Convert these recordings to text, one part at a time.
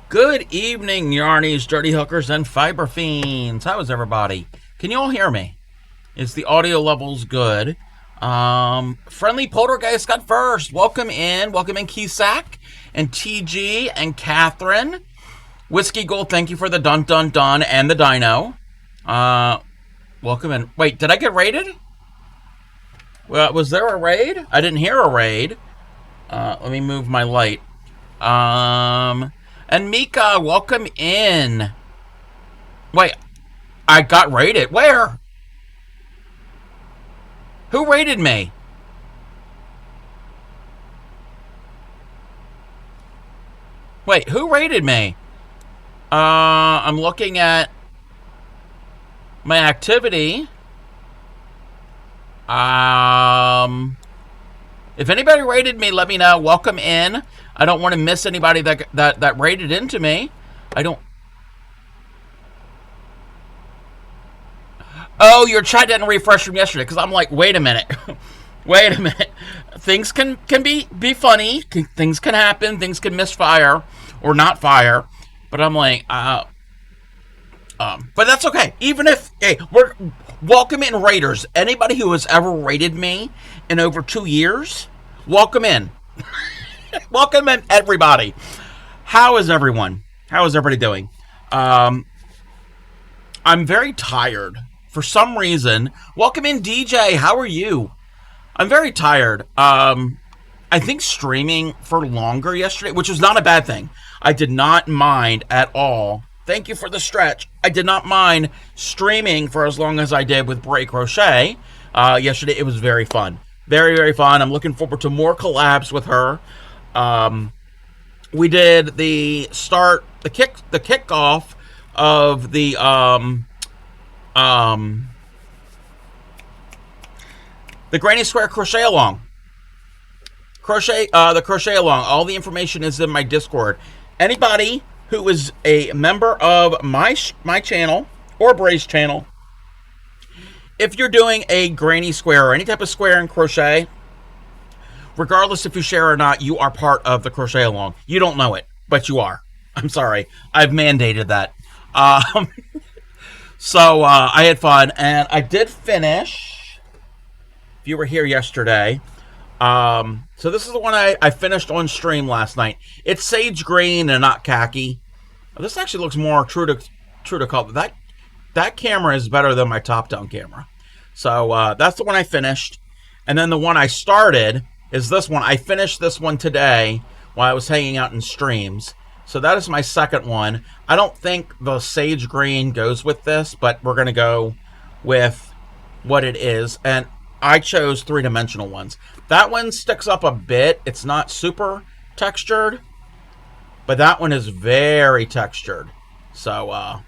Good evening, Yarnies, Dirty Hookers, and Fiber Fiends. How is everybody? Can you all hear me? Is the audio levels good? Friendly Poltergeist got first. Welcome in. Welcome in, Keysack, and TG, and Catherine. Whiskey Gold, thank you for the dun dun dun and the dino. Welcome in. Wait, did I get raided? Well, was there a raid? I didn't hear a raid. Let me move my light. And Mika, welcome in. Wait, I got raided. Where? Who raided me? Wait, who raided me? I'm looking at my activity. If anybody raided me, let me know. Welcome in. I don't want to miss anybody that raided into me. I don't. Oh, your chat didn't refresh from yesterday because I'm like, wait a minute, wait a minute. Things can be funny. Things can happen. Things can misfire or not fire. But I'm like, but that's okay. Even if we're welcome in raiders. Anybody who has ever raided me in over 2 years, welcome in. Welcome in, everybody. How is everyone? How is everybody doing? I'm very tired. For some reason, welcome in, DJ. How are you? I'm very tired. I think streaming for longer yesterday, which was not a bad thing. I did not mind at all. Thank you for the stretch. I did not mind streaming for as long as I did with Bray Crochet. Yesterday, it was very fun. Very, very fun. I'm looking forward to more collabs with her. We did the kickoff of the Granny Square Crochet Along. The Crochet Along. All the information is in my Discord. Anybody who is a member of my channel or Bray's channel, if you're doing a Granny Square or any type of square in crochet, regardless if you share or not, you are part of the Crochet Along. You don't know it, but you are. I'm sorry. I've mandated that. So I had fun, and I did finish. If you were here yesterday, so this is the one I finished on stream last night. It's sage green and not khaki. This actually looks more true to color. That camera is better than my top-down camera. So that's the one I finished, and then the one I started is this one. I finished this one today while I was hanging out in streams. So that is my second one. I don't think the sage green goes with this, but we're going to go with what it is. And I chose three-dimensional ones. That one sticks up a bit. It's not super textured, but that one is very textured. So,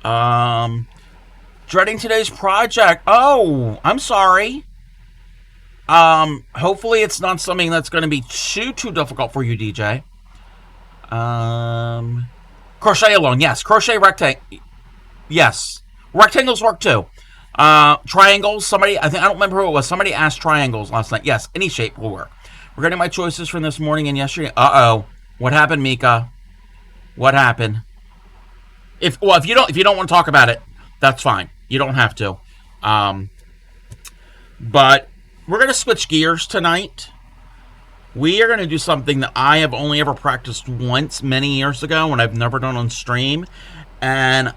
dreading today's project. Oh, I'm sorry. Hopefully it's not something that's going to be too difficult for you, DJ. Crochet along, yes. Crochet rectangle, yes. Rectangles work too. Triangles, I don't remember who it was. Somebody asked triangles last night. Yes, any shape will work. Regarding my choices from this morning and yesterday. Uh-oh. What happened, Mika? What happened? If you don't want to talk about it, that's fine. You don't have to. But we're going to switch gears tonight. We are going to do something that I have only ever practiced once many years ago and I've never done on stream. And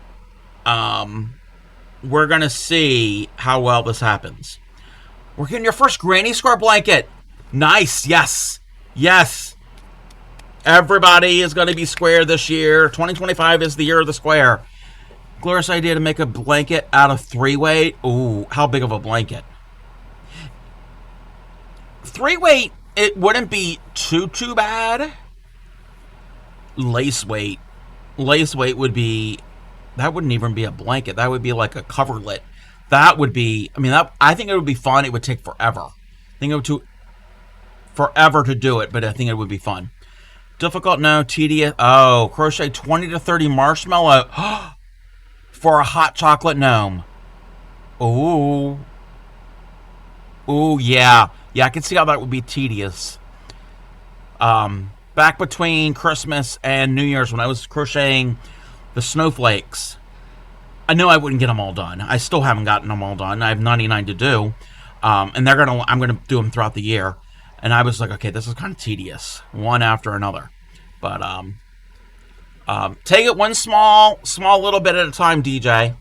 we're going to see how well this happens. We're getting your first Granny Square blanket. Nice. Yes. Yes. Everybody is going to be square this year. 2025 is the year of the square. Glorious idea to make a blanket out of 3-weight. Ooh, how big of a blanket? 3-weight, it wouldn't be too bad. Lace weight would be, that wouldn't even be a blanket. That would be like a coverlet. That would be, I think it would be fun. It would take forever. I think it would take forever to do it, but I think it would be fun. Difficult, no. Tedious. Oh, crochet 20 to 30 marshmallow for a hot chocolate gnome. Ooh. Ooh, yeah. Yeah, I can see how that would be tedious. But back between Christmas and New Year's when I was crocheting the snowflakes. I knew I wouldn't get them all done. I still haven't gotten them all done. I have 99 to do, and I'm gonna do them throughout the year. And I was like, okay, this is kind of tedious, one after another. But take it one small little bit at a time, DJ.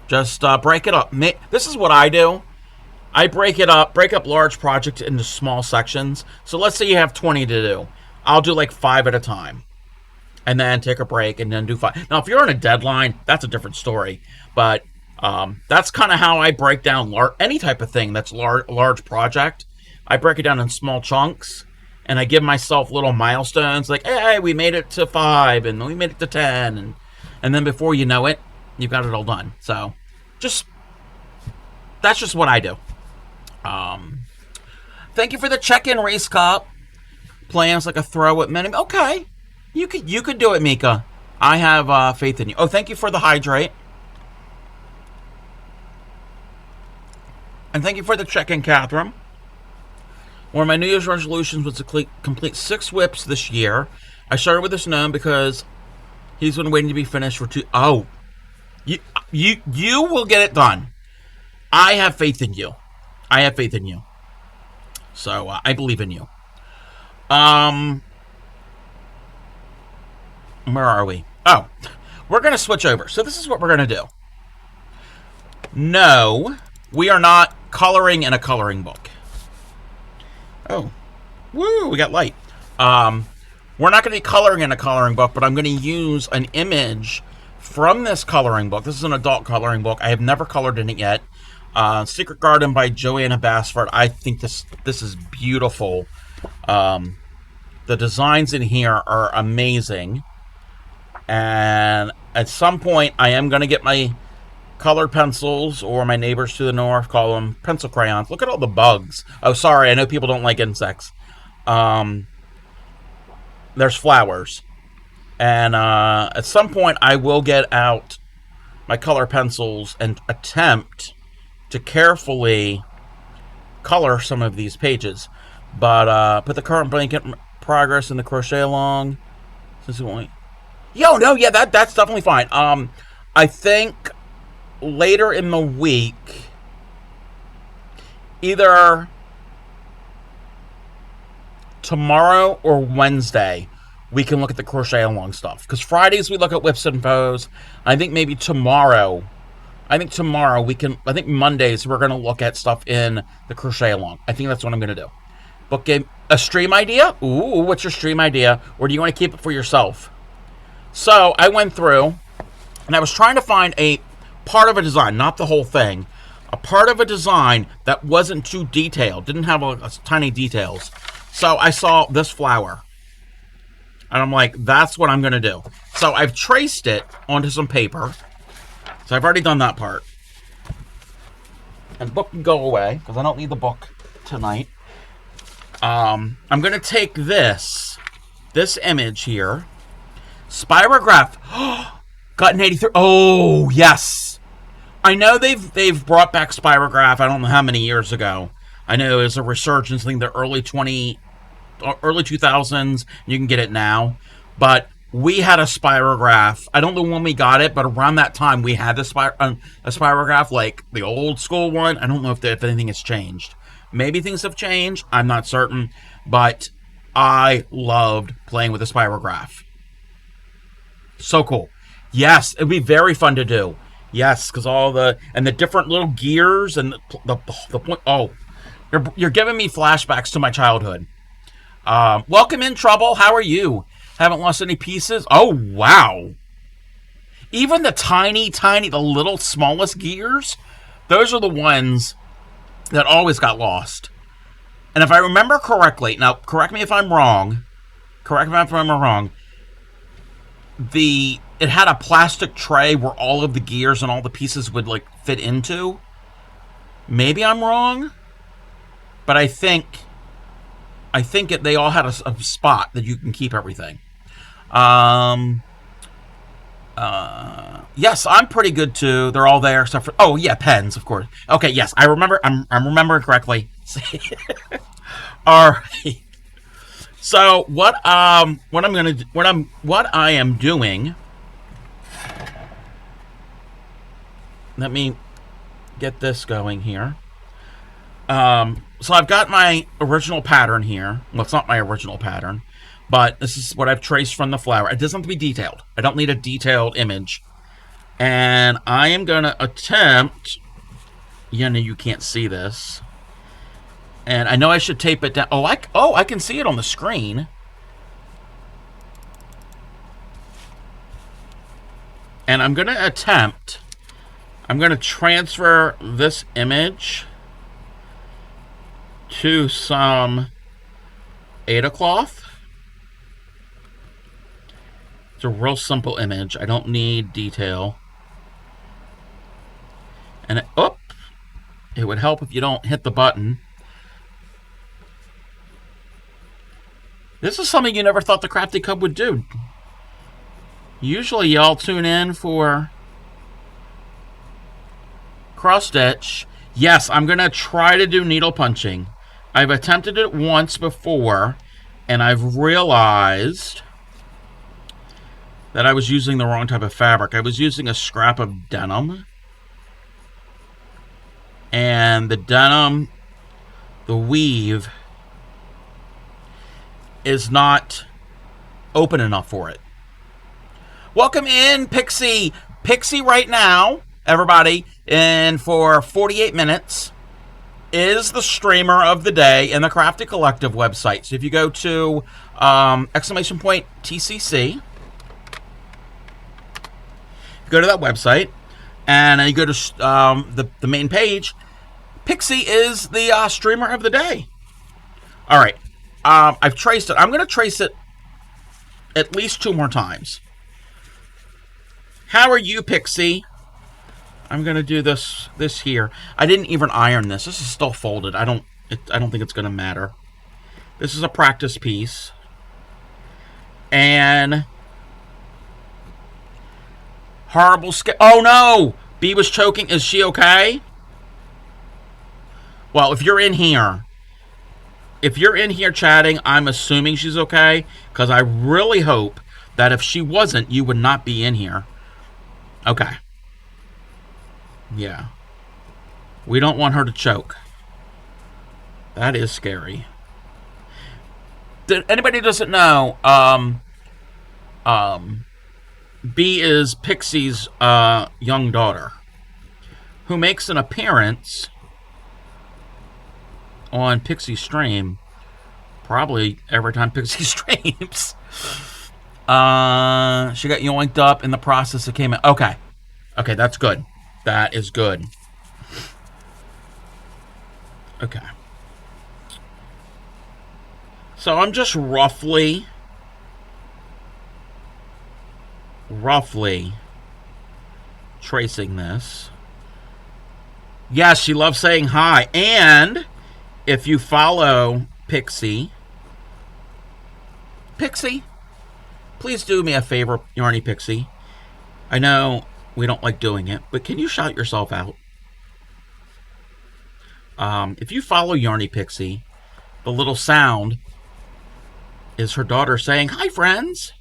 Just break it up. This is what I do. I break up large projects into small sections. So let's say you have 20 to do. I'll do like 5 at a time. And then take a break and then do 5. Now, if you're on a deadline, that's a different story. But that's kind of how I break down any type of thing that's large project. I break it down in small chunks. And I give myself little milestones like, hey, we made it to 5 and we made it to 10. And then before you know it, you've got it all done. So that's just what I do. Thank you for the check-in, Race Cup. Plans like a throw at many. Okay. You could do it, Mika. I have faith in you. Oh, thank you for the hydrate. And thank you for the check-in, Catherine. One of my New Year's resolutions was to complete 6 whips this year. I started with this gnome because he's been waiting to be finished for 2. Oh, you will get it done. I have faith in you. I have faith in you. So I believe in you. Where are we? Oh, we're gonna switch over. So this is what we're gonna do. No, we are not coloring in a coloring book. Oh, woo, we got light. We're not going to be coloring in a coloring book, but I'm going to use an image from this coloring book. This is an adult coloring book. I have never colored in it yet. Secret Garden by Joanna Basford. I think this is beautiful. The designs in here are amazing. And at some point, I am going to get my colored pencils, or my neighbors to the north call them pencil crayons. Look at all the bugs. Oh, sorry, I know people don't like insects. There's flowers. And at some point, I will get out my color pencils and attempt to carefully color some of these pages. But put the current blanket progress in the crochet along. No, yeah, that's definitely fine. I think later in the week, either tomorrow or Wednesday, we can look at the crochet along stuff. Because Fridays we look at whips and bows. I think maybe tomorrow. We can. I think Mondays we're going to look at stuff in the crochet along. I think that's what I'm going to do. Book game. A stream idea? Ooh, what's your stream idea? Or do you want to keep it for yourself? So I went through and I was trying to find a part of a design, not the whole thing, a part of a design that wasn't too detailed, didn't have a tiny details. So I saw this flower, and I'm like, that's what I'm going to do. So I've traced it onto some paper. So I've already done that part. And the book can go away, because I don't need the book tonight. I'm going to take this image here, Spirograph. Got an 83. Oh, yes. I know they've brought back Spirograph. I don't know how many years ago. I know it was a resurgence. I think the early 2000s. You can get it now. But we had a Spirograph. I don't know when we got it, but around that time we had a Spirograph, like the old school one. I don't know if anything has changed. Maybe things have changed. I'm not certain. But I loved playing with a Spirograph. So cool. Yes, it'd be very fun to do. Yes, because all the different little gears and the point. Oh, you're giving me flashbacks to my childhood. Welcome in, Trouble. How are you? Haven't lost any pieces? Oh, wow. Even the the little smallest gears, those are the ones that always got lost. And if I remember correctly, now correct me if I'm wrong. It had a plastic tray where all of the gears and all the pieces would fit into. Maybe I'm wrong, but I think they all had a spot that you can keep everything. Yes, I'm pretty good too. They're all there except for pens, of course. Okay, yes, I remember. I'm remembering correctly. All right. So what I am doing. Let me get this going here. So I've got my original pattern here. Well, it's not my original pattern, but this is what I've traced from the flower. It doesn't have to be detailed. I don't need a detailed image. And I am going to attempt, you can't see this. And I know I should tape it down. I can see it on the screen. And I'm going to transfer this image to some Ada cloth. It's a real simple image. I don't need detail. And it would help if you don't hit the button. This is something you never thought the Crafty Cub would do. Usually y'all tune in for cross stitch. Yes, I'm going to try to do needle punching. I've attempted it once before, and I've realized that I was using the wrong type of fabric. I was using a scrap of denim. And the denim, the weave, is not open enough for it. Welcome in, Pixie. Pixie right now, everybody, and for 48 minutes, is the streamer of the day in the Crafty Collective website. So if you go to !TCC, go to that website, and you go to the main page, Pixie is the streamer of the day. All right. I've traced it. I'm going to trace it at least 2 more times. How are you, Pixie? I'm going to do this here. I didn't even iron this. This is still folded. I don't think it's going to matter. This is a practice piece. And horrible oh no! B was choking. Is she okay? Well, if you're in here chatting, I'm assuming she's okay, because I really hope that if she wasn't, you would not be in here. Okay. Yeah. We don't want her to choke. That is scary. Anybody doesn't know, B is Pixie's young daughter, who makes an appearance on Pixie's stream probably every time Pixie streams. She got yoinked up in the process that came in. Okay, that's good. That is good. Okay. So I'm just roughly tracing this. Yes, she loves saying hi. And if you follow Pixie, please do me a favor, Yarny Pixie. I know we don't like doing it, but can you shout yourself out? If you follow Yarny Pixie, the little sound is her daughter saying, "Hi, friends."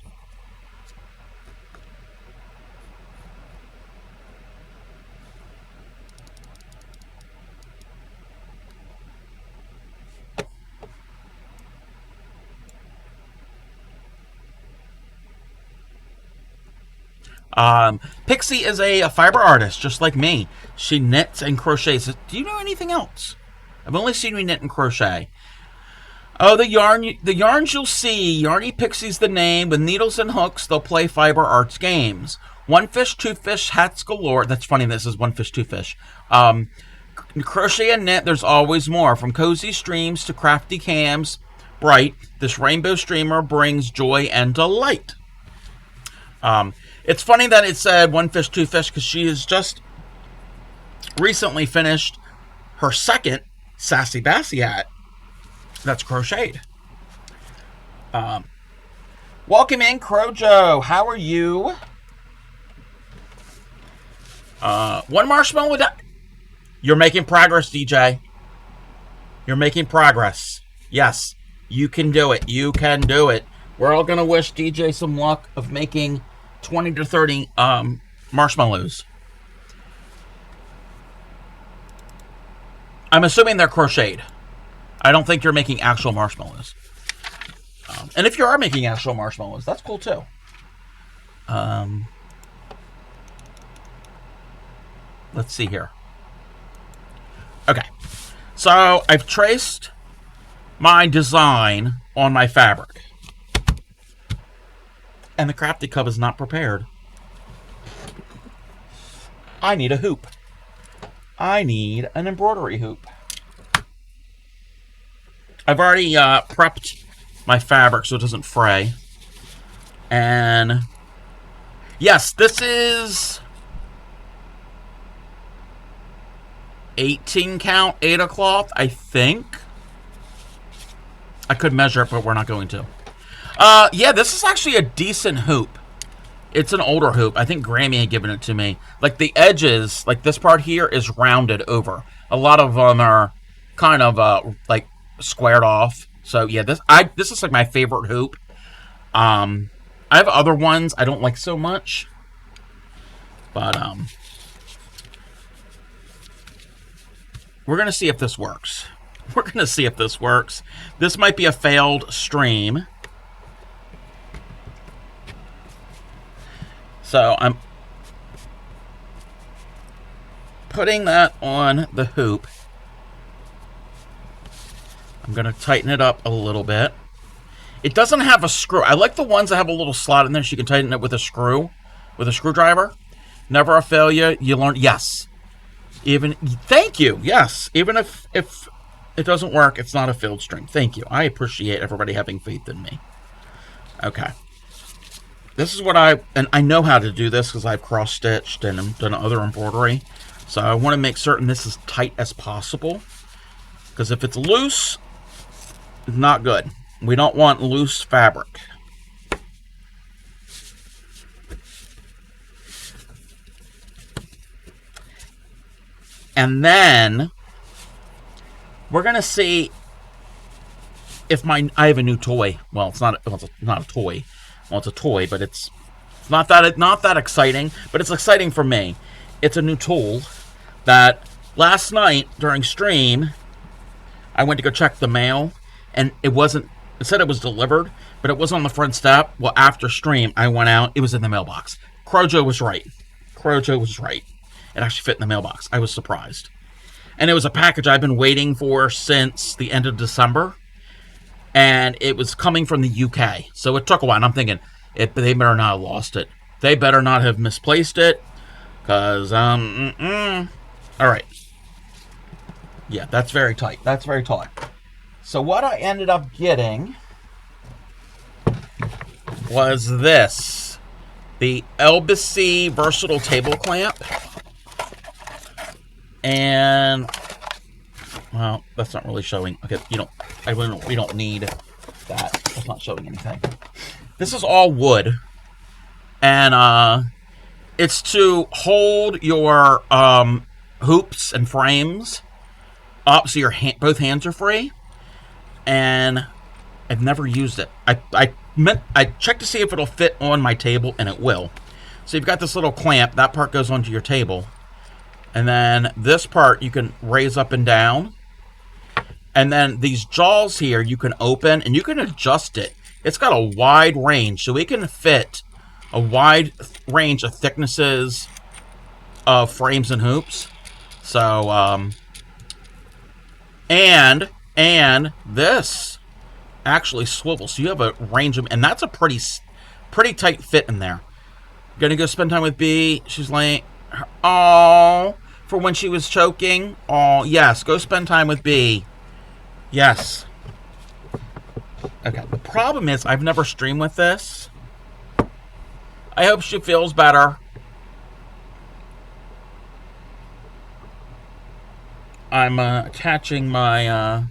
Pixie is a fiber artist, just like me. She knits and crochets. Do you know anything else? I've only seen you knit and crochet. Oh, the yarns you'll see. Yarny Pixie's the name. With needles and hooks, they'll play fiber arts games. One fish, two fish, hats galore. That's funny, this is one fish, two fish. Crochet and knit, there's always more. From cozy streams to crafty cams bright, this rainbow streamer brings joy and delight. It's funny that it said one fish, two fish, because she has just recently finished her second Sassy Bassy hat that's crocheted. Welcome in, Crojo. How are you? One marshmallow. You're making progress, DJ. You're making progress. Yes. You can do it. You can do it. We're all going to wish DJ some luck of making 20 to 30 marshmallows. I'm assuming they're crocheted. I don't think you're making actual marshmallows. And if you are making actual marshmallows, that's cool too. Let's see here. Okay. So I've traced my design on my fabric. And the Crafty Cub is not prepared. I need a hoop. I need an embroidery hoop. I've already prepped my fabric so it doesn't fray. And yes, this is 18 count 8 o'clock, I think. I could measure it, but we're not going to. Yeah, this is actually a decent hoop. It's an older hoop. I think Grammy had given it to me. Like the edges, like this part here is rounded over. A lot of them are kind of like squared off. So yeah, this is like my favorite hoop. I have other ones I don't like so much. But we're gonna see if this works. We're gonna see if this works. This might be a failed stream. So I'm putting that on the hoop. I'm going to tighten it up a little bit. It doesn't have a screw. I like the ones that have a little slot in there so you can tighten it with a screw, with a screwdriver. Never a failure. You learn. Yes. Thank you. Yes. Even if it doesn't work, it's not a failed stream. Thank you. I appreciate everybody having faith in me. Okay. This is what and I know how to do this because I've cross-stitched and done other embroidery. So I want to make certain this is tight as possible. Because if it's loose, it's not good. We don't want loose fabric. And then we're going to see if I have a new toy. Well, it's not a toy. Well, it's a toy, but it's not that exciting, but it's exciting for me. It's a new tool that last night during stream, I went to go check the mail, and it said it was delivered, but it was on the front step. Well, after stream, I went out. It was in the mailbox. Crojo was right. Crojo was right. It actually fit in the mailbox. I was surprised. And it was a package I've been waiting for since the end of December. And it was coming from the UK. So it took a while. And I'm thinking, they better not have lost it. They better not have misplaced it. Because, all right. Yeah, that's very tight. That's very tight. So what I ended up getting was this. The Elbacy Versatile Table Clamp. And, well, that's not really showing. Okay, we don't need that. That's not showing anything. This is all wood. And it's to hold your hoops and frames up so your both hands are free. And I've never used it. I checked to see if it'll fit on my table, and it will. So you've got this little clamp. That part goes onto your table. And then this part you can raise up and down. And then these jaws here you can open, and you can adjust it. It's got a wide range, so it can fit a wide range of thicknesses of frames and hoops. So, and this actually swivels, so you have a range of, and that's a pretty tight fit in there. Gonna go spend time with B. She's laying, oh, for when she was choking. Oh, yes, go spend time with B. Yes. Okay, the problem is I've never streamed with this. I hope she feels better. I'm attaching my,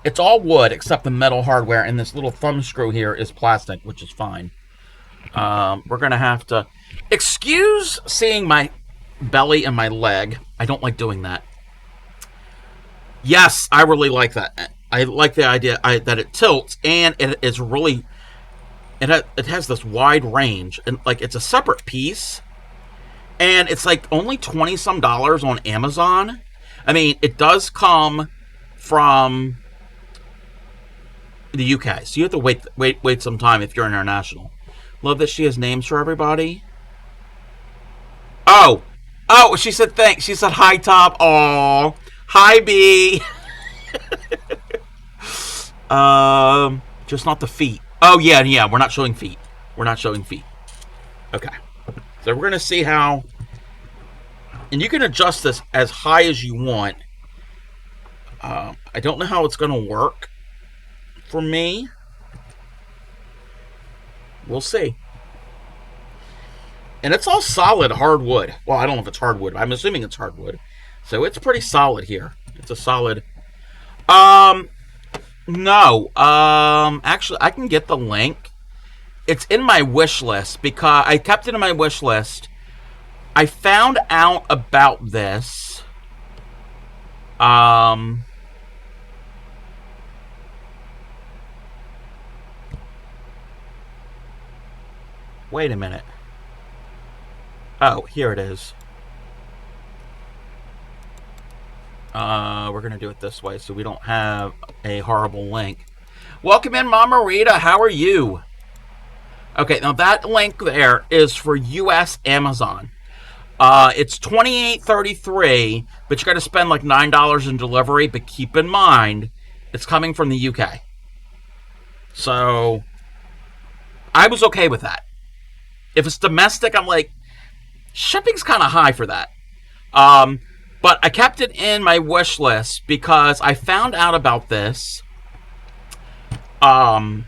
it's all wood except the metal hardware, and this little thumb screw here is plastic, which is fine. We're going to have to excuse seeing my belly and my leg. I don't like doing that. Yes, I really like that. I like the idea that it tilts and it is really it has this wide range and like it's a separate piece and it's like only 20 some dollars on Amazon. I mean, it does come from the UK, so you have to wait some time if you're international. Love that she has names for everybody. Oh, oh, she said thanks. She said hi, Top. Oh, hi, B. Just not the feet. Oh yeah, yeah. We're not showing feet. We're not showing feet. Okay. So we're gonna see how, and you can adjust this as high as you want. I don't know how it's gonna work for me. We'll see. And it's all solid hardwood. Well, I don't know if it's hardwood, but I'm assuming it's hardwood. So it's pretty solid here. It's a solid. No. Actually, I can get the link. It's in my wish list because I kept it in my wish list. I found out about this. Wait a minute. Oh, here it is. We're going to do it this way so we don't have a horrible link. Welcome in, Mama Rita. How are you? Okay, now that link there is for US Amazon. It's $28.33, but you got to spend like $9 in delivery. But keep in mind, it's coming from the UK. So, I was okay with that. If it's domestic, I'm like, shipping's kind of high for that. But I kept it in my wish list because I found out about this from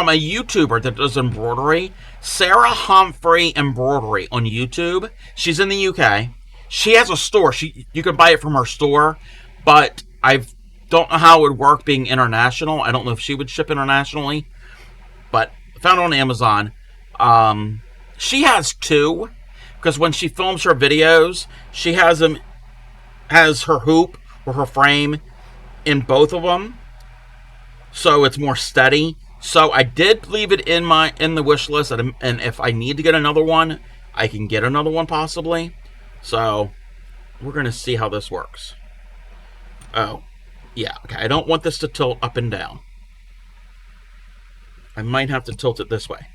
a YouTuber that does embroidery, Sarah Humphrey Embroidery on YouTube. She's in the UK. She has a store. You can buy it from her store, but I don't know how it would work being international. I don't know if she would ship internationally, but I found it on Amazon. She has two, because when she films her videos, she has her hoop or her frame in both of them, so it's more steady. So I did leave it in the wish list, and if I need to get another one, I can get another one possibly. So we're gonna see how this works. Oh, yeah. Okay, I don't want this to tilt up and down. I might have to tilt it this way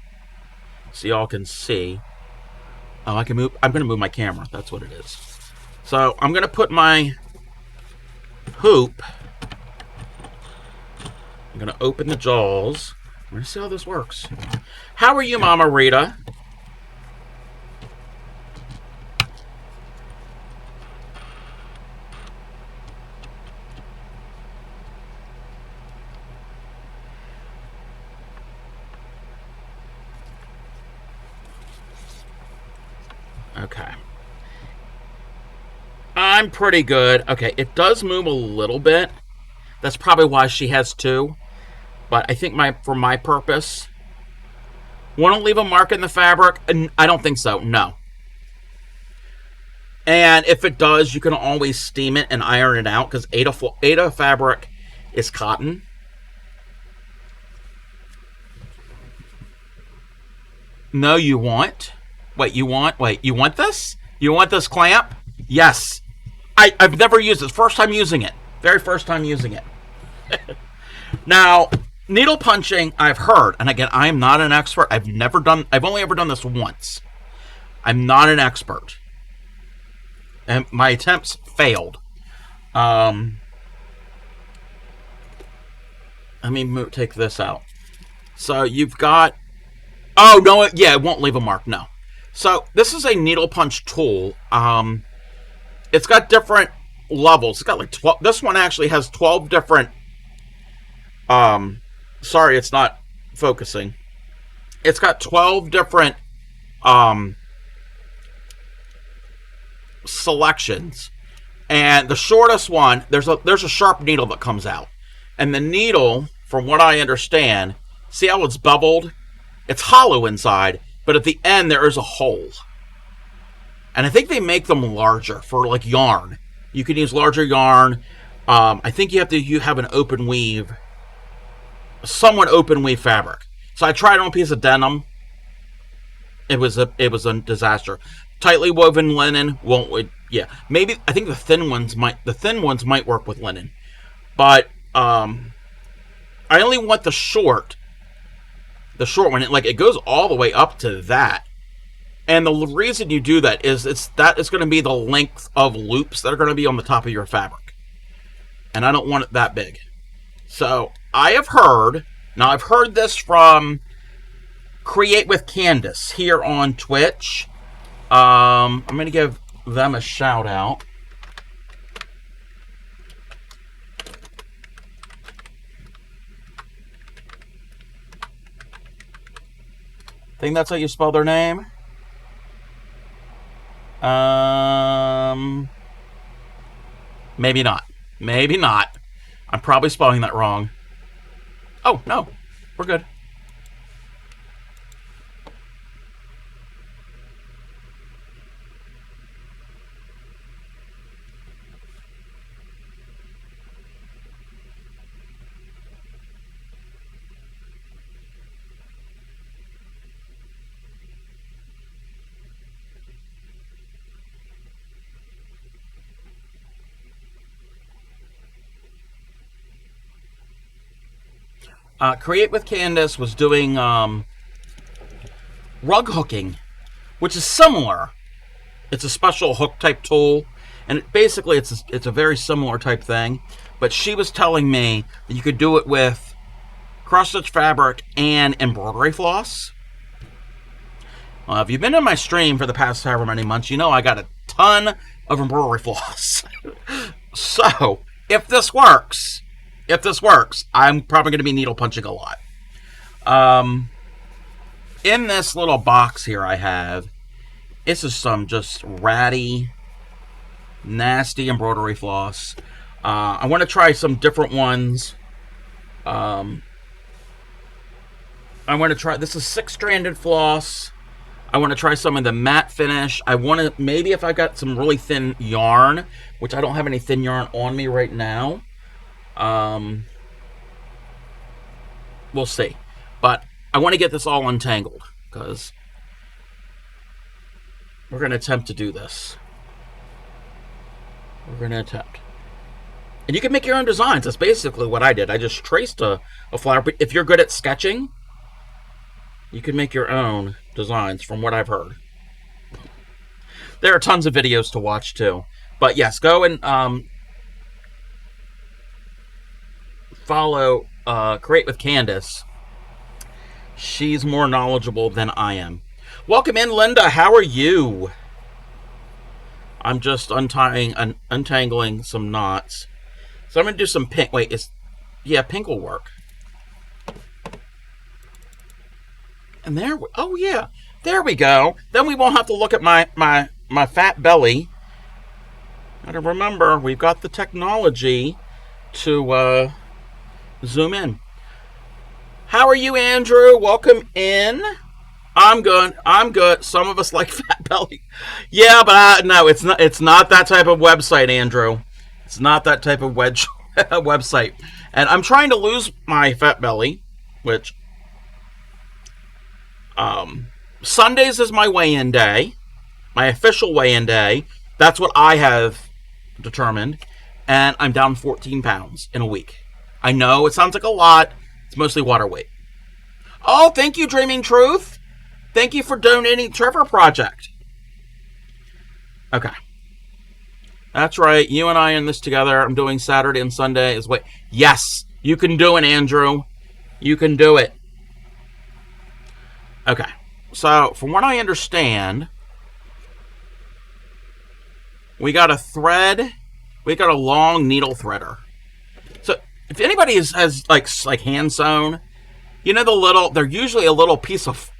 so y'all can see. Oh, I can move. I'm gonna move my camera. That's what it is. So I'm gonna put my hoop. I'm going to open the jaws. We're going to see how this works. How are you, Mama Rita? Okay. I'm pretty good. Okay, it does move a little bit. That's probably why she has two. But I think for my purpose, want to leave a mark in the fabric? I don't think so. No. And if it does, you can always steam it and iron it out because Aida fabric is cotton. No, you want? Wait, you want this? You want this clamp? Yes. I've never used it. First time using it. Very first time using it. Now, needle punching, I've heard, and again, I am not an expert. I've only ever done this once. I'm not an expert. And my attempts failed. Let me take this out. So you've got, oh, no, it won't leave a mark, no. So this is a needle punch tool. It's got different levels. It's got like 12, this one actually has 12 different, sorry, it's not focusing. It's got 12 different selections, and the shortest one, there's a sharp needle that comes out, and the needle, from what I understand, see how it's beveled? It's hollow inside, but at the end there is a hole, and I think they make them larger for like yarn. You can use larger yarn. I think you have an open weave, somewhat open weave fabric. So I tried on a piece of denim. It was a disaster. Tightly woven linen won't. Yeah, maybe I think the thin ones might work with linen, but I only want the short one. It goes all the way up to that. And the reason you do that is it's going to be the length of loops that are going to be on the top of your fabric, and I don't want it that big. So I've heard this from Create with Candace here on Twitch. I'm going to give them a shout out. Think that's how you spell their name? Maybe not. Maybe not. I'm probably spelling that wrong. Oh, no. We're good. Create with Candace was doing rug hooking, which is similar. It's a special hook type tool, and basically it's a very similar type thing. But she was telling me that you could do it with cross stitch fabric and embroidery floss. If you've been in my stream for the past however many months, you know I got a ton of embroidery floss. So if this works, I'm probably going to be needle punching a lot. In this little box here I have, this is some just ratty, nasty embroidery floss. I want to try some different ones. I want to try, this is 6-stranded floss. I want to try some of the matte finish. I want to, maybe if I got some really thin yarn, which I don't have any thin yarn on me right now. We'll see. But I want to get this all untangled, because we're going to attempt to do this. We're going to attempt. And you can make your own designs. That's basically what I did. I just traced a flower. But if you're good at sketching, you can make your own designs, from what I've heard. There are tons of videos to watch, too. But yes, go and follow Create with Candace. She's more knowledgeable than I am. Welcome in, Linda. How are you? I'm just untangling some knots. So I'm going to do some pink. Wait, pink will work. And oh yeah, there we go. Then we won't have to look at my fat belly. Gotta remember, we've got the technology to zoom in. How are you, Andrew? Welcome in. I'm good. Some of us like fat belly. Yeah, but no, it's not that type of website, Andrew. It's not that type of website. And I'm trying to lose my fat belly, which Sundays is my weigh-in day, my official weigh-in day. That's what I have determined, and I'm down 14 pounds in a week. I know it sounds like a lot. It's mostly water weight. Oh, thank you, Dreaming Truth. Thank you for donating Trevor Project. Okay. That's right. You and I are in this together. I'm doing Saturday and Sunday. Yes, you can do it, Andrew. You can do it. Okay. So, from what I understand, we got a thread. We got a long needle threader. So, if anybody has like hand sewn, you know they're usually a little piece of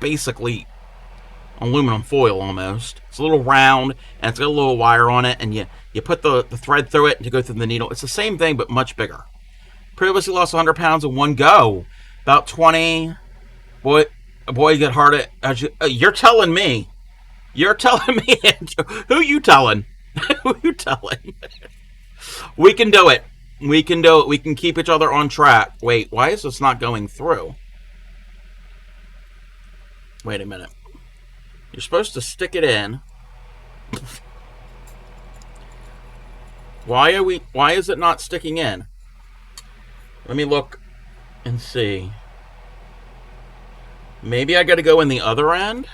basically aluminum foil almost. It's a little round, and it's got a little wire on it, and you put the thread through it and you go through the needle. It's the same thing, but much bigger. Previously lost 100 pounds in one go. About 20. Boy, you get hard at... You're telling me. You're telling me, Andrew. Who you telling? Who you telling? We can do it. We can do it. We can keep each other on track. Wait, why is this not going through? Wait a minute. You're supposed to stick it in. Why is it not sticking in? Let me look and see. Maybe I got to go in the other end?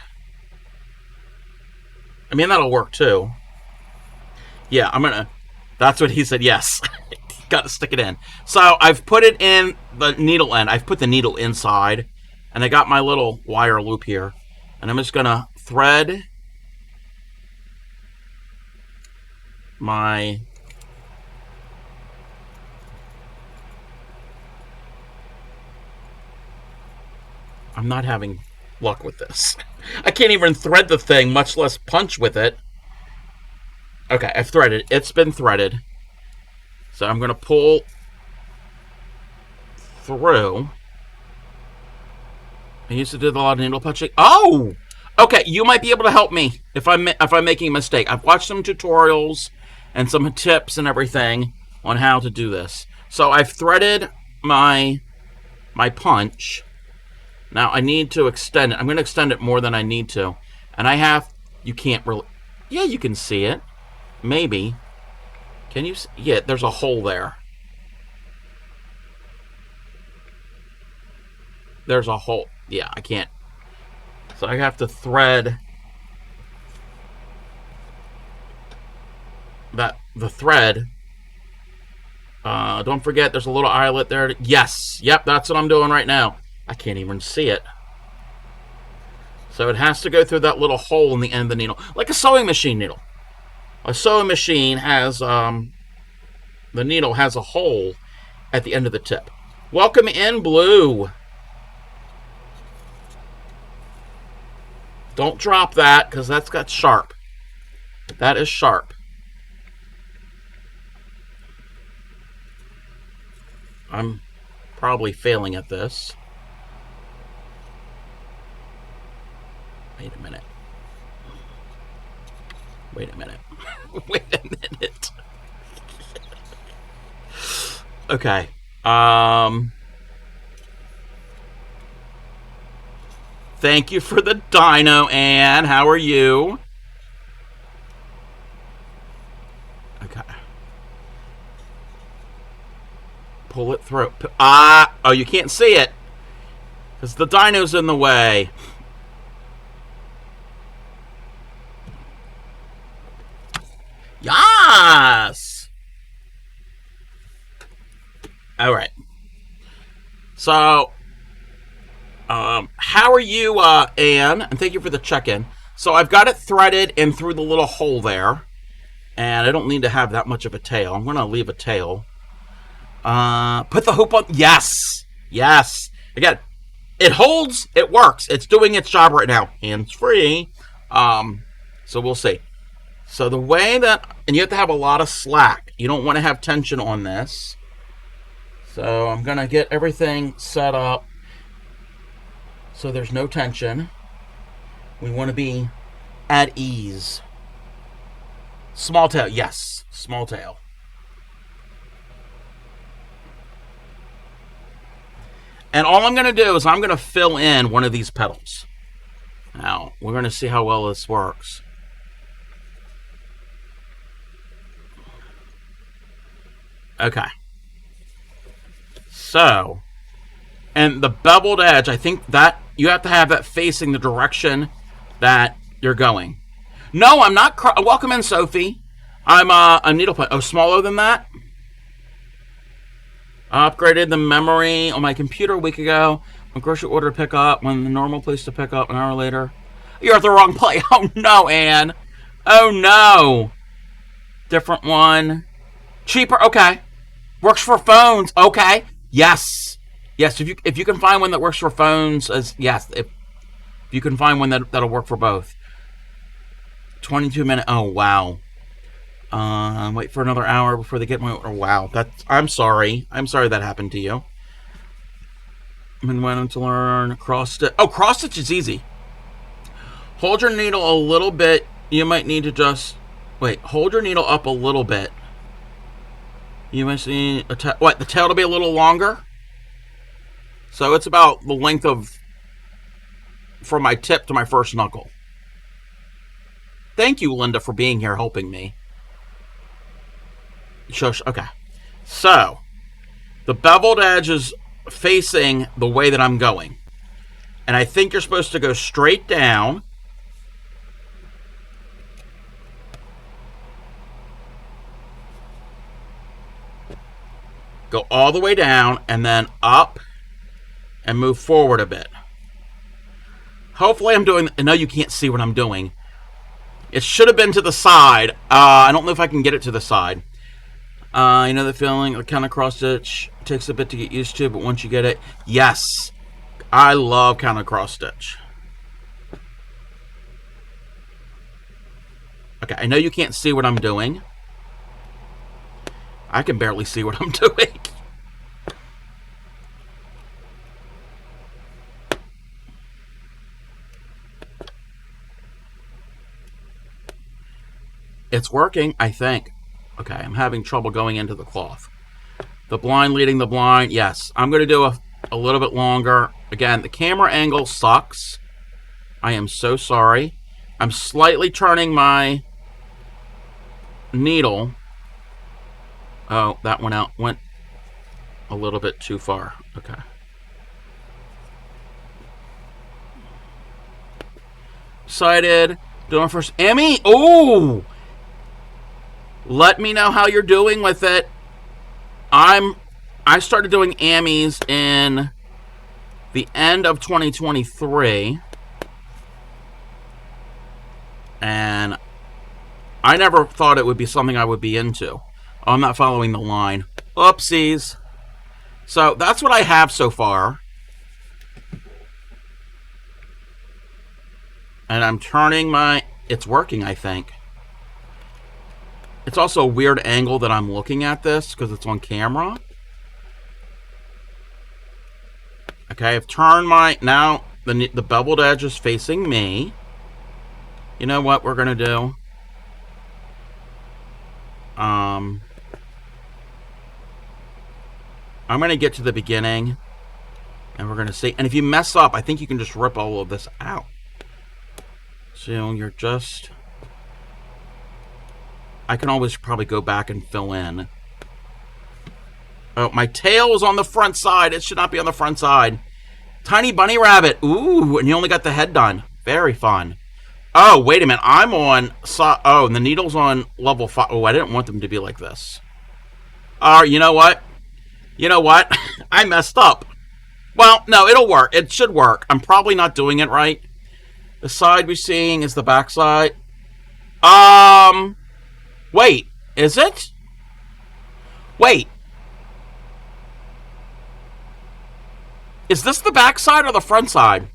I mean, that'll work too. Yeah, I'm gonna... That's what he said, yes. Got to stick it in. So, I've put it in the needle end. I've put the needle inside. And I got my little wire loop here. And I'm just gonna thread my... I'm not having luck with this. I can't even thread the thing, much less punch with it. Okay, I've threaded. It's been threaded. So I'm going to pull through. I used to do a lot of needle punching. Oh! Okay, you might be able to help me if I'm making a mistake. I've watched some tutorials and some tips and everything on how to do this. So I've threaded my punch. Now, I need to extend it. I'm going to extend it more than I need to. And you can't really... Yeah, you can see it. Maybe. Can you see? Yeah, there's a hole there. There's a hole. Yeah, I can't. So I have to thread the thread. Don't forget, there's a little eyelet there. Yes. Yep, that's what I'm doing right now. I can't even see it. So it has to go through that little hole in the end of the needle. Like a sewing machine needle. A sewing machine has, the needle has a hole at the end of the tip. Welcome in, Blue. Don't drop that, because that's got sharp. That is sharp. I'm probably failing at this. Wait a minute. Wait a minute. Wait a minute. Okay. Thank you for the dino, Anne. How are you? Okay. Pull it through. Oh, you can't see it. Because the dino's in the way. Yes! All right. So, how are you, Anne? And thank you for the check-in. So I've got it threaded in through the little hole there. And I don't need to have that much of a tail. I'm going to leave a tail. Put the hoop on. Yes! Yes! Again, it holds. It works. It's doing its job right now. Hands-free. So we'll see. So the way that... And you have to have a lot of slack. You don't want to have tension on this. So I'm going to get everything set up so there's no tension. We want to be at ease. Small tail. Yes. Small tail. And all I'm going to do is I'm going to fill in one of these petals. Now, we're going to see how well this works. Okay. So, and the beveled edge, I think that you have to have that facing the direction that you're going. No, I'm not. Welcome in, Sophie. I'm a needle point. Oh, smaller than that? I upgraded the memory on my computer a week ago. My grocery order to pick up, when the normal place to pick up an hour later. You're at the wrong place. Oh, no, Anne. Oh, no. Different one. Cheaper. Okay. Works for phones. Okay. Yes. Yes. If you can find one that works for phones, yes. If you can find one that'll work for both. 22 minutes. Oh, wow. Wait for another hour before they get my order. Wow. I'm sorry. I'm sorry that happened to you. And went to learn cross stitch. Oh, cross stitch is easy. Hold your needle a little bit. You might need to just... Wait. Hold your needle up a little bit. You might see what, the tail to be a little longer. So it's about the length of from my tip to my first knuckle. Thank you, Linda, for being here helping me. Shush. Okay. So the beveled edge is facing the way that I'm going. And I think you're supposed to go straight down. Go all the way down and then up and move forward a bit. Hopefully I'm doing... I know you can't see what I'm doing. It should have been to the side. I don't know if I can get it to the side. You know the feeling, the counter cross stitch takes a bit to get used to, but once you get it, yes. I love counter cross stitch. Okay, I know you can't see what I'm doing. I can barely see what I'm doing. It's working, I think. Okay, I'm having trouble going into the cloth. The blind leading the blind. Yes, I'm going to do a little bit longer. Again, the camera angle sucks. I am so sorry. I'm slightly turning my needle. Oh, that went a little bit too far. Okay. Excited. Doing first. Emmy! Oh! Let me know how you're doing with it. I started doing Ammies in the end of 2023. And I never thought it would be something I would be into. Oh, I'm not following the line. Oopsies. So that's what I have so far. And I'm turning my... It's working, I think. It's also a weird angle that I'm looking at this because it's on camera. Okay, I've turned my... Now, the beveled edge is facing me. You know what we're going to do? I'm going to get to the beginning. And we're going to see... And if you mess up, I think you can just rip all of this out. So you're just... I can always probably go back and fill in. Oh, my tail is on the front side. It should not be on the front side. Tiny bunny rabbit. Ooh, and you only got the head done. Very fun. Oh, wait a minute. I'm on... Oh, and the needle's on level 5. Oh, I didn't want them to be like this. You know what? You know what? I messed up. Well, no, it'll work. It should work. I'm probably not doing it right. The side we're seeing is the back side. Wait. Is it? Wait. Is this the back side or the front side?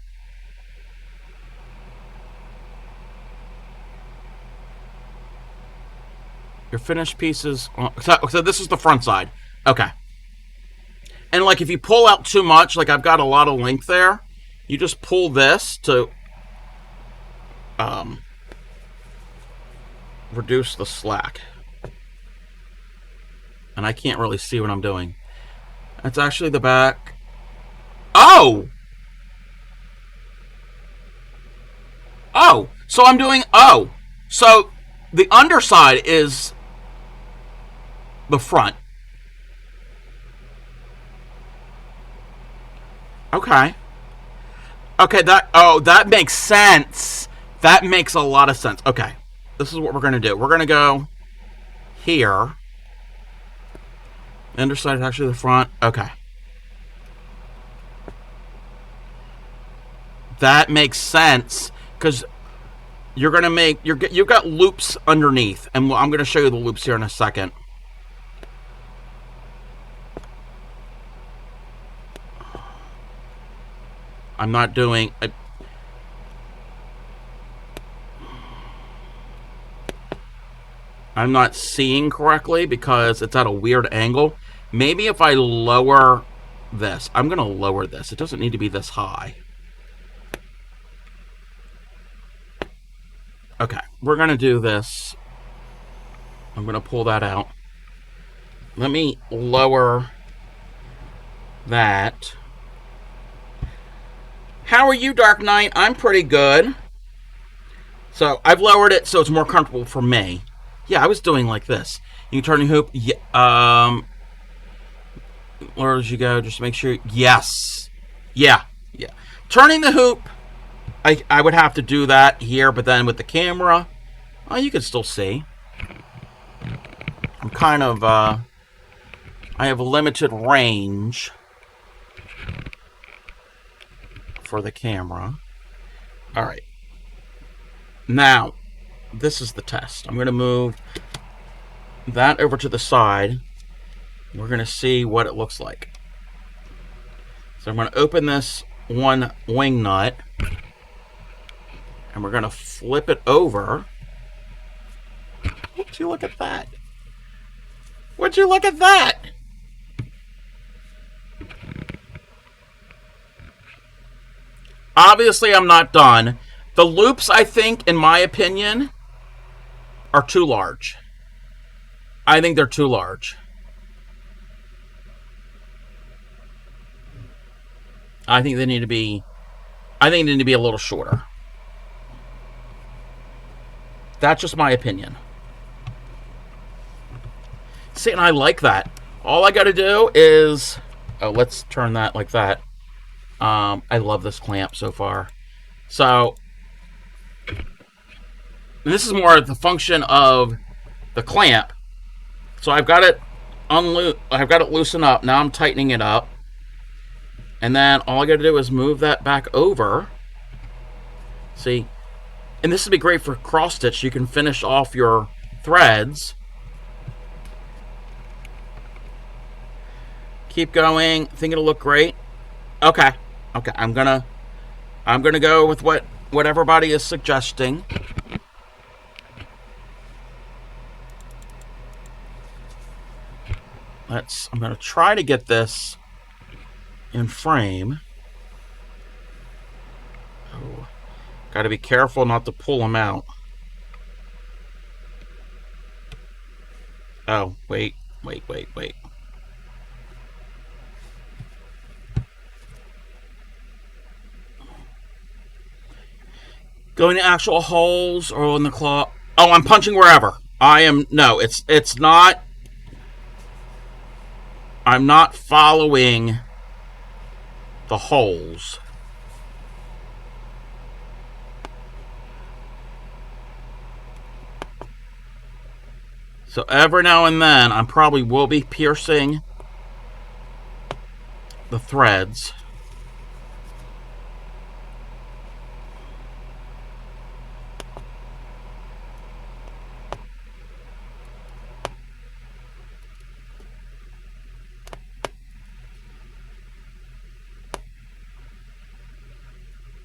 Your finished pieces... So this is the front side. Okay. And like if you pull out too much, like I've got a lot of length there, you just pull this to reduce the slack. And I can't really see what I'm doing. That's actually the back. Oh! Oh! So I'm doing... Oh! So the underside is the front. Okay. Okay, that makes sense. That makes a lot of sense. Okay. This is what we're going to do. We're going to go here. The underside is actually the front. Okay. That makes sense because you're going to make... You've got loops underneath, and I'm going to show you the loops here in a second. I'm not doing... I'm not seeing correctly because it's at a weird angle. Maybe if I lower this. I'm going to lower this. It doesn't need to be this high. Okay, we're going to do this. I'm going to pull that out. Let me lower that. How are you, Dark Knight? I'm pretty good. So I've lowered it so it's more comfortable for me. Yeah, I was doing like this. You can turn the hoop. Yeah, where did you go? Just to make sure. Yes. Yeah. Yeah. Turning the hoop. I would have to do that here, but then with the camera, oh, you can still see. I'm kind of, I have a limited range for the camera. All right. Now, this is the test. I'm going to move that over to the side. We're going to see what it looks like. So I'm going to open this one wing nut, and we're going to flip it over. Would you look at that? Would you look at that? Obviously, I'm not done. The loops, I think, in my opinion, are too large. I think they're too large. I think they need to be a little shorter. That's just my opinion. See, and I like that. All I got to do is... Oh, let's turn that like that. I love this clamp so far. So, this is more the function of the clamp. So I've got it I've got it loosened up. Now I'm tightening it up. And then all I got to do is move that back over. See? And this would be great for cross stitch. You can finish off your threads. Keep going. Think it'll look great. Okay. Okay. I'm gonna go with what everybody is suggesting. I'm gonna try to get this in frame. Oh, gotta be careful not to pull them out. Oh, wait. Going to actual holes or in the claw. Oh, I'm punching wherever. No, it's not. I'm not following the holes. So every now and then, I probably will be piercing the threads.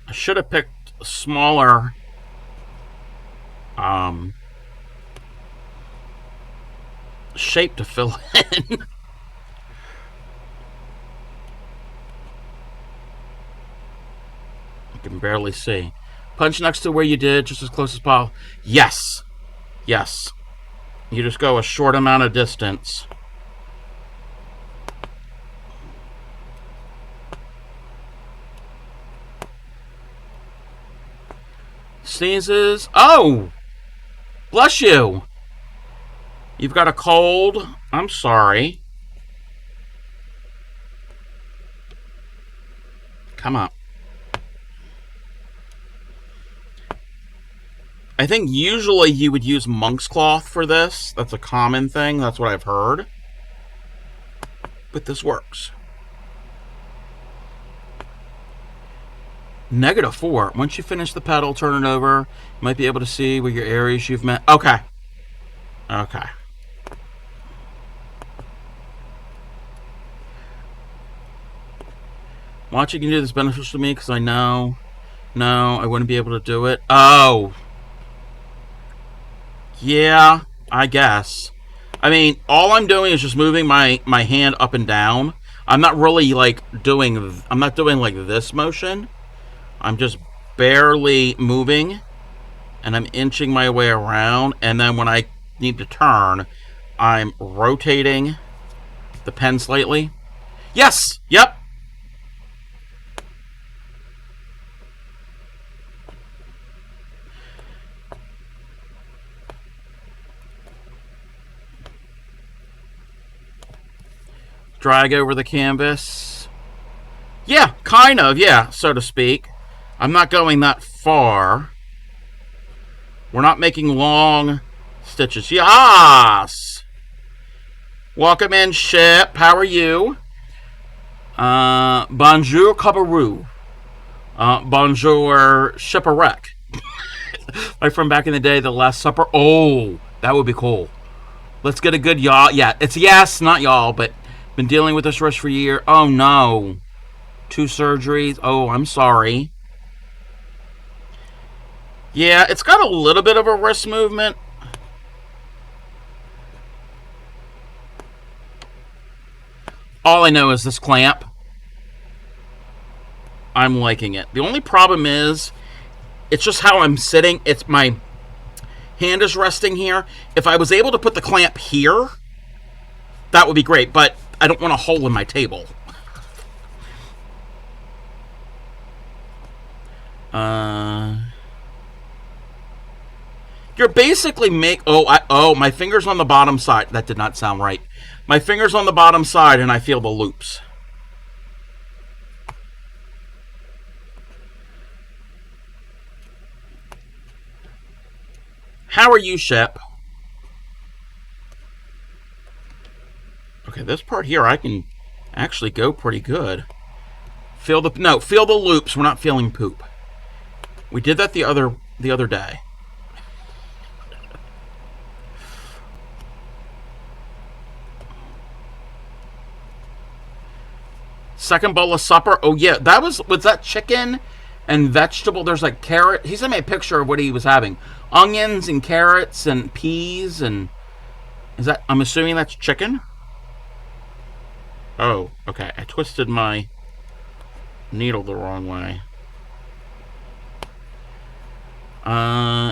I should have picked a smaller shape to fill in. I can barely see. Punch next to where you did, just as close as possible. Yes. Yes. You just go a short amount of distance. Sneezes. Oh! Bless you! You've got a cold. I'm sorry. Come on. I think usually you would use monk's cloth for this. That's a common thing. That's what I've heard. But this works. -4. Once you finish the pedal, turn it over. You might be able to see where your areas you've met. Okay. Okay. Watching you do this is beneficial to me because I know I wouldn't be able to do it. Oh. Yeah, I guess. I mean, all I'm doing is just moving my hand up and down. I'm not really I'm not doing like this motion. I'm just barely moving, and I'm inching my way around, and then when I need to turn, I'm rotating the pen slightly. Yes! Yep! Drag over the canvas. Yeah, kind of, yeah, so to speak. I'm not going that far. We're not making long stitches. Yes! Welcome in, Ship. How are you? Bonjour, Cabaroo. Bonjour, Shipwreck. Like from back in the day, the Last Supper. Oh, that would be cool. Let's get a good y'all. Yeah, it's yes, not y'all, but been dealing with this wrist for a year. Oh, no. 2 surgeries. Oh, I'm sorry. Yeah, it's got a little bit of a wrist movement. All I know is this clamp. I'm liking it. The only problem is, it's just how I'm sitting. It's my hand is resting here. If I was able to put the clamp here, that would be great, but I don't want a hole in my table. You're basically my finger's on the bottom side. That did not sound right. My finger's on the bottom side and I feel the loops. How are you, Shep? Okay, this part here I can actually go pretty good. Feel the loops. We're not feeling poop. We did that the other day. Second bowl of supper. Oh yeah, was that chicken and vegetable. There's like carrot. He sent me a picture of what he was having: onions and carrots and peas and I'm assuming that's chicken. Oh, okay. I twisted my needle the wrong way.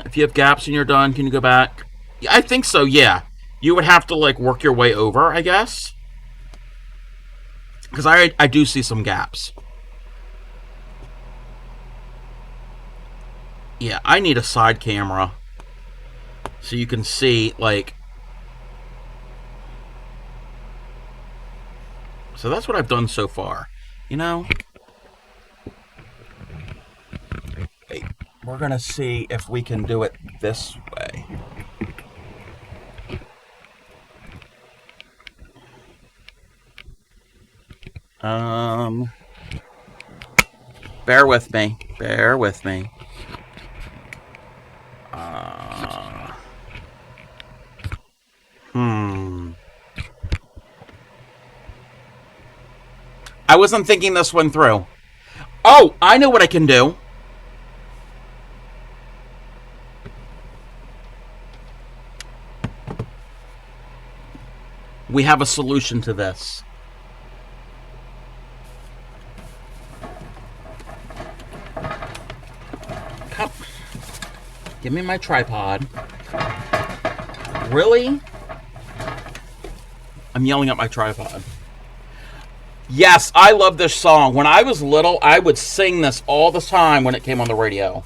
If you have gaps and you're done, can you go back? Yeah, I think so. Yeah, you would have to like work your way over, I guess. Because I do see some gaps. Yeah, I need a side camera. So you can see, like... So that's what I've done so far. You know? Hey, we're going to see if we can do it this way. Bear with me. Bear with me. I wasn't thinking this one through. Oh, I know what I can do. We have a solution to this. Come. Give me my tripod. Really? I'm yelling at my tripod. Yes, I love this song. When I was little, I would sing this all the time when it came on the radio.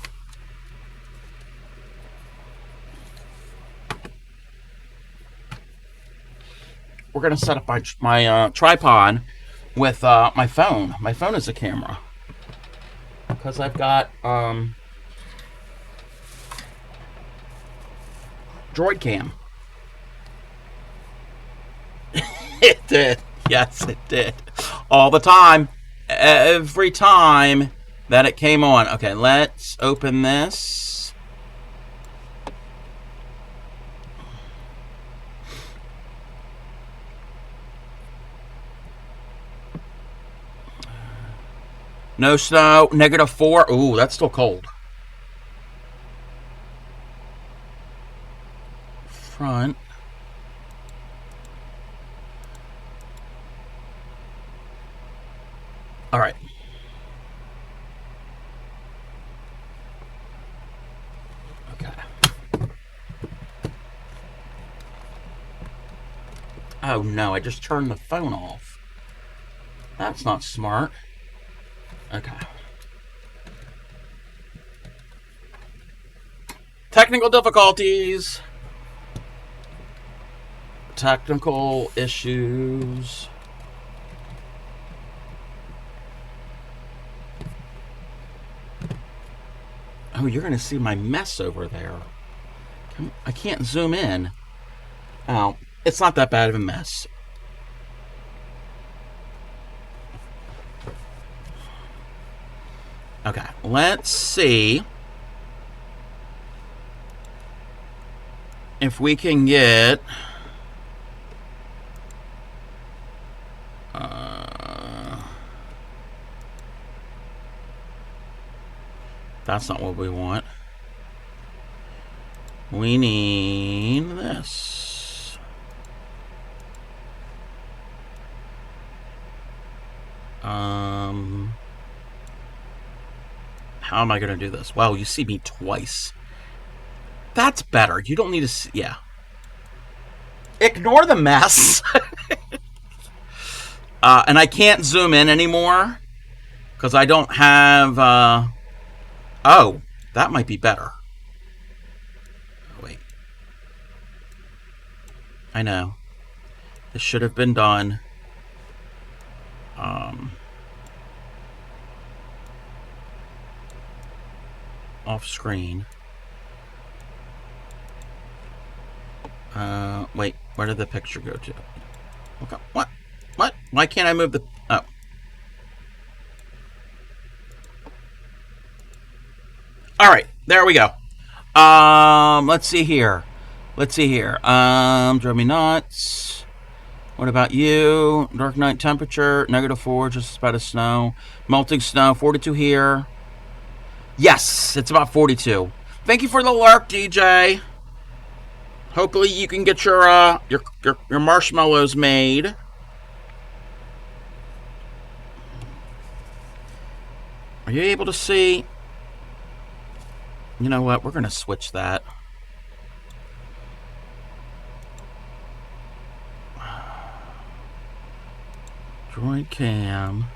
We're going to set up my tripod with my phone. My phone is a camera. Because I've got Droid Cam. It did. Yes, it did. All the time. Every time that it came on. Okay, let's open this. No snow. -4. Ooh, that's still cold. Front. All right. Okay. Oh no, I just turned the phone off. That's not smart. Okay. Technical difficulties. Technical issues. Oh, you're going to see my mess over there. I can't zoom in. Oh, it's not that bad of a mess. Okay, let's see if we can get... that's not what we want. We need this. How am I going to do this? Wow, you see me twice. That's better. You don't need to see... yeah. Ignore the mess. And I can't zoom in anymore because I don't have... oh, that might be better. Wait. I know. This should have been done. Off screen. Wait, where did the picture go to? Okay, what? What? Why can't I move the... oh. Alright, there we go. Let's see here. Drove me nuts. What about you? Dark night temperature, -4, just about as snow. Melting snow, 42 here. Yes, it's about 42. Thank you for the lurk, DJ. Hopefully you can get your marshmallows made. Are you able to see? You know what? We're going to switch that. Droid cam.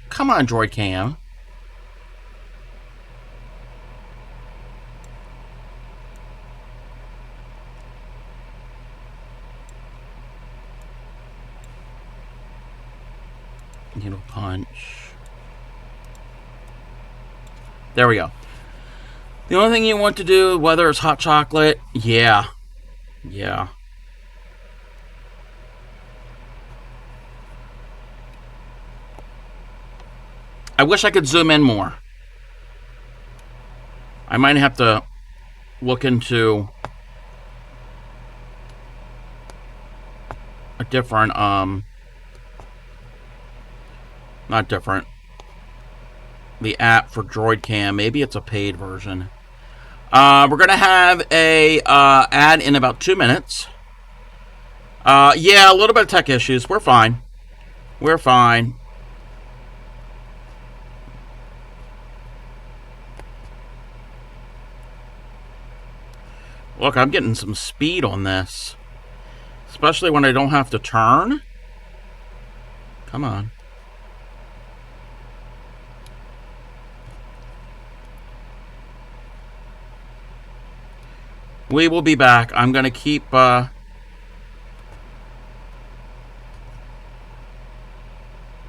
Come on, Droid cam. Needle punch. There we go. The only thing you want to do, whether it's hot chocolate, yeah. I wish I could zoom in more. I might have to look into a different, not different, the app for Droid Cam. Maybe it's a paid version. We're going to have a ad in about 2 minutes. Yeah, a little bit of tech issues. We're fine. Look, I'm getting some speed on this. Especially when I don't have to turn. Come on. We will be back. I'm going to keep...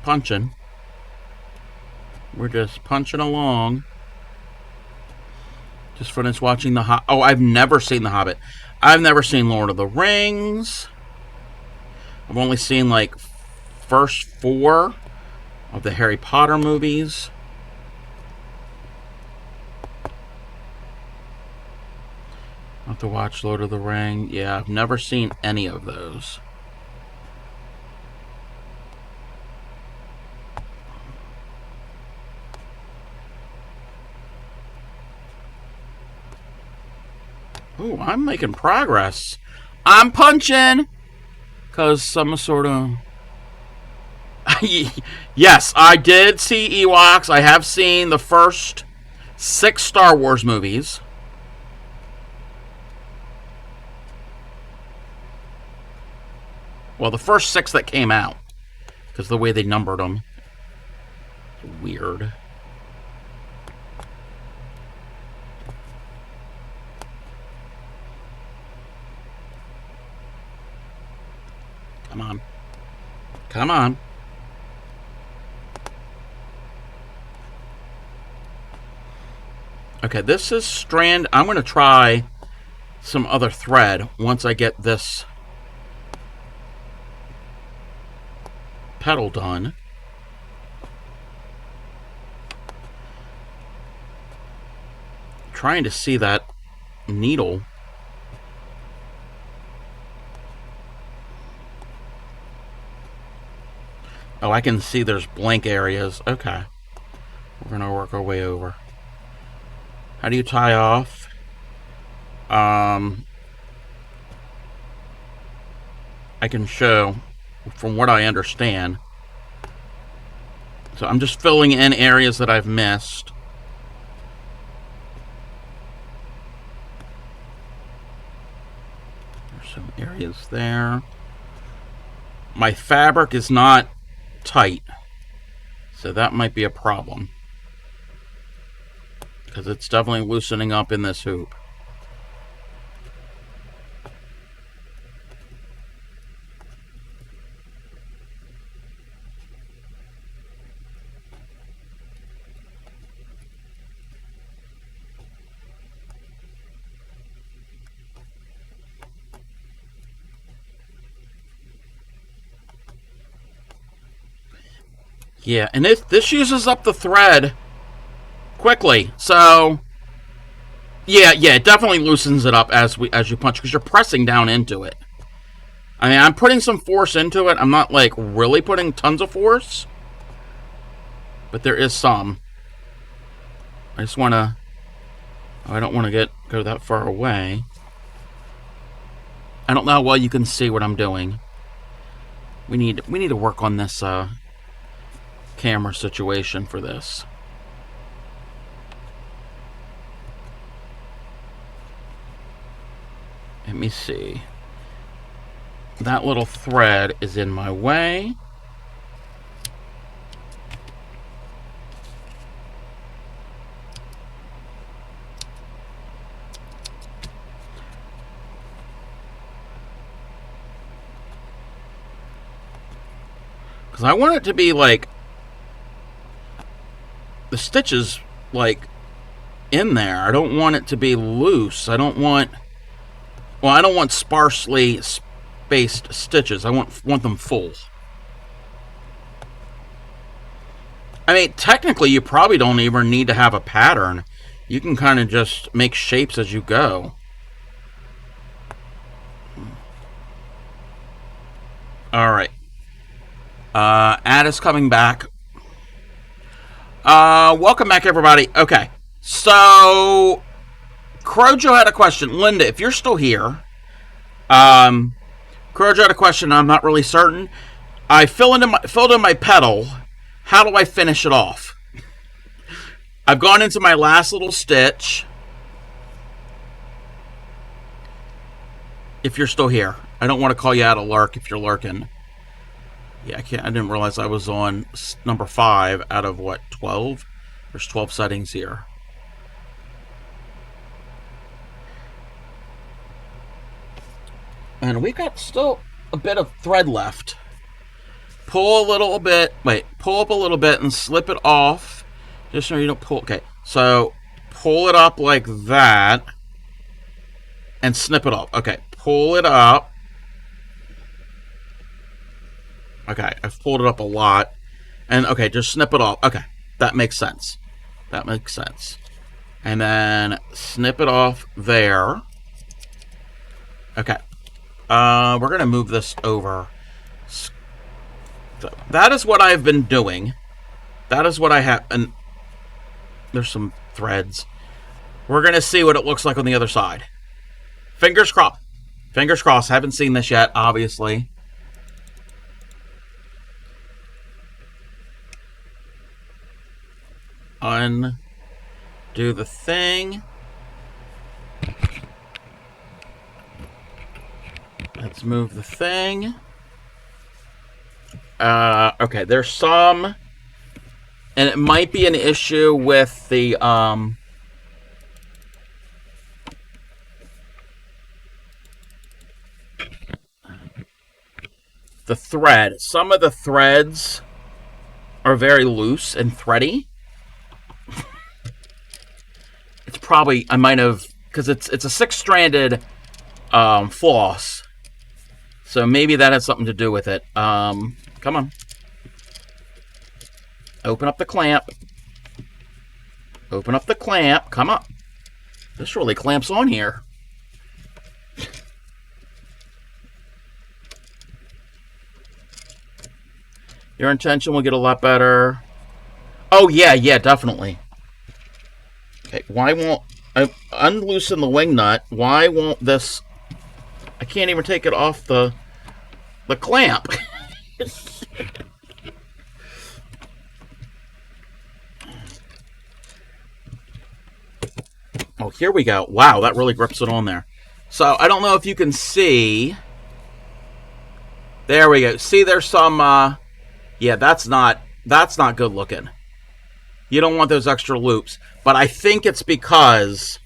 punching. We're just punching along. Just finished watching the Hobbit. Oh, I've never seen the Hobbit. I've never seen Lord of the Rings. I've only seen like first 4 of the Harry Potter movies. I have to watch Lord of the Rings. Yeah, I've never seen any of those. Ooh, I'm making progress. I'm punching! Because some sort of... yes, I did see Ewoks. I have seen the first 6 Star Wars movies. Well, the first 6 that came out, because the way they numbered them. Weird. Come on. Come on. Okay, this is strand. I'm going to try some other thread once I get this petal done. Trying to see that needle. Oh, I can see there's blank areas. Okay. We're going to work our way over. How do you tie off? I can show from what I understand. So I'm just filling in areas that I've missed. There's some areas there. My fabric is not tight, so that might be a problem, because it's definitely loosening up in this hoop. Yeah, and this uses up the thread quickly, so yeah, it definitely loosens it up as you punch, because you're pressing down into it. I mean, I'm putting some force into it. I'm not like really putting tons of force, but there is some. I just want to. I don't want to go that far away. I don't know how well you can see what I'm doing. We need to work on this camera situation for this. Let me see. That little thread is in my way. Because I want it to be like the stitches like in there. I don't want it to be loose. I don't want sparsely spaced stitches. I want them full. I mean, technically you probably don't even need to have a pattern. You can kind of just make shapes as you go. Alright. Ad is coming back. Welcome back, everybody. Okay, so Crojo had a question. Linda, if you're still here, Crojo had a question. I'm not really certain. I filled in my petal. How do I finish it off? I've gone into my last little stitch. If you're still here, I don't want to call you out a lurk if you're lurking. Yeah, I didn't realize I was on number 5 out of what, 12? There's 12 settings here. And we've got still a bit of thread left. Pull a little bit. Wait, pull up a little bit and slip it off. Just so you don't pull. Okay, so pull it up like that. And snip it off. Okay, pull it up. Okay, I've pulled it up a lot. And, okay, just snip it off. Okay, that makes sense. That makes sense. And then snip it off there. Okay. We're going to move this over. So that is what I've been doing. That is what I have. And there's some threads. We're going to see what it looks like on the other side. Fingers crossed. Fingers crossed. Haven't seen this yet, obviously. Undo the thing. Let's move the thing. Okay, there's some, and it might be an issue with the thread. Some of the threads are very loose and thready. It's probably, I might have, because it's a 6-stranded floss, so maybe that has something to do with it. Come on. Open up the clamp. Open up the clamp. Come on. This really clamps on here. Your intention will get a lot better. Oh, yeah, definitely. Okay, why won't I unloosen the wing nut? Why won't this... I can't even take it off the clamp. Oh, here we go. Wow, that really grips it on there. So, I don't know if you can see. There we go. See, there's some... yeah, that's not good looking. You don't want those extra loops. But I think it's because...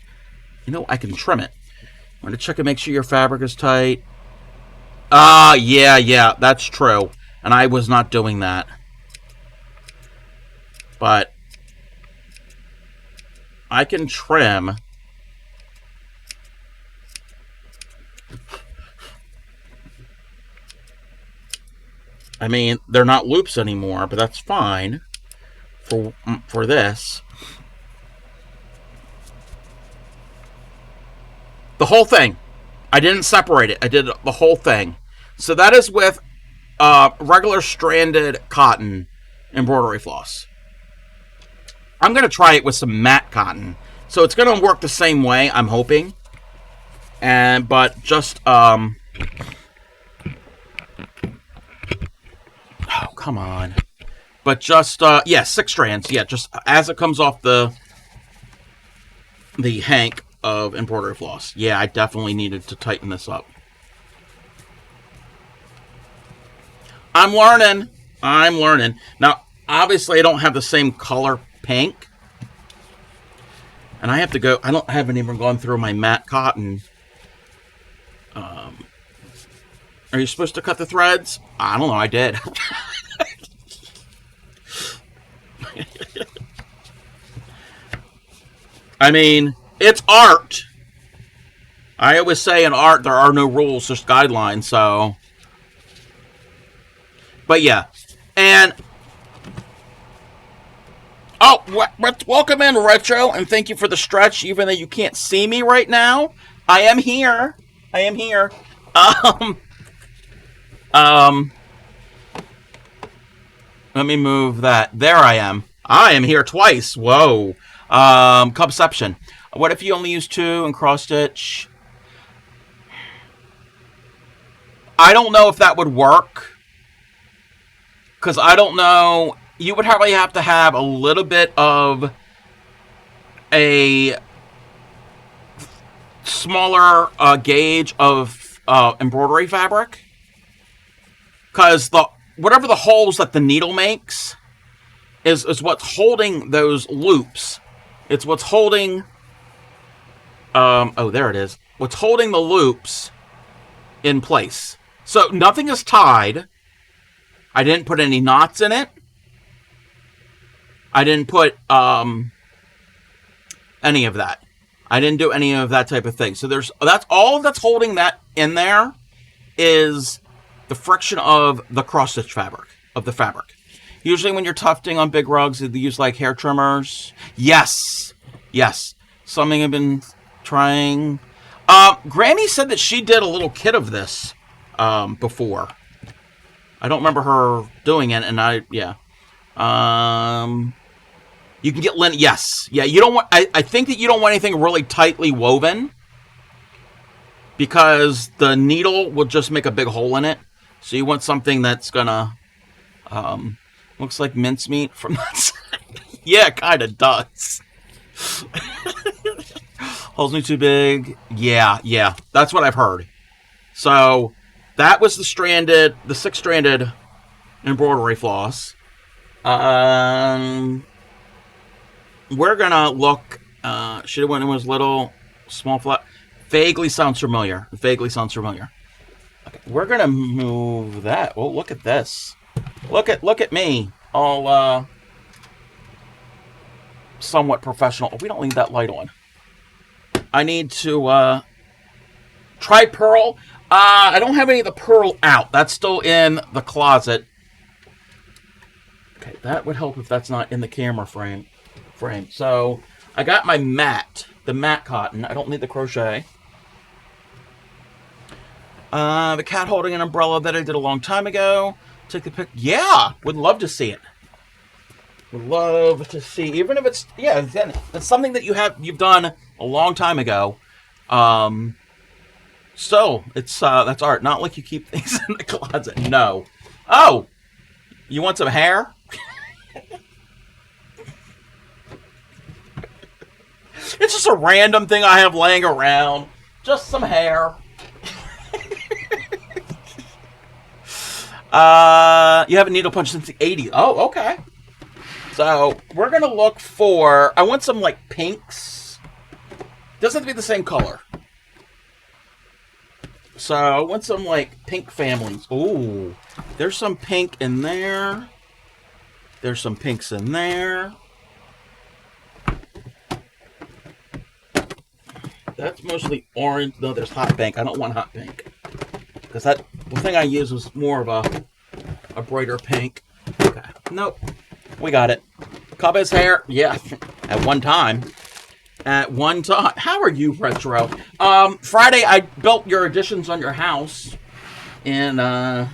You know, I can trim it. I'm going to check and make sure your fabric is tight. Yeah, that's true. And I was not doing that. But... I can trim... I mean, they're not loops anymore, but that's fine for this. The whole thing. I didn't separate it. I did the whole thing. So that is with regular stranded cotton embroidery floss. I'm going to try it with some matte cotton. So it's going to work the same way, I'm hoping. But just... oh, come on. But just, yeah, 6 strands. Yeah, just as it comes off the hank of embroidery floss. Yeah, I definitely needed to tighten this up. I'm learning. Now, obviously, I don't have the same color pink. And I have to go... I haven't even gone through my matte cotton. Are you supposed to cut the threads? I don't know. I did. I mean, it's art. I always say in art there are no rules, just guidelines, so... But yeah. And... Oh, welcome in, Retro, and thank you for the stretch, even though you can't see me right now. I am here. Let me move that. There I am. I am here twice. Whoa. Cubception. What if you only use 2 and cross stitch? I don't know if that would work. Because I don't know. You would probably have to have a little bit of a smaller gauge of embroidery fabric. Because whatever the holes that the needle makes is what's holding those loops. It's what's holding... oh, there it is. What's holding the loops in place. So nothing is tied. I didn't put any knots in it. I didn't put any of that. I didn't do any of that type of thing. So that's all that's holding that in there is the friction of the cross stitch fabric, of the fabric. Usually when you're tufting on big rugs, they use like hair trimmers. Yes. Something I've been trying. Granny said that she did a little kit of this before. I don't remember her doing it, and yeah. You can get linen. Yes. Yeah, you don't want... I think that you don't want anything really tightly woven because the needle will just make a big hole in it. So you want something that's gonna... looks like mincemeat from that side. Yeah, it kind of does. Holes me too big. Yeah. That's what I've heard. So that was the 6-stranded embroidery floss. Um, we're gonna look. Should have when it was little, small flat. Vaguely sounds familiar. Vaguely sounds familiar. Okay, we're gonna move that. Oh, look at this. Look at me. All somewhat professional. Oh, we don't leave that light on. I need to try pearl. I don't have any of the pearl out. That's still in the closet. Okay, that would help if that's not in the camera frame. So I got my mat, the mat cotton. I don't need the crochet. The cat holding an umbrella that I did a long time ago. Take the pic. Yeah, would love to see it. Would love to see, even if it's it's something that you've done a long time ago. So it's that's art. Not like you keep things in the closet. No. Oh, you want some hair? It's just a random thing I have laying around. Just some hair. You haven't needle punched since the 80s. Oh, okay. So we're gonna look for. I want some like pinks. Doesn't have to be the same color. So I want some like pink families. Ooh, there's some pink in there. There's some pinks in there. That's mostly orange. No, there's hot pink. I don't want hot pink. Because the thing I use was more of a brighter pink. Okay. Nope. We got it. Cubba's hair. Yeah. At one time. How are you, Retro? Friday I built your additions on your house in the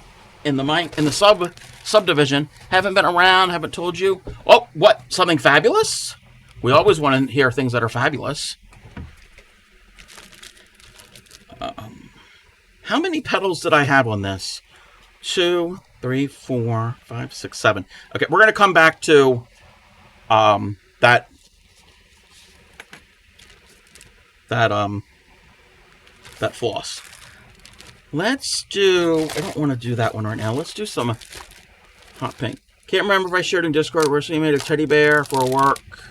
subdivision. Haven't been around, haven't told you. Oh, what? Something fabulous? We always want to hear things that are fabulous. How many petals did I have on this? 2, 3, 4, 5, 6, 7. Okay, we're gonna come back to that floss. Let's do. I don't want to do that one right now. Let's do some hot pink. Can't remember if I shared in Discord where somebody made a teddy bear for work.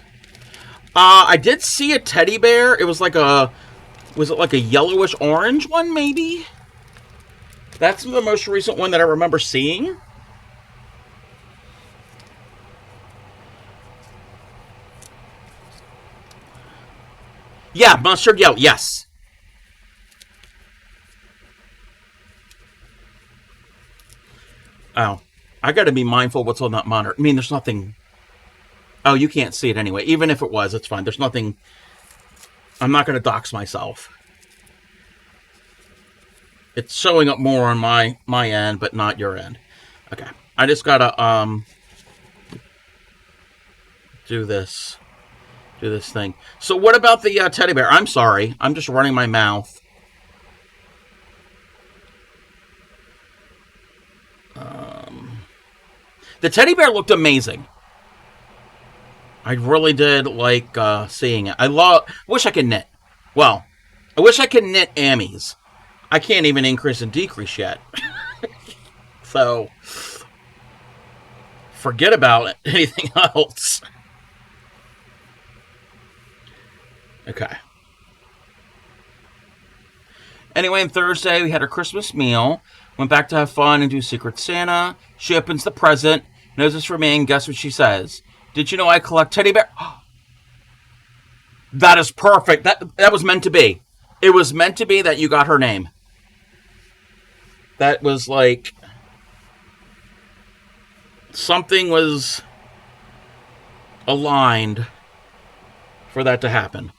I did see a teddy bear. It was like was it like a yellowish orange one, maybe? That's the most recent one that I remember seeing. Yeah, mustard yellow, yes. Oh, I gotta be mindful of what's on that monitor. I mean, there's nothing. Oh, you can't see it anyway. Even if it was, it's fine. There's nothing. I'm not gonna dox myself. It's showing up more on my end, but not your end. Okay, I just gotta do this thing. So what about the teddy bear? I'm sorry, I'm just running my mouth. The teddy bear looked amazing. I really did like seeing it. Wish I could knit. Well, I wish I could knit Ammies. I can't even increase and decrease yet. So, forget about anything else. Okay. Anyway, on Thursday, we had our Christmas meal. Went back to have fun and do Secret Santa. She opens the present, knows it's for me, and guess what she says? Did you know I collect teddy bears? That is perfect. That was meant to be. It was meant to be that you got her name. That was like something was aligned for that to happen.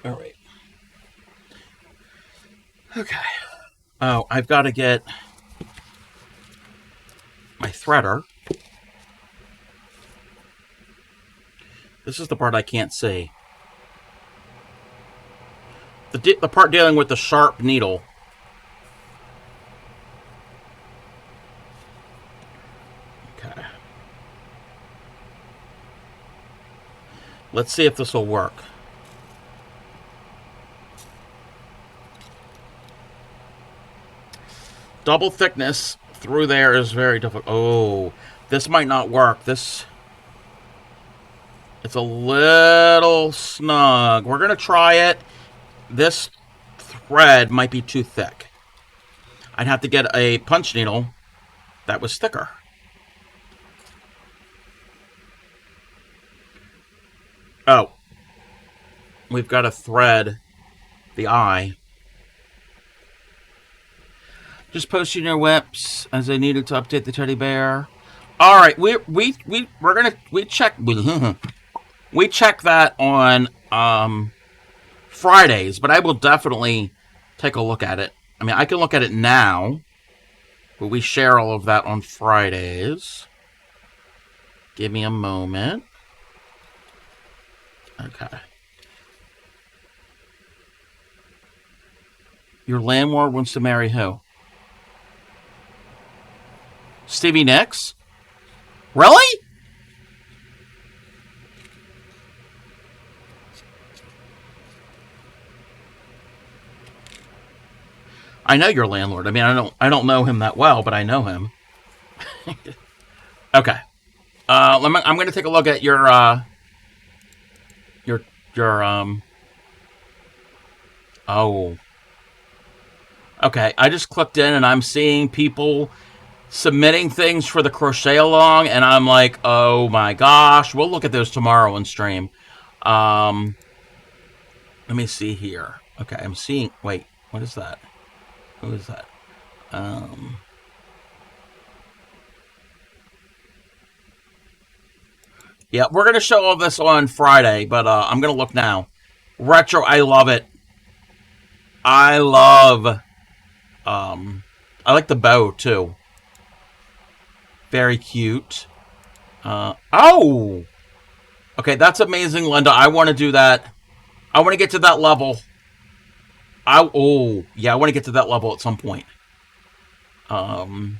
All right. Okay. Oh, I've got to get my threader. This is the part I can't see. The part dealing with the sharp needle. Okay. Let's see if this will work. double thickness through there is very difficult. Oh, this might not work. It's a little snug. We're going to try it. This thread might be too thick. I'd have to get a punch needle that was thicker. Oh. We've got to thread the eye. Just posting your whips as I needed to update the teddy bear. All right, we're gonna check we check that on Fridays, but I will definitely take a look at it. I mean, I can look at it now, but we share all of that on Fridays. Give me a moment. Okay. Your landlord wants to marry who? Stevie Nicks? Really? I know your landlord. I mean, I don't know him that well, but I know him. Okay. I'm going to take a look at your oh. Okay, I just clicked in and I'm seeing people submitting things for the crochet along, and I'm like, oh my gosh, we'll look at those tomorrow on stream. Let me see here. Okay, I'm seeing, wait, what is that? Who is that? Yeah, we're going to show all this on Friday, but I'm going to look now. Retro, I love it. I like the bow, too. Very cute. Oh! Okay, that's amazing, Linda. I want to do that. I want to get to that level. I want to get to that level at some point. Okay.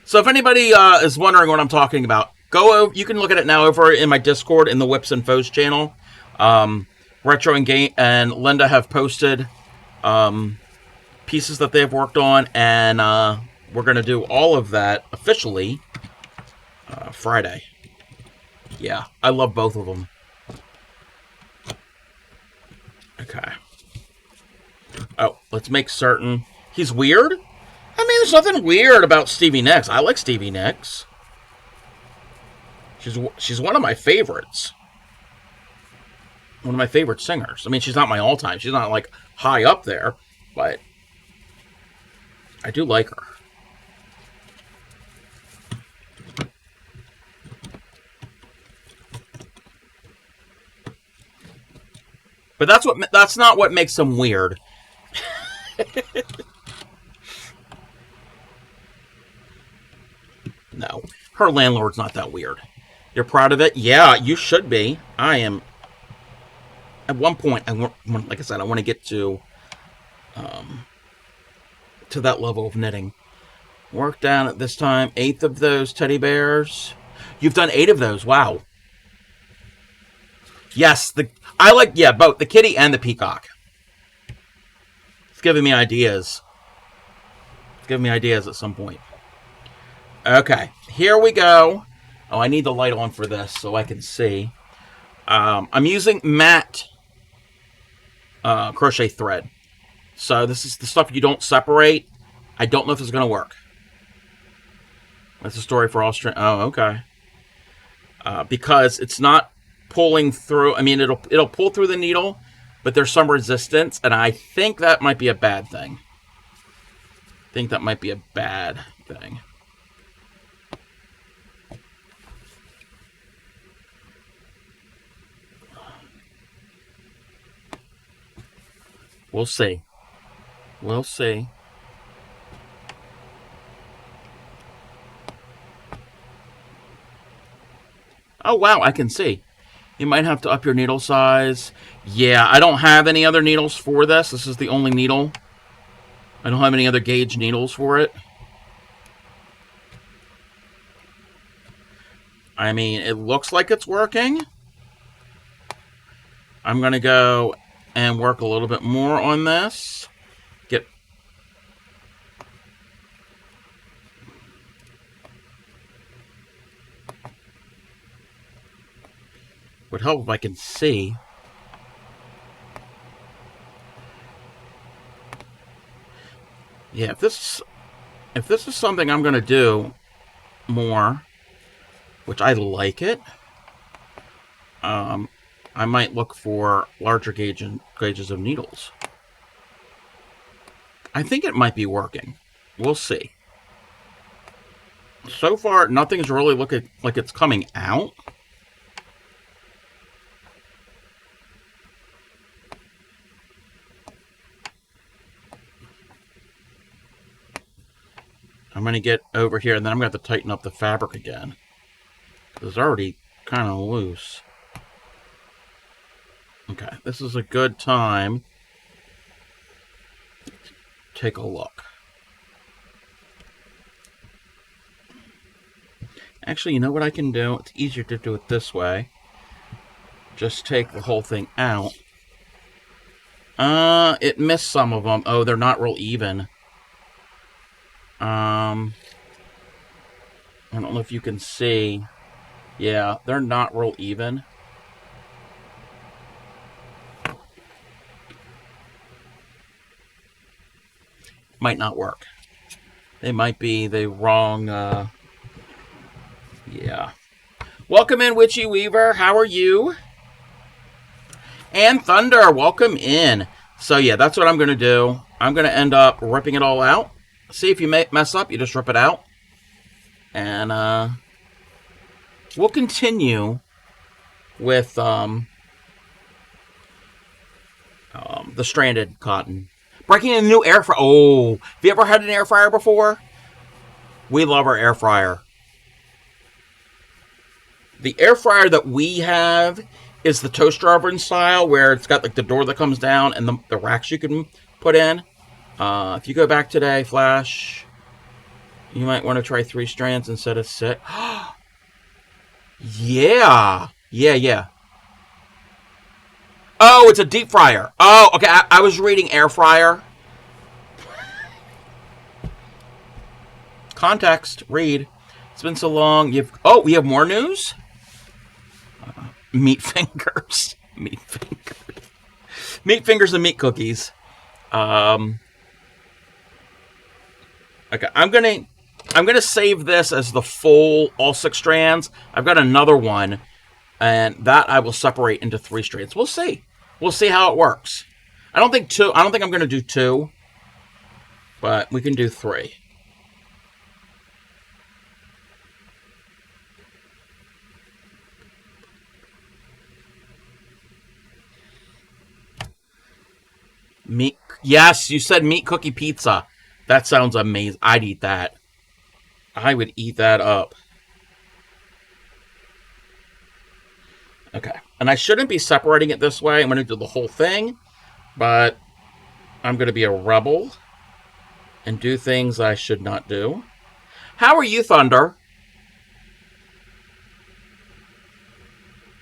So if anybody is wondering what I'm talking about, go over. You can look at it now over in my Discord in the Whips and Foes channel. Retro and Linda have posted pieces that they've worked on, and we're going to do all of that officially Friday. Yeah, I love both of them. Okay. Oh, let's make certain. He's weird? I mean, there's nothing weird about Stevie Nicks. I like Stevie Nicks. She's one of my favorites. One of my favorite singers. I mean, she's not my all-time. She's not, like, high up there. But I do like her. But that's not what makes them weird. No. Her landlord's not that weird. You're proud of it? Yeah, you should be. I am. At one point, like I said, I want to get to that level of knitting. Work down at this time. 8 of those teddy bears. You've done 8 of those. Wow. Yes, both the kitty and the peacock. It's giving me ideas. It's giving me ideas at some point. Okay, here we go. Oh, I need the light on for this so I can see. I'm using matte crochet thread. So this is the stuff you don't separate. I don't know if it's going to work. That's a story for all string. Oh, okay. Because it's not pulling through. I mean, it'll pull through the needle, but there's some resistance, and I think that might be a bad thing. We'll see. Oh, wow, I can see. You might have to up your needle size. Yeah, I don't have any other needles for this. This is the only needle. I don't have any other gauge needles for it. I mean, it looks like it's working. I'm going to go and work a little bit more on this. Get would help if I can see. Yeah, if this is something I'm going to do more, which I like it, I might look for larger gauges of needles. I think it might be working. We'll see. So far, nothing's really looking like it's coming out. I'm going to get over here, and then I'm going to have to tighten up the fabric again. It's already kind of loose. Okay, this is a good time to take a look. Actually, you know what I can do? It's easier to do it this way. Just take the whole thing out. It missed some of them. Oh, they're not real even. I don't know if you can see. Yeah, they're not real even. Might not work. They might be the wrong, yeah. Welcome in, Witchy Weaver. How are you? And Thunder, welcome in. So, yeah, that's what I'm going to do. I'm going to end up ripping it all out. See, if you mess up, you just rip it out. And, we'll continue with, the stranded cotton. Breaking in a new air fryer. Oh, have you ever had an air fryer before? We love our air fryer. The air fryer that we have is the toaster oven style, where it's got like the door that comes down and the racks you can put in. If you go back today, Flash, you might want to try 3 strands instead of 6. Yeah. Oh, it's a deep fryer. Oh, okay. I was reading air fryer. Context. Read. It's been so long. We have more news? Meat fingers. Meat fingers. Meat fingers and meat cookies. Okay, I'm gonna save this as the full all 6 strands. I've got another one, and that I will separate into 3 strands. We'll see. We'll see how it works. I don't think I'm gonna do 2, but we can do 3. Meat. Yes, you said meat cookie pizza. That sounds amazing. I'd eat that. I would eat that up. Okay. And I shouldn't be separating it this way. I'm going to do the whole thing. But I'm going to be a rebel and do things I should not do. How are you, Thunder?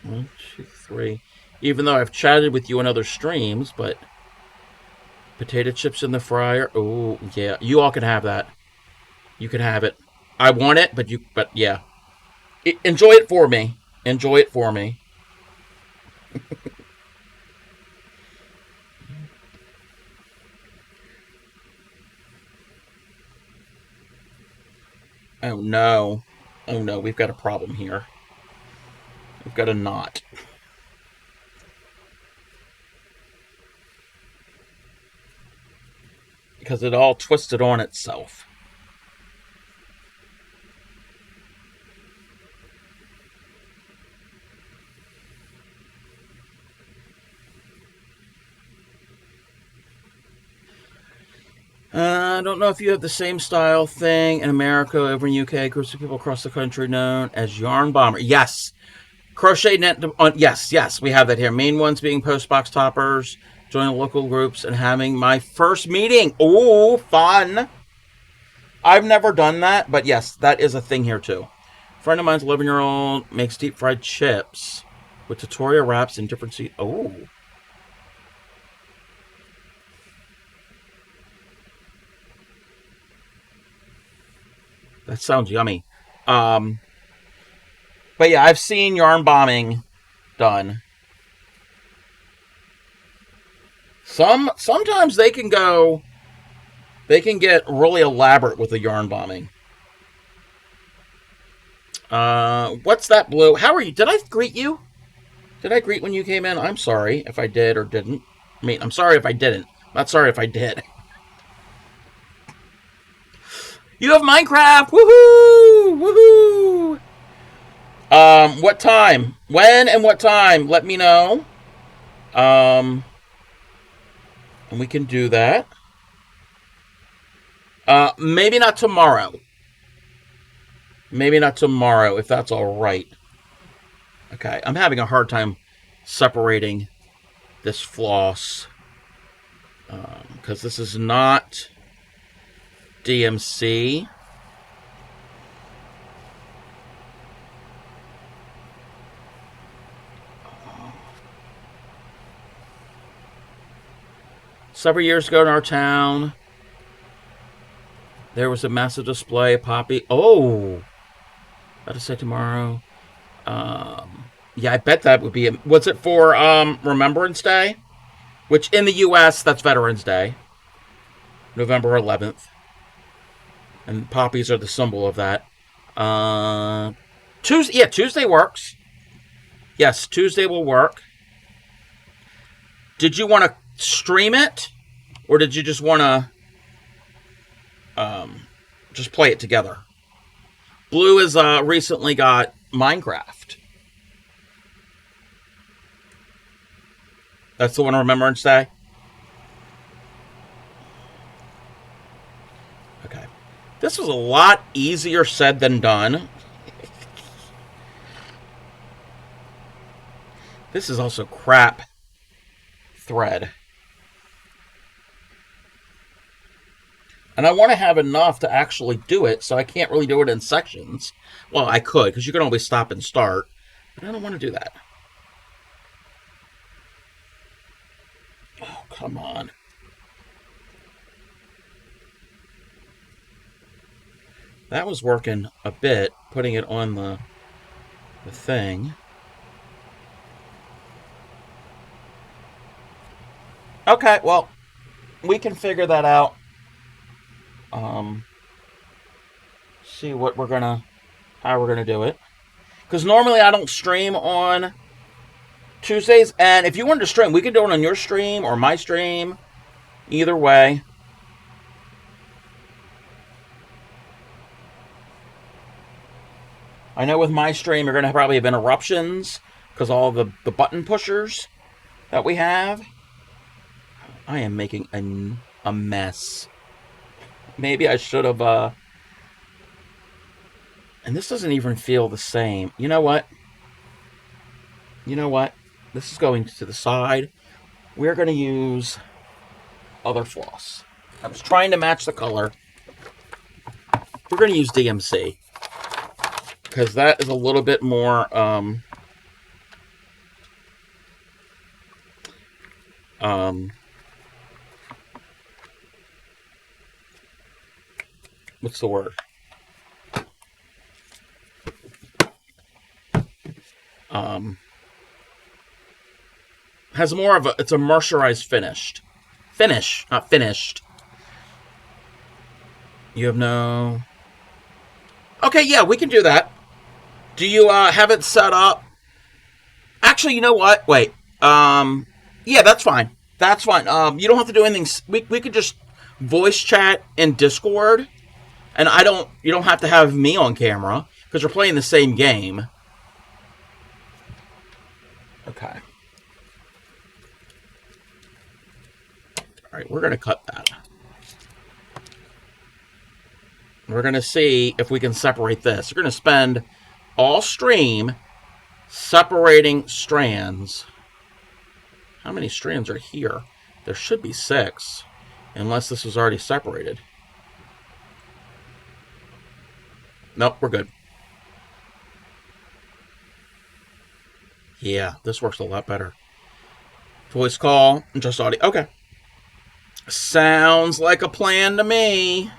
1, 2, 3. Even though I've chatted with you on other streams, but potato chips in the fryer. Oh, yeah. You all can have that. You can have it. I want it, but yeah. Enjoy it for me. Enjoy it for me. Oh, no. Oh, no. We've got a problem here. We've got a knot. Because it all twisted on itself. I don't know if you have the same style thing in America, over in UK. Groups of people across the country known as yarn bomber. Yes. Crochet net. Yes, we have that here. Main ones being post box toppers, joining local groups, and having my first meeting. Ooh, fun. I've never done that, but yes, that is a thing here too. A friend of mine's 11-year-old makes deep fried chips with tutorial wraps in different Oh. That sounds yummy. Um, but yeah, I've seen yarn bombing done. Sometimes they can get really elaborate with the yarn bombing. What's that, Blue? How are you? Did I greet you? Did I greet when you came in? I'm sorry if I did or didn't. I mean, I'm sorry if I didn't. Not sorry if I did. You have Minecraft! Woohoo! Woohoo! What time? When and what time? Let me know. Um, and we can do that. Maybe not tomorrow. Maybe not tomorrow, if that's all right. Okay, I'm having a hard time separating this floss because this is not DMC. Several years ago in our town, there was a massive display of poppy. Oh, about to say tomorrow. Yeah, I bet that would be. Was it for Remembrance Day? Which in the U.S. that's Veterans Day, November 11th, and poppies are the symbol of that. Tuesday, yeah, Tuesday works. Yes, Tuesday will work. Did you want to stream it, or did you just want to just play it together? Blue has recently got Minecraft. That's the one Remembrance Day? Okay. This was a lot easier said than done. This is also crap thread. And I want to have enough to actually do it, so I can't really do it in sections. Well, I could, because you can always stop and start. But I don't want to do that. Oh, come on. That was working a bit, putting it on the thing. Okay, well, we can figure that out. See what how we're gonna do it. Because normally I don't stream on Tuesdays, and if you wanted to stream, we could do it on your stream or my stream. Either way. I know with my stream, you're gonna probably have interruptions because all the button pushers that we have. I am making a mess. Maybe I should have, and this doesn't even feel the same. You know what? You know what? This is going to the side. We're going to use other floss. I was trying to match the color. We're going to use DMC. Because that is a little bit more, what's the word? Has more of it's a mercerized finish, not finished. You have no. Okay, yeah, we can do that. Do you have it set up? Actually, you know what? Wait. Yeah, that's fine. That's fine. You don't have to do anything. We could just voice chat in Discord, and you don't have to have me on camera because we're playing the same game. Okay. All right, we're going to cut that. We're going to see if we can separate this. We're going to spend all stream separating strands. How many strands are here? There should be 6, unless this was already separated. Nope, we're good. Yeah, this works a lot better. Voice call, just audio. Okay. Sounds like a plan to me.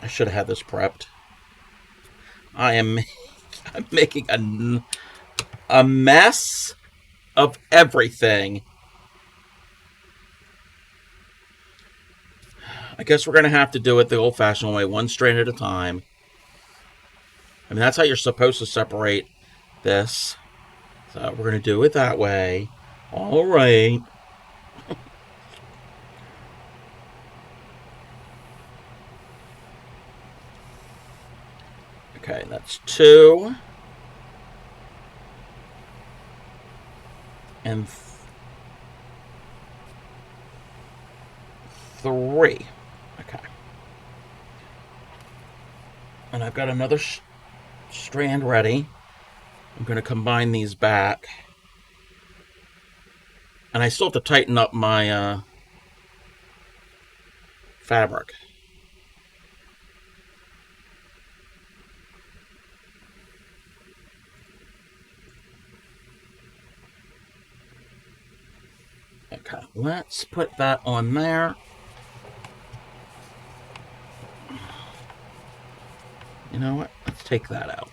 I should have had this prepped. I'm making a mess of everything. I guess we're going to have to do it the old-fashioned way, one strand at a time. I mean, that's how you're supposed to separate this. So we're going to do it that way. All right. Okay, that's 2. And 3. Okay. And I've got another strand ready. I'm going to combine these back. And I still have to tighten up my fabric. Okay, let's put that on there. You know what? Let's take that out.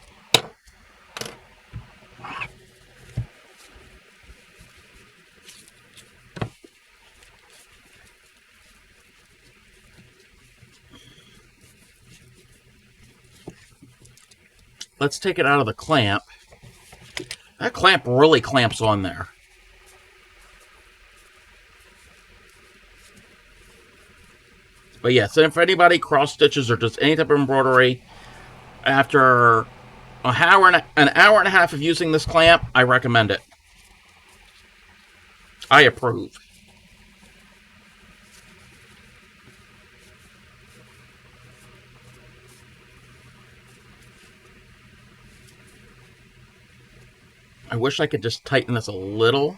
Let's take it out of the clamp. That clamp really clamps on there. But yes, and if anybody cross stitches or does any type of embroidery, after an hour and a half of using this clamp, I recommend it. I approve. I wish I could just tighten this a little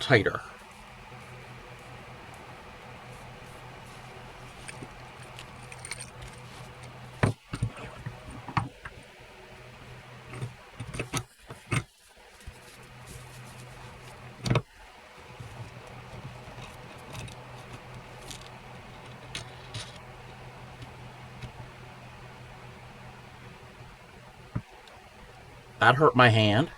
tighter. That hurt my hand.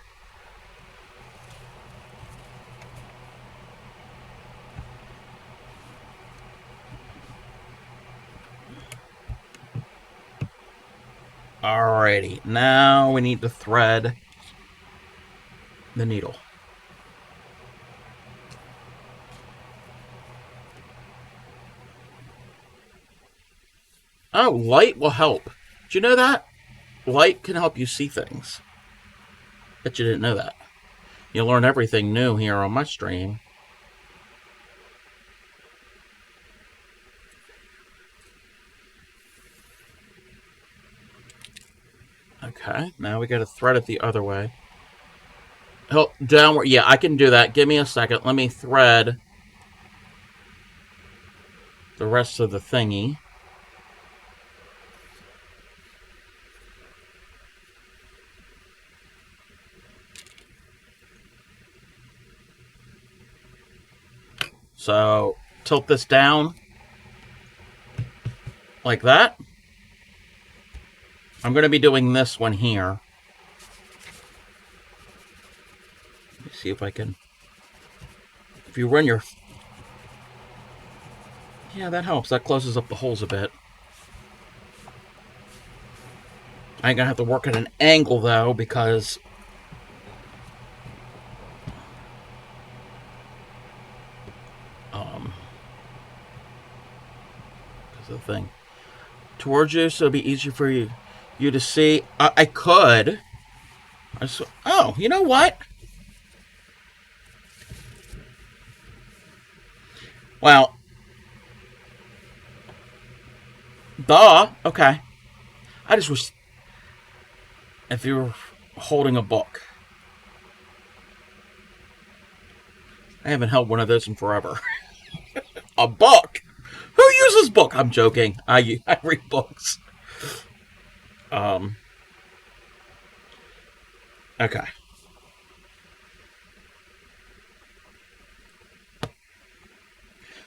Alrighty, now we need to thread the needle. Oh, light will help. Did you know that? Light can help you see things. Bet you didn't know that. You'll learn everything new here on my stream. Okay, now we got to thread it the other way. Oh, downward. Yeah, I can do that. Give me a second. Let me thread the rest of the thingy. So, tilt this down like that. I'm going to be doing this one here. Let me see if I can... If you run your... Yeah, that helps. That closes up the holes a bit. I ain't going to have to work at an angle, though, because... Because of the thing. Towards you, so it'll be easier for you to see. I could. Oh, you know what? Well, duh. Okay. I just was. If you were holding a book, I haven't held one of those in forever. A book. Who uses book? I'm joking. I read books. Okay.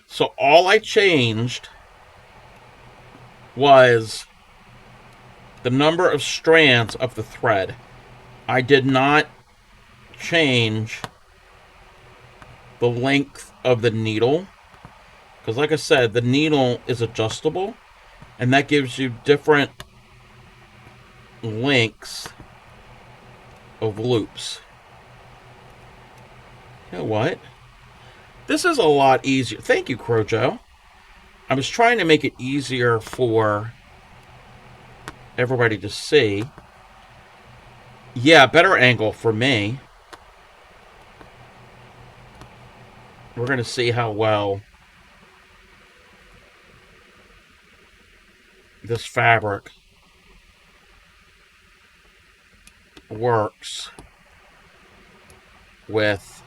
So all I changed was the number of strands of the thread. I did not change the length of the needle because, like I said, the needle is adjustable, and that gives you different lengths of loops. You know what? This is a lot easier. Thank you, Crojo. I was trying to make it easier for everybody to see. Yeah, better angle for me. We're going to see how well this fabric works with,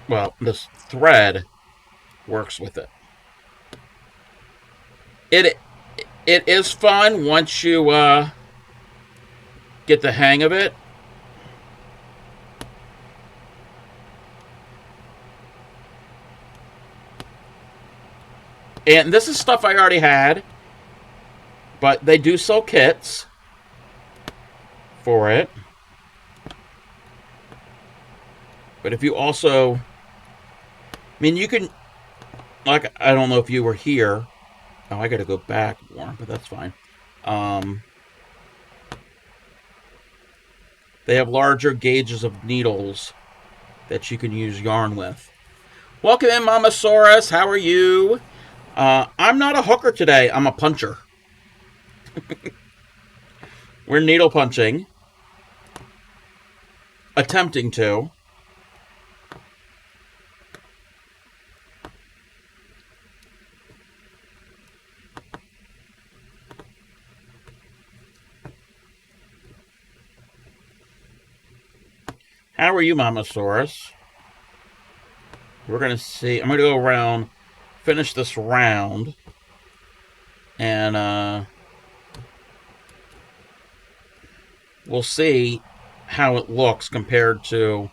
well, this thread works with it. It is fun once you get the hang of it. And this is stuff I already had, but they do sell kits for it. But if you also, I mean, you can, like, I don't know if you were here. Oh, I got to go back more, but that's fine. They have larger gauges of needles that you can use yarn with. Welcome in, Mamasaurus. How are you? I'm not a hooker today. I'm a puncher. We're needle punching. Attempting to. How are you, Mamasaurus? We're going to see. I'm going to go around, finish this round, and we'll see how it looks compared to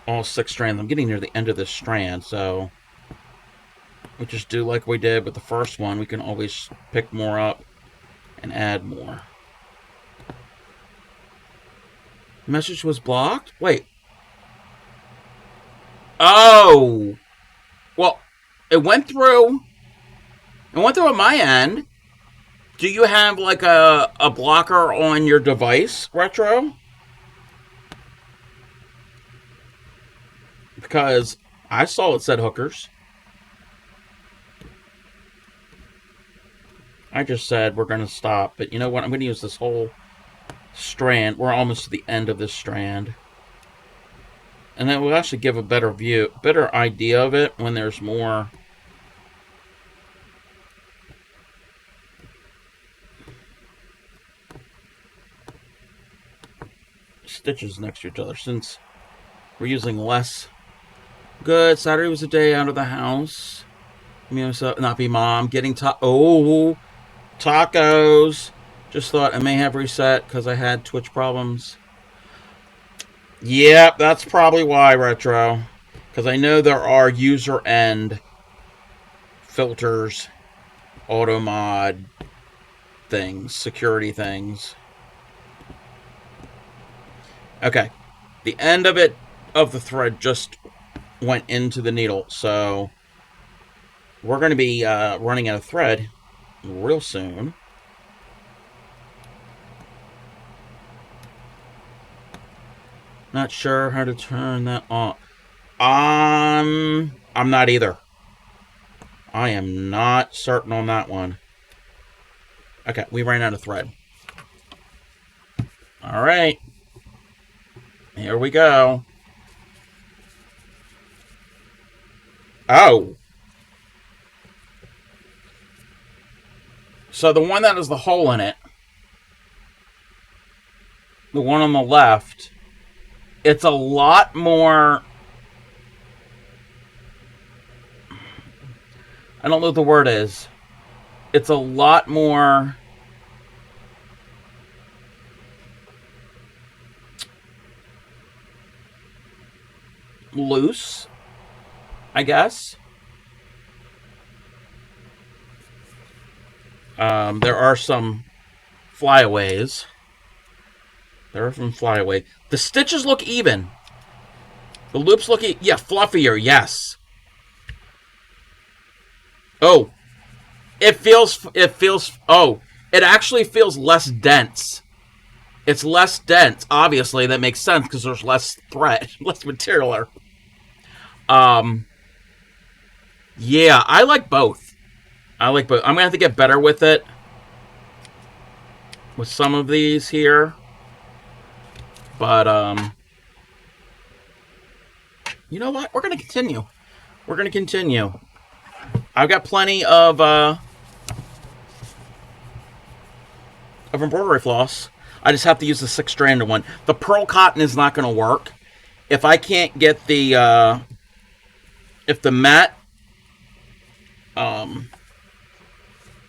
all 6 strands. I'm getting near the end of this strand, so we just do like we did with the first one. We can always pick more up and add more. Message was blocked? Wait. Oh! Well, it went through. It went through on my end. Do you have like a blocker on your device, Retro? Because I saw it said hookers. I just said we're going to stop. But you know what? I'm going to use this whole strand. We're almost to the end of this strand. And then we'll actually give a better view, better idea of it when there's more stitches next to each other, since we're using less. Good. Saturday was a day out of the house. Me and myself, not be mom. Getting tacos. Just thought I may have reset because I had Twitch problems. Yep, that's probably why, Retro. Because I know there are user end filters, auto mod things, security things. Okay. The end of it, of the thread, just went into the needle. So we're going to be running out of thread real soon. Not sure how to turn that on. I'm not either. I am not certain on that one. Okay, we ran out of thread. All right. Here we go. Oh. So the one that has the hole in it, the one on the left, it's a lot more, I don't know what the word is. It's a lot more loose, I guess. There are some flyaways. There are some flyaway. The stitches look even. The loops look, yeah, fluffier. Yes. Oh, it feels. It feels. Oh, it actually feels less dense. It's less dense. Obviously, that makes sense because there's less thread, less material. Um, yeah, I like both. I like both. I'm gonna have to get better with it with some of these here, but you know what? We're gonna continue. We're gonna continue. I've got plenty of embroidery floss. I just have to use the 6-stranded one. The pearl cotton is not going to work if I can't get the if the matte um,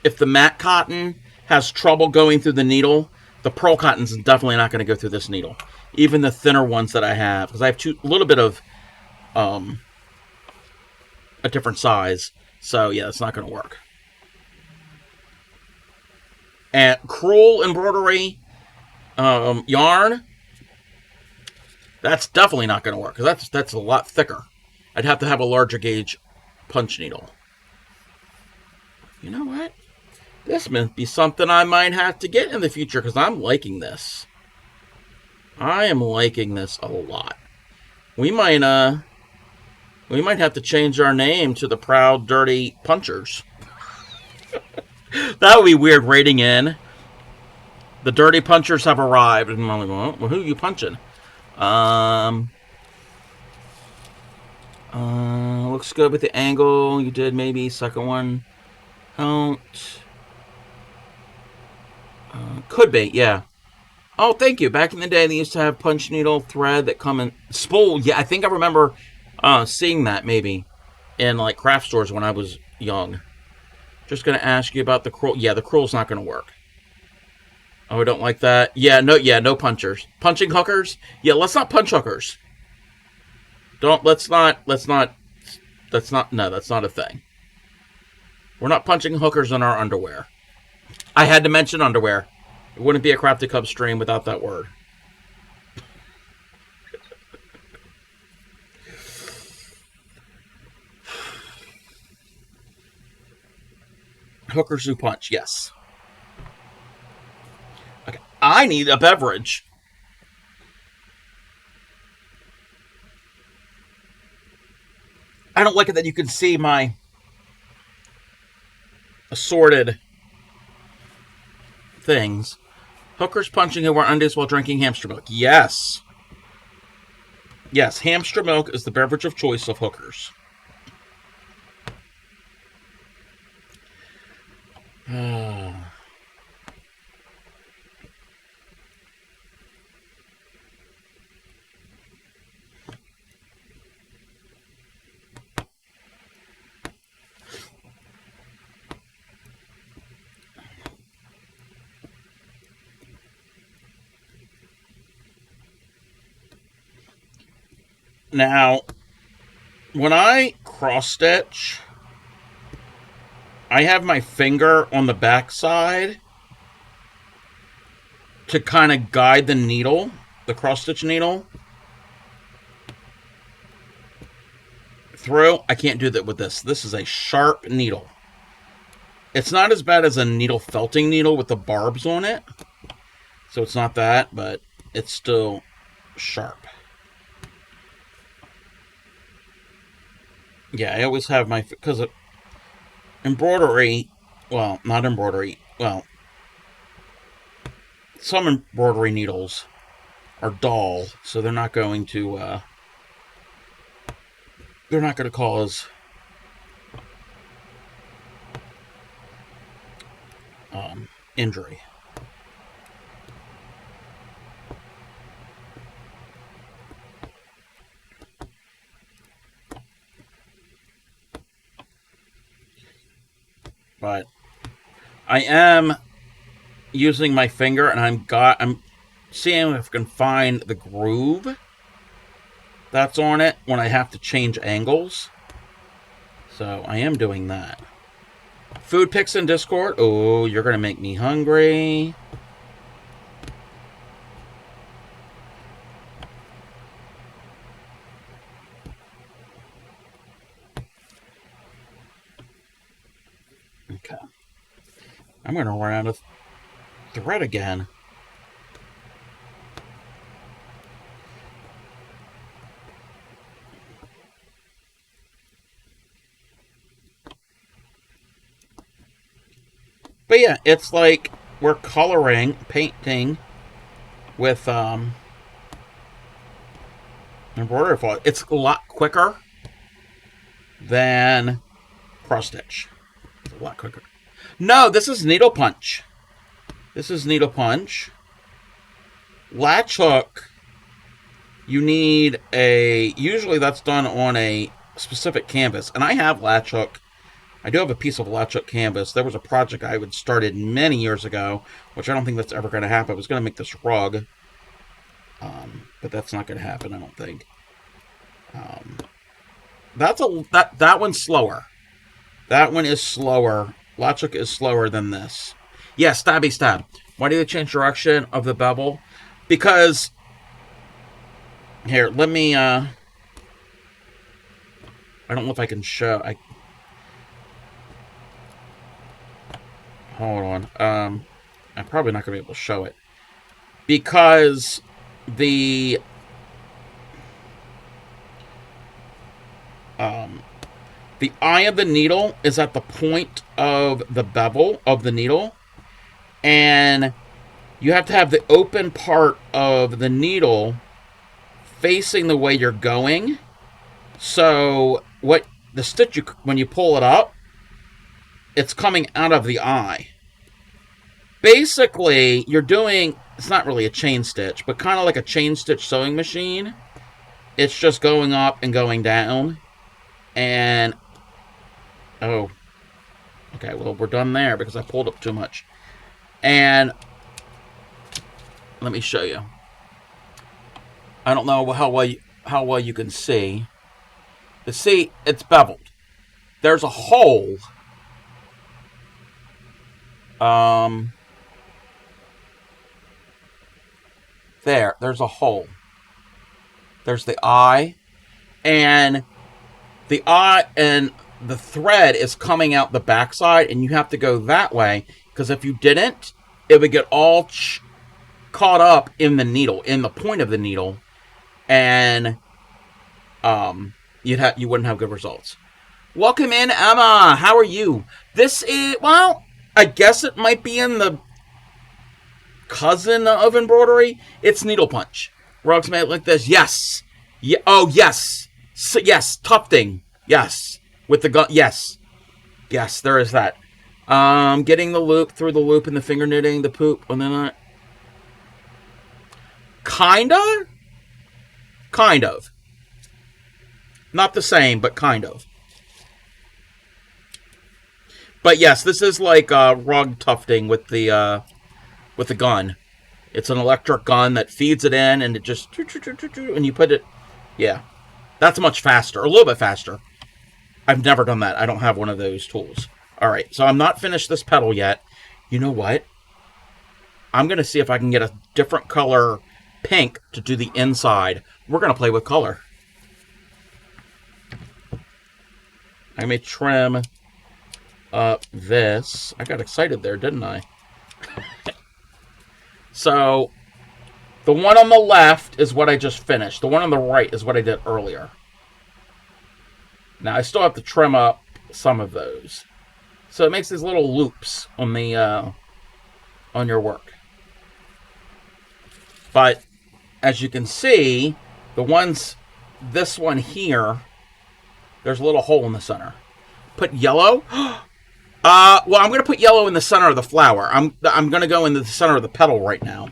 if the matte cotton has trouble going through the needle. The pearl cotton is definitely not going to go through this needle. Even the thinner ones that I have, because I have a little bit of a different size. So yeah, it's not going to work. And crewel embroidery yarn, that's definitely not going to work because that's a lot thicker. I'd have to have a larger gauge punch needle. You know what? This might be something I might have to get in the future because I'm liking this. I am liking this a lot. We might have to change our name to the Proud Dirty Punchers. That would be weird rating in. The Dirty Punchers have arrived. And I'm like, well, who are you punching? Looks good with the angle. You did maybe second one. Don't. Could be, yeah. Oh, thank you. Back in the day, they used to have punch needle thread that come in spool. Yeah, I think I remember seeing that maybe in like craft stores when I was young. Just gonna ask you about the crewel. Yeah, the crewel's not gonna work. Oh, I don't like that. Yeah, no punchers. Punching hookers? Yeah, let's not punch hookers. Let's not, no, that's not a thing. We're not punching hookers in our underwear. I had to mention underwear. It wouldn't be a Crafted Cub stream without that word. Hookers who punch, yes. Okay, I need a beverage. I don't like it that you can see my assorted things. Hookers punching who wear undies while drinking hamster milk. Yes. Yes, hamster milk is the beverage of choice of hookers. Now, when I cross stitch, I have my finger on the back side to kind of guide the needle, the cross stitch needle, through. I can't do that with this. This is a sharp needle. It's not as bad as a needle felting needle with the barbs on it. So it's not that, but it's still sharp. Yeah, I always have my, because embroidery, well, not embroidery, well, some embroidery needles are dull, so they're not going to cause injury. But I am using my finger, and I'm seeing if I can find the groove that's on it when I have to change angles. So I am doing that. Food pics in Discord. Oh, you're going to make me hungry. Okay. I'm going to run out of thread again. But yeah, it's like we're coloring, painting with embroidery foil. It's a lot quicker than cross stitch. It's a lot quicker. No, this is needle punch. This is needle punch. Latch hook, you need a... Usually that's done on a specific canvas. And I have latch hook. I do have a piece of latch hook canvas. There was a project I had started many years ago, which I don't think that's ever going to happen. I was going to make this rug. But that's not going to happen, I don't think. That one's slower. That one is slower. Latch hook is slower than this. Yeah, stabby stab. Why do they change direction of the bevel? Because here, let me I don't know if I can show. Hold on. I'm probably not gonna be able to show it. Because the the eye of the needle is at the point of the bevel of the needle, and you have to have the open part of the needle facing the way you're going. So what the stitch, when you pull it up, it's coming out of the eye. Basically, you're doing, it's not really a chain stitch, but kind of like a chain stitch sewing machine. It's just going up and going down. And, oh, okay, well, we're done there because I pulled up too much. And let me show you. I don't know how well you can see. You see, it's beveled. There's a hole. There's a hole. There's the eye, and the eye and the thread is coming out the backside, and you have to go that way, because if you didn't, it would get all caught up in the needle, in the point of the needle, and you wouldn't have good results. Welcome in, Emma. How are you? This is, well, I guess it might be in the cousin of embroidery. It's needle punch. Rugs made like this. Yes. Yeah. Oh, yes. So, yes. Tufting. Yes. With the gun. Yes. Yes, there is that. Getting the loop through the loop and the finger knitting, the poop, and then kinda? Kind of. Not the same, but kind of. But yes, this is like rug tufting with the gun. It's an electric gun that feeds it in, and it just, and you put it. Yeah, that's much faster, a little bit faster. I've never done that. I don't have one of those tools. All right, so I'm not finished this petal yet. You know what? I'm gonna see if I can get a different color pink to do the inside. We're gonna play with color. I may trim this. I got excited there, didn't I? So, the one on the left is what I just finished. The one on the right is what I did earlier. Now, I still have to trim up some of those. So, it makes these little loops on the on your work. But, as you can see, this one here, there's a little hole in the center. Put yellow. Well, I'm going to put yellow in the center of the flower. I'm going to go in the center of the petal right now.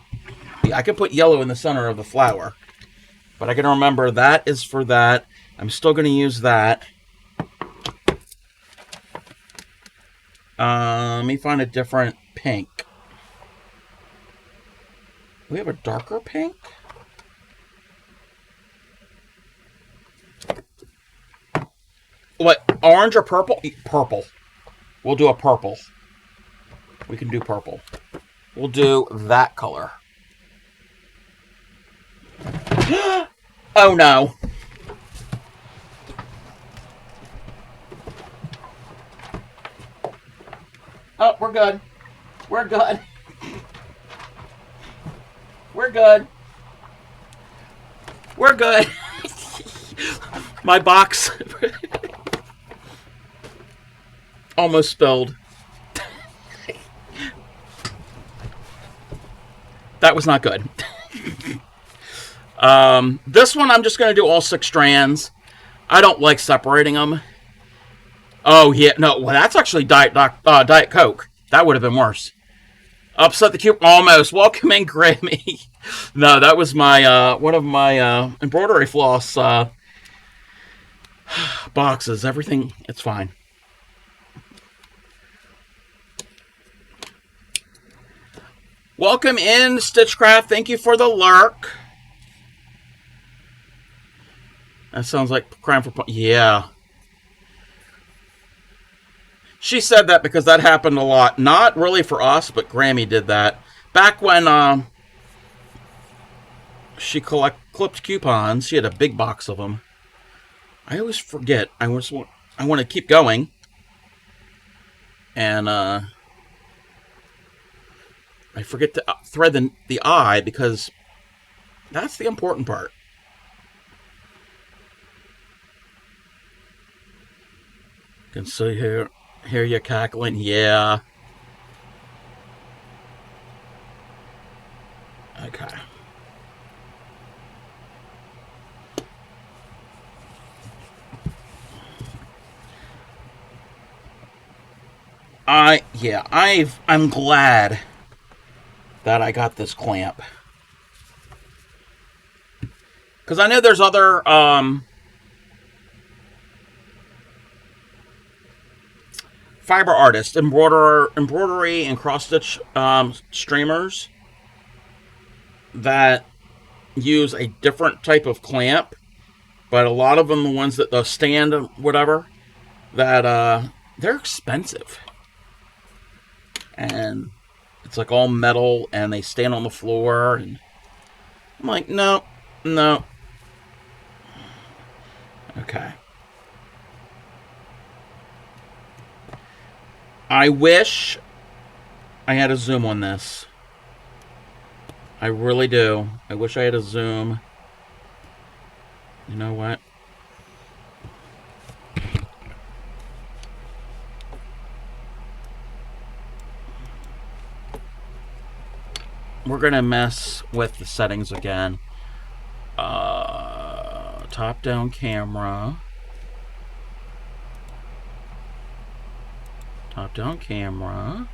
I can put yellow in the center of the flower. But I got to remember that is for that. I'm still going to use that. Let me find a different pink. We have a darker pink? What, orange or purple? Purple. We'll do a purple. We can do purple. We'll do that color. Oh no. Oh, we're good. We're good. We're good. We're good. My box almost spilled. That was not good. This one I'm just going to do all 6 strands. I don't like separating them. Oh, yeah. No, well, that's actually Diet Coke. That would have been worse. Upset the cube. Almost. Welcome in, Grammy. No, that was my one of my embroidery floss boxes. Everything, it's fine. Welcome in, Stitchcraft. Thank you for the lurk. That sounds like crime for... Yeah. She said that because that happened a lot. Not really for us, but Grammy did that. Back when she clipped coupons, she had a big box of them. I always forget. I want to keep going. And I forget to thread the eye because that's the important part. You can see here. Hear you cackling? Yeah. Okay. I'm glad that I got this clamp. Because I know there's other fiber artists, embroidery and cross-stitch streamers that use a different type of clamp, but a lot of them, the ones that the stand, whatever, that they're expensive, and it's like all metal, and they stand on the floor, and I'm like, no. Okay. I wish I had a zoom on this. I really do. I wish I had a zoom. You know what? We're going to mess with the settings again. Top-down camera. Top-down camera.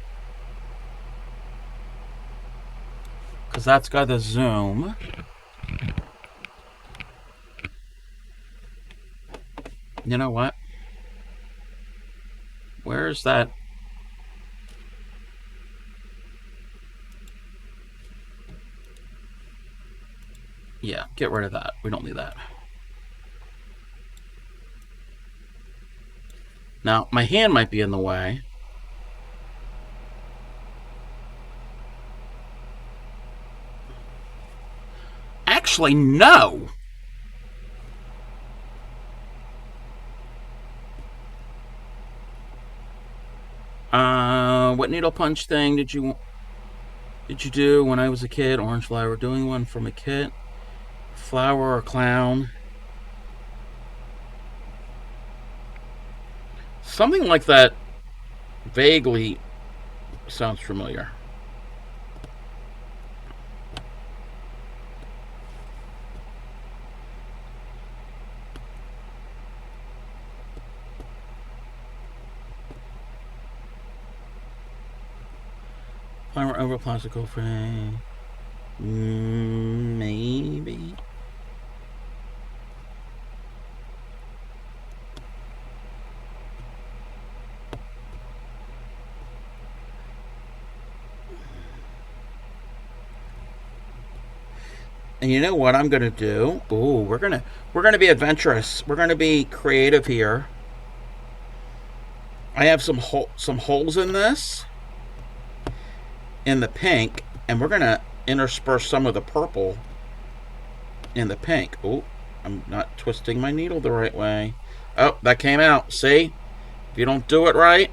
Because that's got the zoom. You know what? Where's that? Yeah, get rid of that. We don't need that. Now, my hand might be in the way. Actually, no. What needle punch thing did you do when I was a kid? Orange flower. Doing one from a kit. Flower or clown. Something like that vaguely sounds familiar. Flower over plastic frame. Maybe. And you know what I'm gonna do? Ooh, we're gonna be adventurous. We're gonna be creative here. I have some holes in this, in the pink, and we're going to intersperse some of the purple in the pink. Oh, I'm not twisting my needle the right way. Oh, that came out. See? If you don't do it right,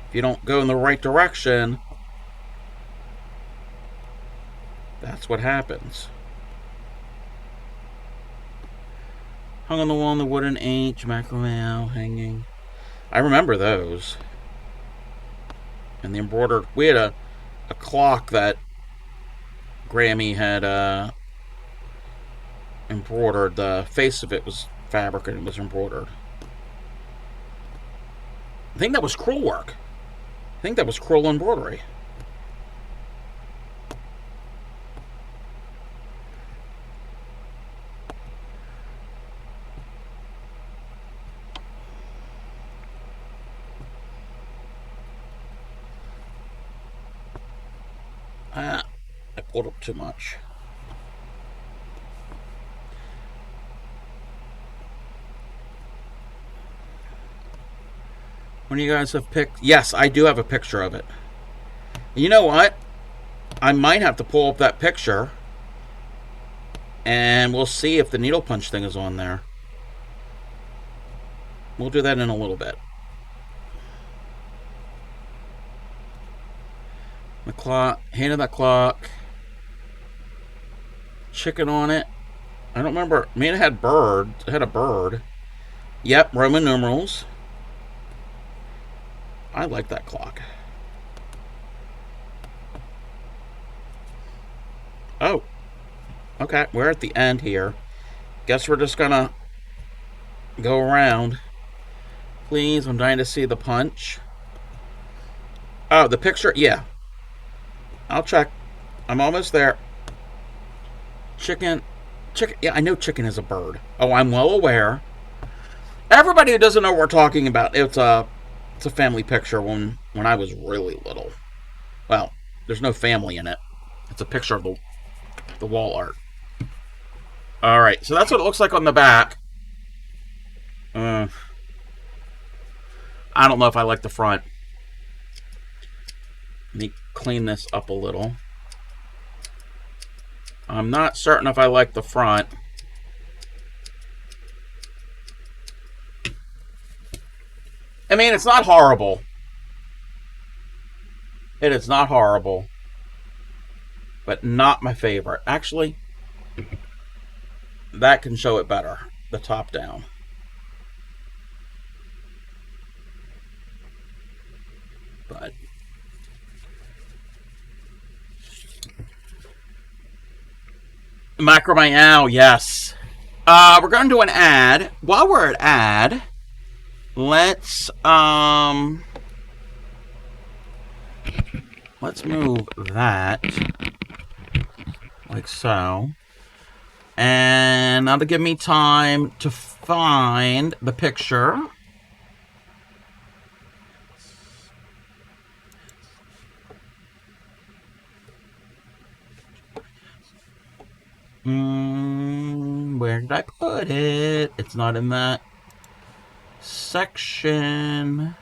if you don't go in the right direction, that's what happens. Hung on the wall in the wooden H, mackerel hanging. I remember those. And the embroidered. We had a clock that Grammy had embroidered. The face of it was fabric and it was embroidered. I think that was crewel work. I think that was crewel embroidery. I pulled up too much. When you guys have picked... Yes, I do have a picture of it. You know what? I might have to pull up that picture, and we'll see if the needle punch thing is on there. We'll do that in a little bit. The clock, hand of that clock, chicken on it. I don't remember. I mean, it had bird. It had a bird. Yep, Roman numerals. I like that clock. Oh, okay. We're at the end here. Guess we're just gonna go around. Please, I'm dying to see the punch. Oh, the picture. Yeah. I'll check. I'm almost there. Chicken. Yeah, I know chicken is a bird. Oh, I'm well aware. Everybody who doesn't know what we're talking about, it's a family picture when I was really little. Well, there's no family in it. It's a picture of the wall art. All right, so that's what it looks like on the back. I don't know if I like the front. Let me clean this up a little. I'm not certain if I like the front. I mean, it's not horrible. It is not horrible. But not my favorite. Actually, that can show it better. The top down. But macrame owl, yes. We're going to do an ad. While we're at ad, let's move that like so. And that'll give me time to find the picture. Where did I put it? It's not in that section.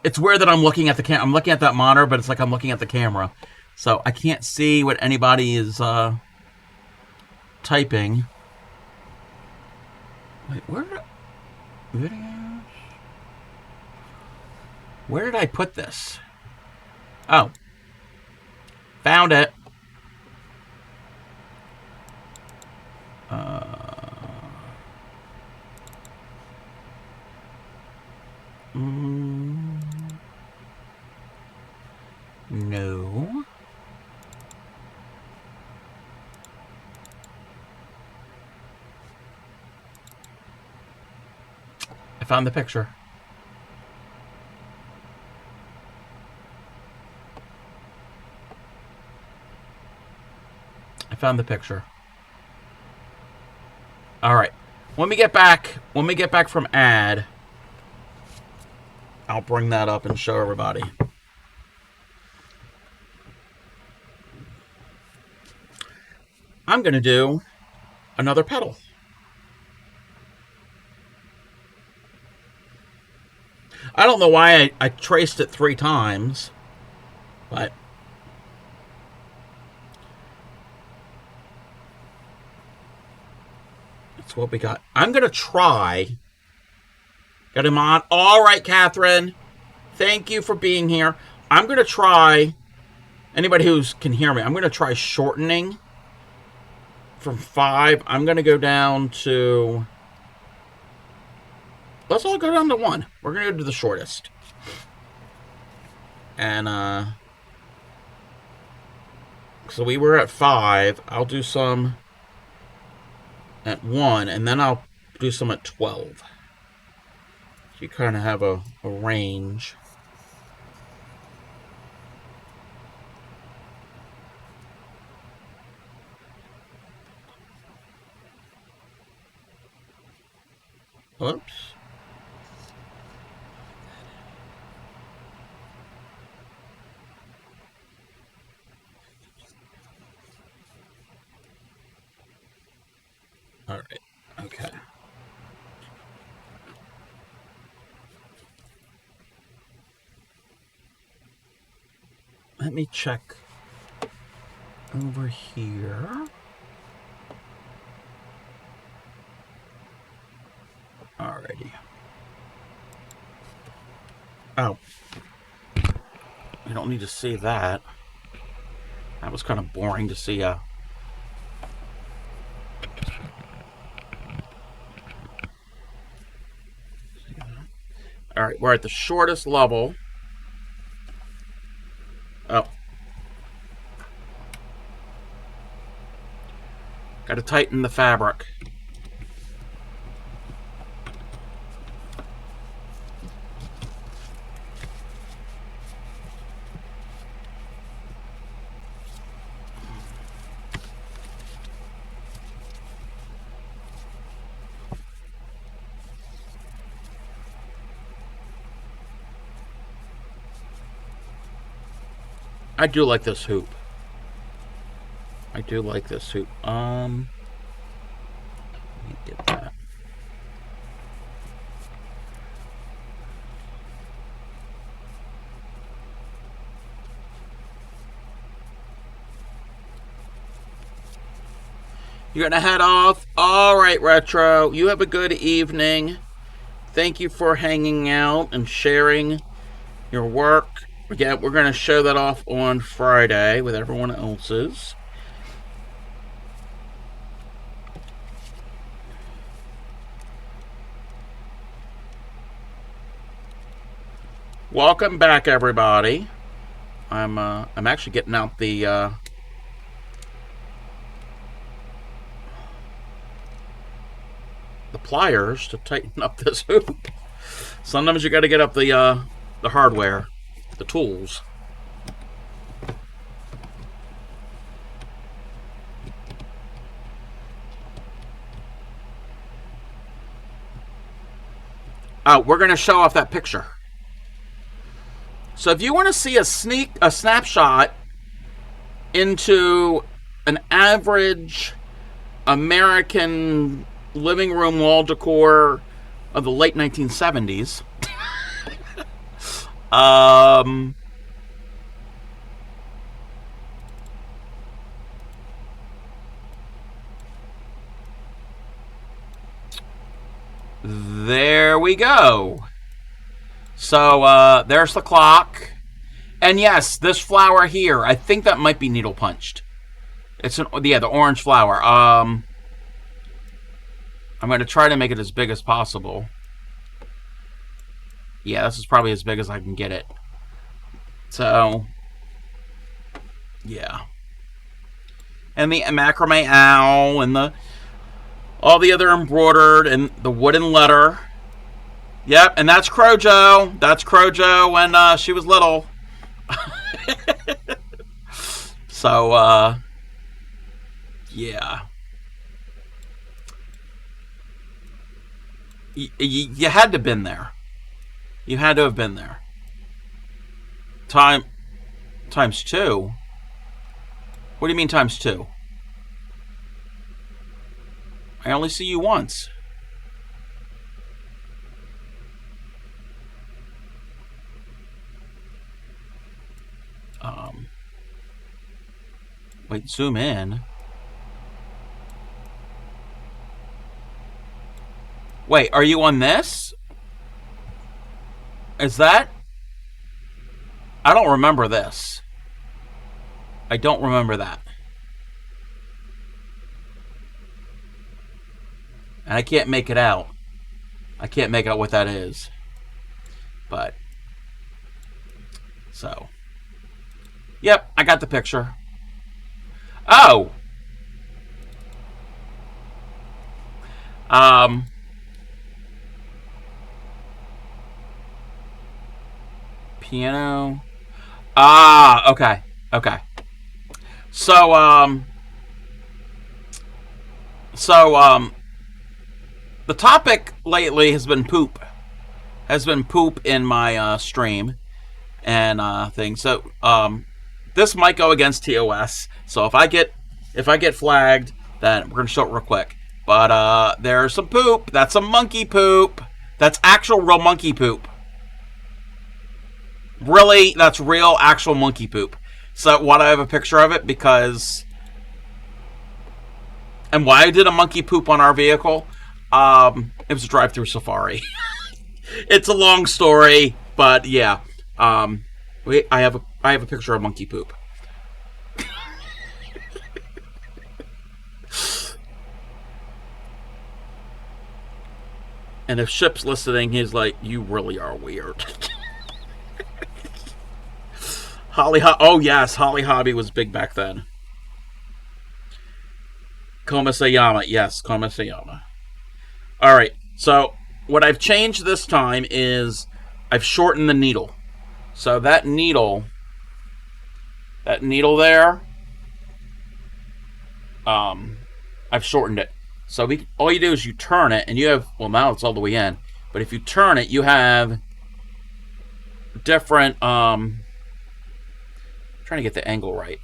It's weird that I'm looking at the camera. I'm looking at that monitor, but it's like I'm looking at the camera. So I can't see what anybody is typing. Wait, where did videos? Where did I put this? Oh. Found it. No. I found the picture. I found the picture. All right. When we get back from ad, I'll bring that up and show everybody. I'm going to do another petal. I don't know why I traced it 3 times, but that's what we got. I'm going to try. Got him on. All right, Catherine. Thank you for being here. I'm going to try, anybody who can hear me, I'm going to try shortening from 5. I'm going to go down to, let's all go down to 1. We're going to go to the shortest. And, so we were at 5. I'll do some at 1, and then I'll do some at 12. So you kind of have a range. Oops. All right. Okay. Let me check over here. Alrighty. Oh. You don't need to see that. That was kind of boring to see. Alright, we're at the shortest level. Oh. Got to tighten the fabric. I do like this hoop. I do like this hoop. Let me get that. You're gonna head off? All right, Retro. You have a good evening. Thank you for hanging out and sharing your work. Again, we're going to show that off on Friday with everyone else's. Welcome back, everybody. I'm actually getting out the pliers to tighten up this hoop. Sometimes you got to get up the hardware, the tools. Oh, we're going to show off that picture. So if you want to see a snapshot into an average American living room wall decor of the late 1970s, there we go. So there's the clock. And yes, this flower here, I think that might be needle punched. It's the orange flower. I'm going to try to make it as big as possible. Yeah, this is probably as big as I can get it. So, yeah. And the macrame owl and all the other embroidered and the wooden letter. Yep, and that's Crojo. That's Crojo when she was little. So, yeah. You had to have been there. You had to have been there. Times 2? What do you mean times 2? I only see you once. Um, Wait, zoom in. Wait, are you on this? Is that? I don't remember this. I don't remember that. And I can't make it out. I can't make out what that is. But, so. Yep, I got the picture. Oh! Um, Piano. Ah, okay. Okay. So, so, the topic lately has been poop. Has been poop in my stream and things. So, this might go against TOS. So if I get flagged, then we're gonna show it real quick. But there's some poop. That's some monkey poop. That's actual real monkey poop. Really, that's real actual monkey poop. So why do I have a picture of it? Because, and why I did a monkey poop on our vehicle? It was a drive-through safari. It's a long story, but yeah. I have a picture of monkey poop. And if Ship's listening, he's like, "You really are weird." Oh yes, Holly Hobby was big back then. Komisayama, yes, Komisayama. All right, so what I've changed this time is I've shortened the needle. So that needle there, I've shortened it. So all you do is you turn it, and you have, well, now it's all the way in. But if you turn it, you have different, trying to get the angle right.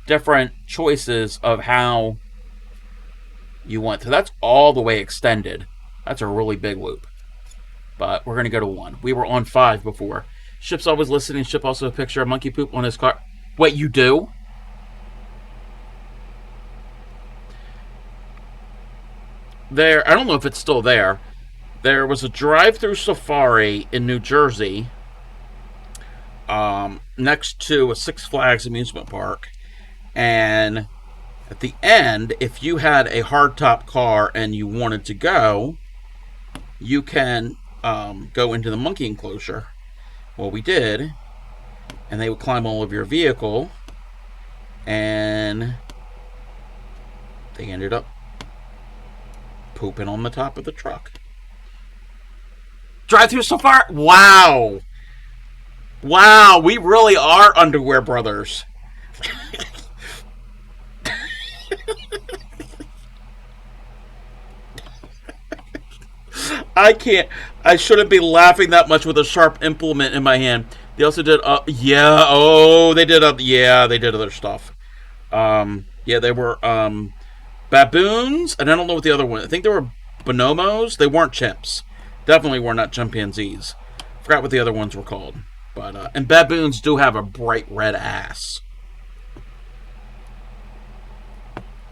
Different choices of how you want. So that's all the way extended. That's a really big loop. But we're going to go to 1. We were on 5 before. Ship's always listening. Ship also a picture of monkey poop on his car. Wait, you do? There, I don't know if it's still there. There was a drive-through safari in New Jersey, next to a Six Flags amusement park, and at the end, if you had a hardtop car and you wanted to go, you can go into the monkey enclosure. Well, we did, and they would climb all of your vehicle, and they ended up pooping on the top of the truck. Drive-through safari? Wow. Wow, we really are underwear brothers. I shouldn't be laughing that much with a sharp implement in my hand. They also did, they did other stuff. Yeah, they were, baboons, and I don't know what the other one, I think they were bonobos. They weren't chimps. Definitely were not chimpanzees. Forgot what the other ones were called. But, and baboons do have a bright red ass.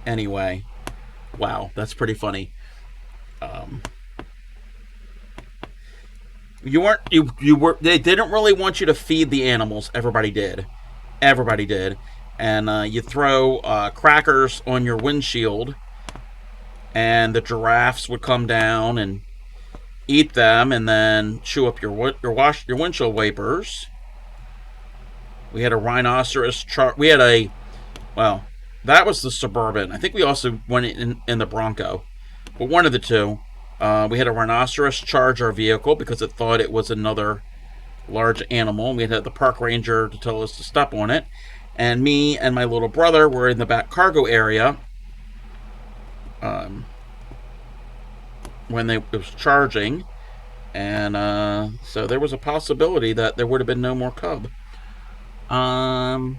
Anyway, wow, that's pretty funny. They didn't really want you to feed the animals. Everybody did, and you throw crackers on your windshield, and the giraffes would come down and eat them, and then chew up your windshield wipers. We had a rhinoceros. That was the Suburban. I think we also went in the Bronco, but one of the two. We had a rhinoceros charge our vehicle because it thought it was another large animal. We had the park ranger to tell us to step on it. And me and my little brother were in the back cargo area when it was charging. And so there was a possibility that there would have been no more cub. Did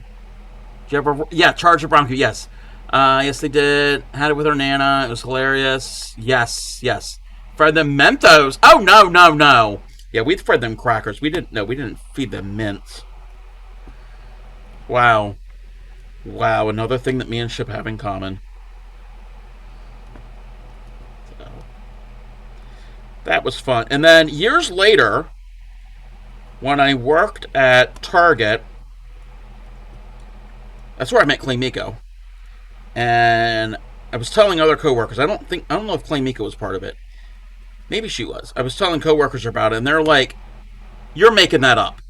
you ever... Yeah, Charger Bronco, yes. Yes, they did. Had it with her nana. It was hilarious. Yes, yes. Fed them Mentos. Oh no, no, no. Yeah, we fed them crackers. We didn't. No, we didn't feed them mints. Wow, wow. Another thing that me and Ship have in common. So, that was fun. And then years later, when I worked at Target, that's where I met Clay Miko. And I was telling other coworkers. I don't know if Clay Miko was part of it. Maybe she was. I was telling coworkers about it, and they're like, "You're making that up.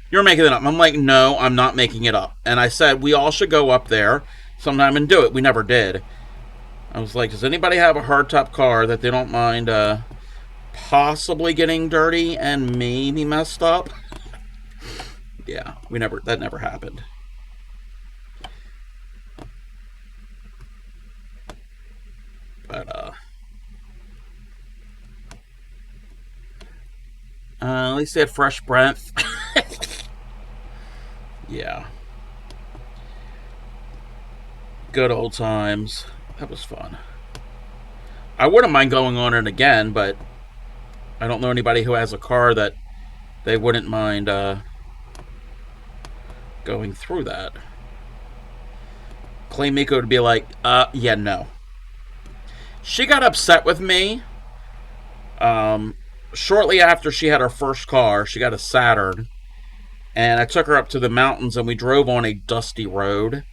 You're making it up." I'm like, "No, I'm not making it up." And I said we all should go up there sometime and do it. We never did. I was like, "Does anybody have a hardtop car that they don't mind possibly getting dirty and maybe messed up?" Yeah, we never. That never happened. But at least they had fresh breath. Yeah, good old times. That was fun. I wouldn't mind going on it again, but I don't know anybody who has a car that they wouldn't mind going through that. Clay Miko to be like, yeah, no. She got upset with me shortly after she had her first car. She got a Saturn, and I took her up to the mountains, and we drove on a dusty road,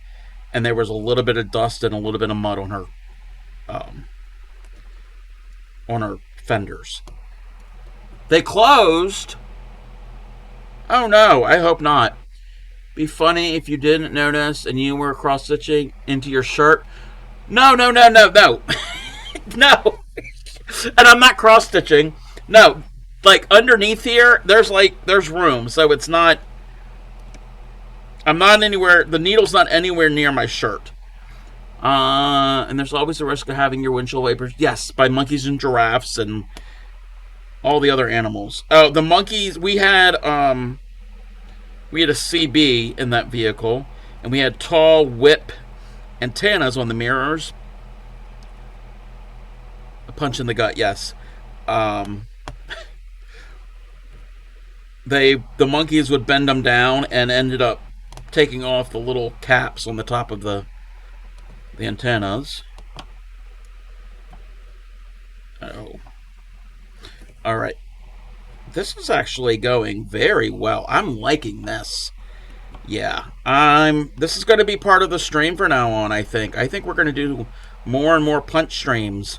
and there was a little bit of dust and a little bit of mud um, on her fenders. They closed. Oh no, I hope not. Be funny if you didn't notice and you were cross stitching into your shirt. No, no, no, no, no. No. And I'm not cross stitching. No. Like underneath here, there's room, so it's not. I'm not anywhere. The needle's not anywhere near my shirt. And there's always a risk of having your windshield wipers. Yes, by monkeys and giraffes and all the other animals. Oh, the monkeys. We had a CB in that vehicle, and we had tall whip antennas on the mirrors. A punch in the gut, yes. Um, the monkeys would bend them down and ended up taking off the little caps on the top of the antennas. Oh, all right. This is actually going very well. I'm liking this. Yeah, This is going to be part of the stream from now on. I think. I think we're going to do more and more punch streams.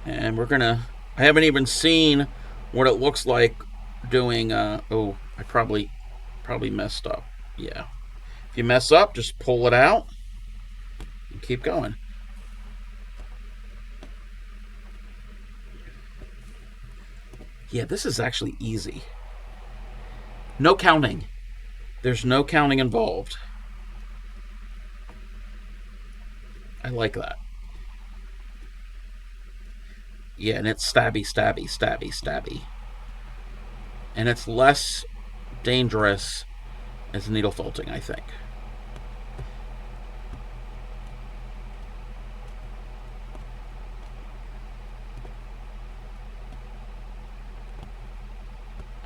And we're gonna. I haven't even seen what it looks like doing. Oh, I probably messed up. Yeah. If you mess up, just pull it out and keep going. Yeah, this is actually easy. No counting. There's no counting involved. I like that. Yeah, and it's stabby, stabby, stabby, stabby. And it's less dangerous as needle felting, I think.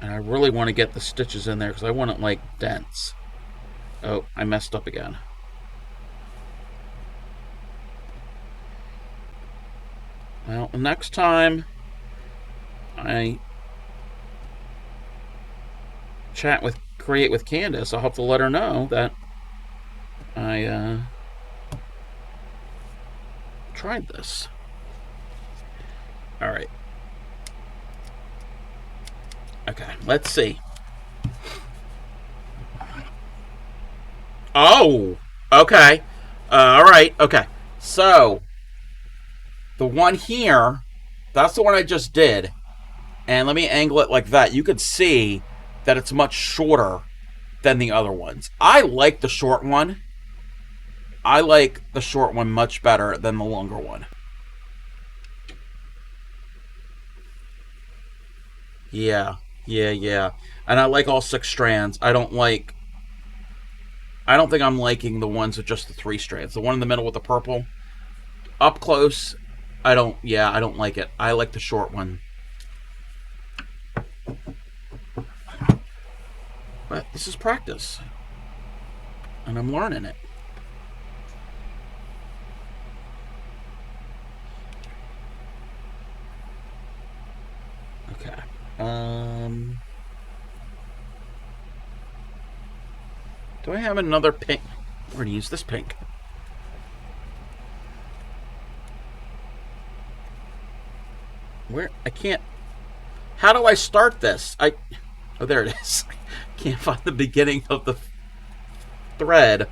And I really want to get the stitches in there because I want it like dense. Oh, I messed up again. Well, next time I create with Candace, I'll have to let her know that I tried this. All right. Okay, let's see. Oh, okay. All right, okay. So, the one here, that's the one I just did. And let me angle it like that. You could see that it's much shorter than the other ones. I like the short one. I like the short one much better than the longer one. Yeah. Yeah, yeah. And I like all 6 strands. I don't think I'm liking the ones with just the 3 strands. The one in the middle with the purple. Up close, I don't like it. I like the short one. But this is practice. And I'm learning it. Okay. Do I have another pink? We're going to use this pink. Where? I can't. How do I start this? Oh, there it is. I can't find the beginning of the thread.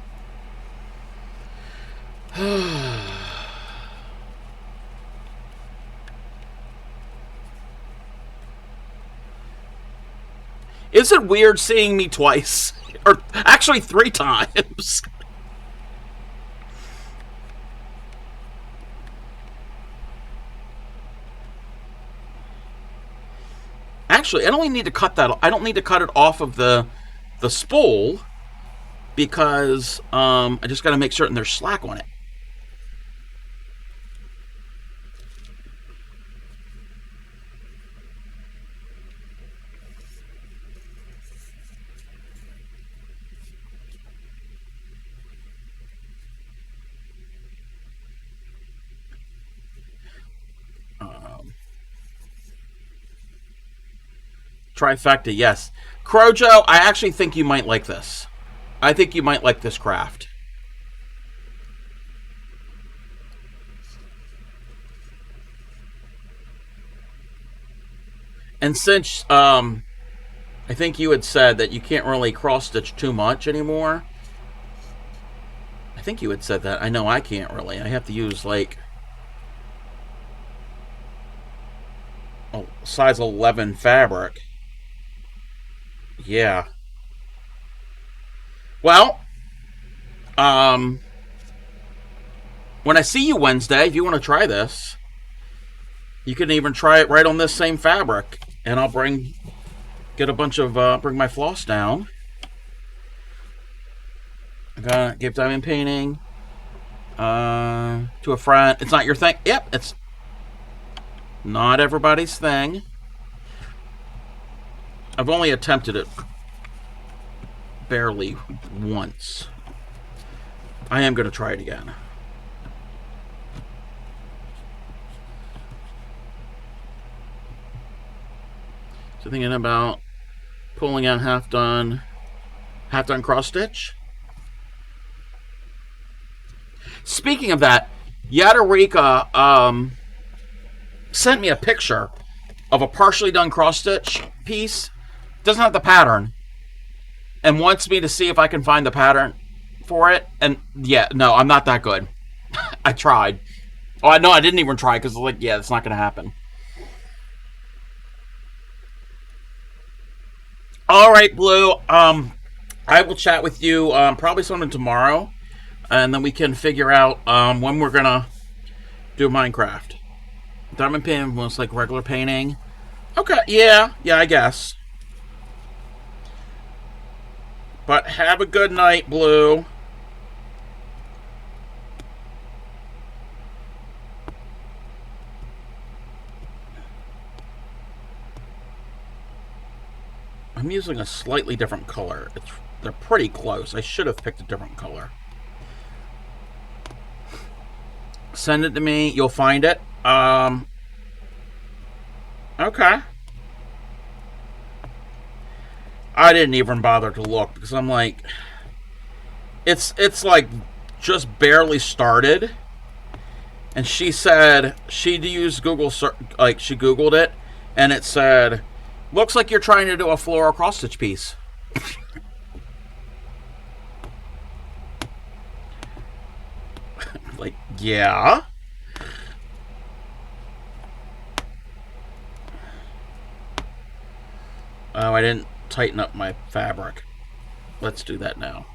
Is it weird seeing me twice? Or actually 3 times? Actually, I don't need to cut that. I don't need to cut it off of the spool because I just got to make certain there's slack on it. Trifecta, yes. Crojo, I actually think you might like this. I think you might like this craft. And since I think you had said that you can't really cross stitch too much anymore. I think you had said that. I know I can't really. I have to use like size 11 fabric. Yeah. Well, when I see you Wednesday, if you want to try this, you can even try it right on this same fabric, and I'll bring my floss down. I'm gonna give diamond painting to a friend. It's not your thing. Yep, it's not everybody's thing. I've only attempted it barely once. I am going to try it again. So thinking about pulling out half done cross stitch. Speaking of that, Yadarika sent me a picture of a partially done cross stitch piece. Doesn't have the pattern, and wants me to see if I can find the pattern for it. And yeah, no, I'm not that good. I tried. Oh, no, I didn't even try because yeah, it's not going to happen. All right, Blue. I will chat with you probably sometime tomorrow, and then we can figure out when we're gonna do Minecraft. Diamond painting was like regular painting. Okay, yeah, I guess. But have a good night, Blue. I'm using a slightly different color. They're pretty close. I should have picked a different color. Send it to me. You'll find it. Okay. I didn't even bother to look because I'm like, it's like just barely started. And she said she used Google, like she Googled it, and it said, looks like you're trying to do a floral cross stitch piece. Like, yeah. Oh, I didn't tighten up my fabric. Let's do that now.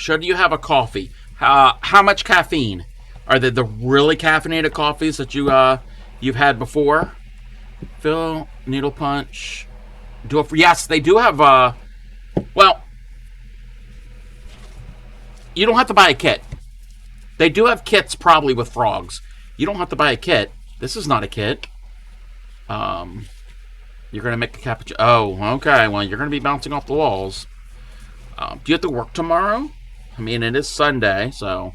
Should you have a coffee? How much caffeine? Are they the really caffeinated coffees that you've had before? Fill, needle punch. Yes, they do have. Well, you don't have to buy a kit. They do have kits probably with frogs. You don't have to buy a kit. This is not a kit. You're gonna make a cappuccino. Oh, okay. Well, you're gonna be bouncing off the walls. Do you have to work tomorrow? I mean, it is Sunday, so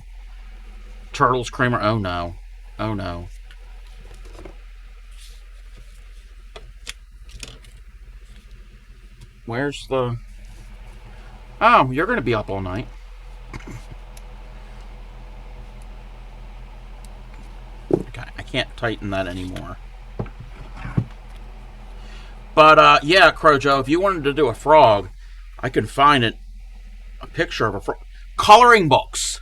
turtles creamer. Oh no. Oh no. Where's the? Oh, you're gonna be up all night. Okay, I can't tighten that anymore. But yeah, Crojo, if you wanted to do a frog, I could find it. A picture of a frog. Coloring books.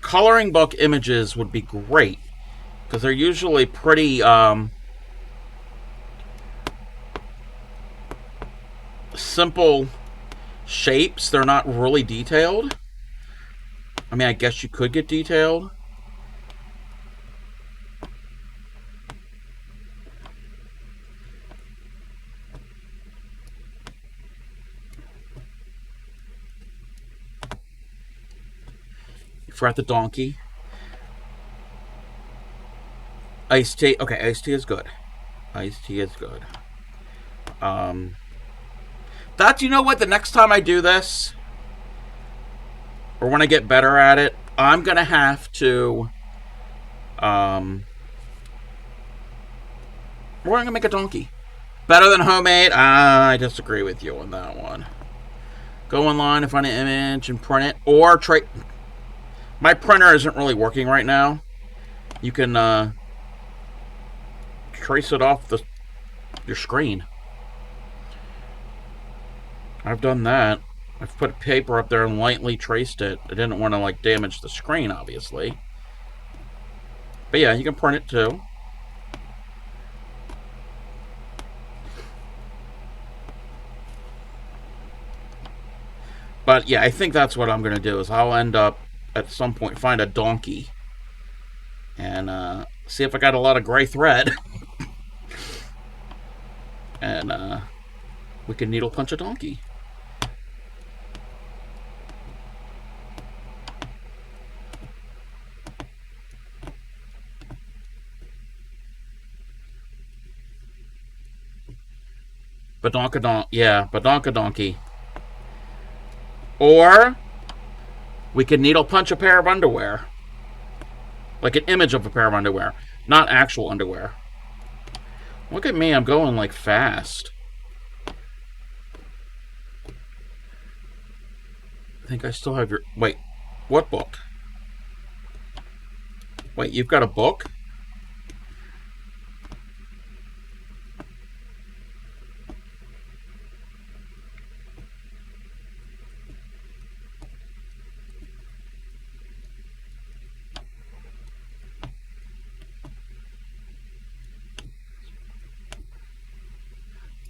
Coloring book images would be great because they're usually pretty simple shapes. They're not really detailed. I mean, I guess you could get detailed. You forgot the donkey. Iced tea. Okay, iced tea is good. Iced tea is good. You know what? The next time I do this, or when I get better at it, I'm gonna have to. We're gonna make a donkey. Better than homemade? I disagree with you on that one. Go online and find an image and print it, or my printer isn't really working right now. You can trace it off your screen. I've done that. I've put paper up there and lightly traced it. I didn't want to damage the screen, obviously. But yeah, you can print it too. But yeah, I think that's what I'm gonna do. Is I'll end up at some point find a donkey and see if I got a lot of gray thread, and we can needle punch a donkey. Badonkadonky. Or we could needle punch a pair of underwear. Like an image of a pair of underwear. Not actual underwear. Look at me, I'm going fast. I think I still have your... Wait, what book? Wait, you've got a book?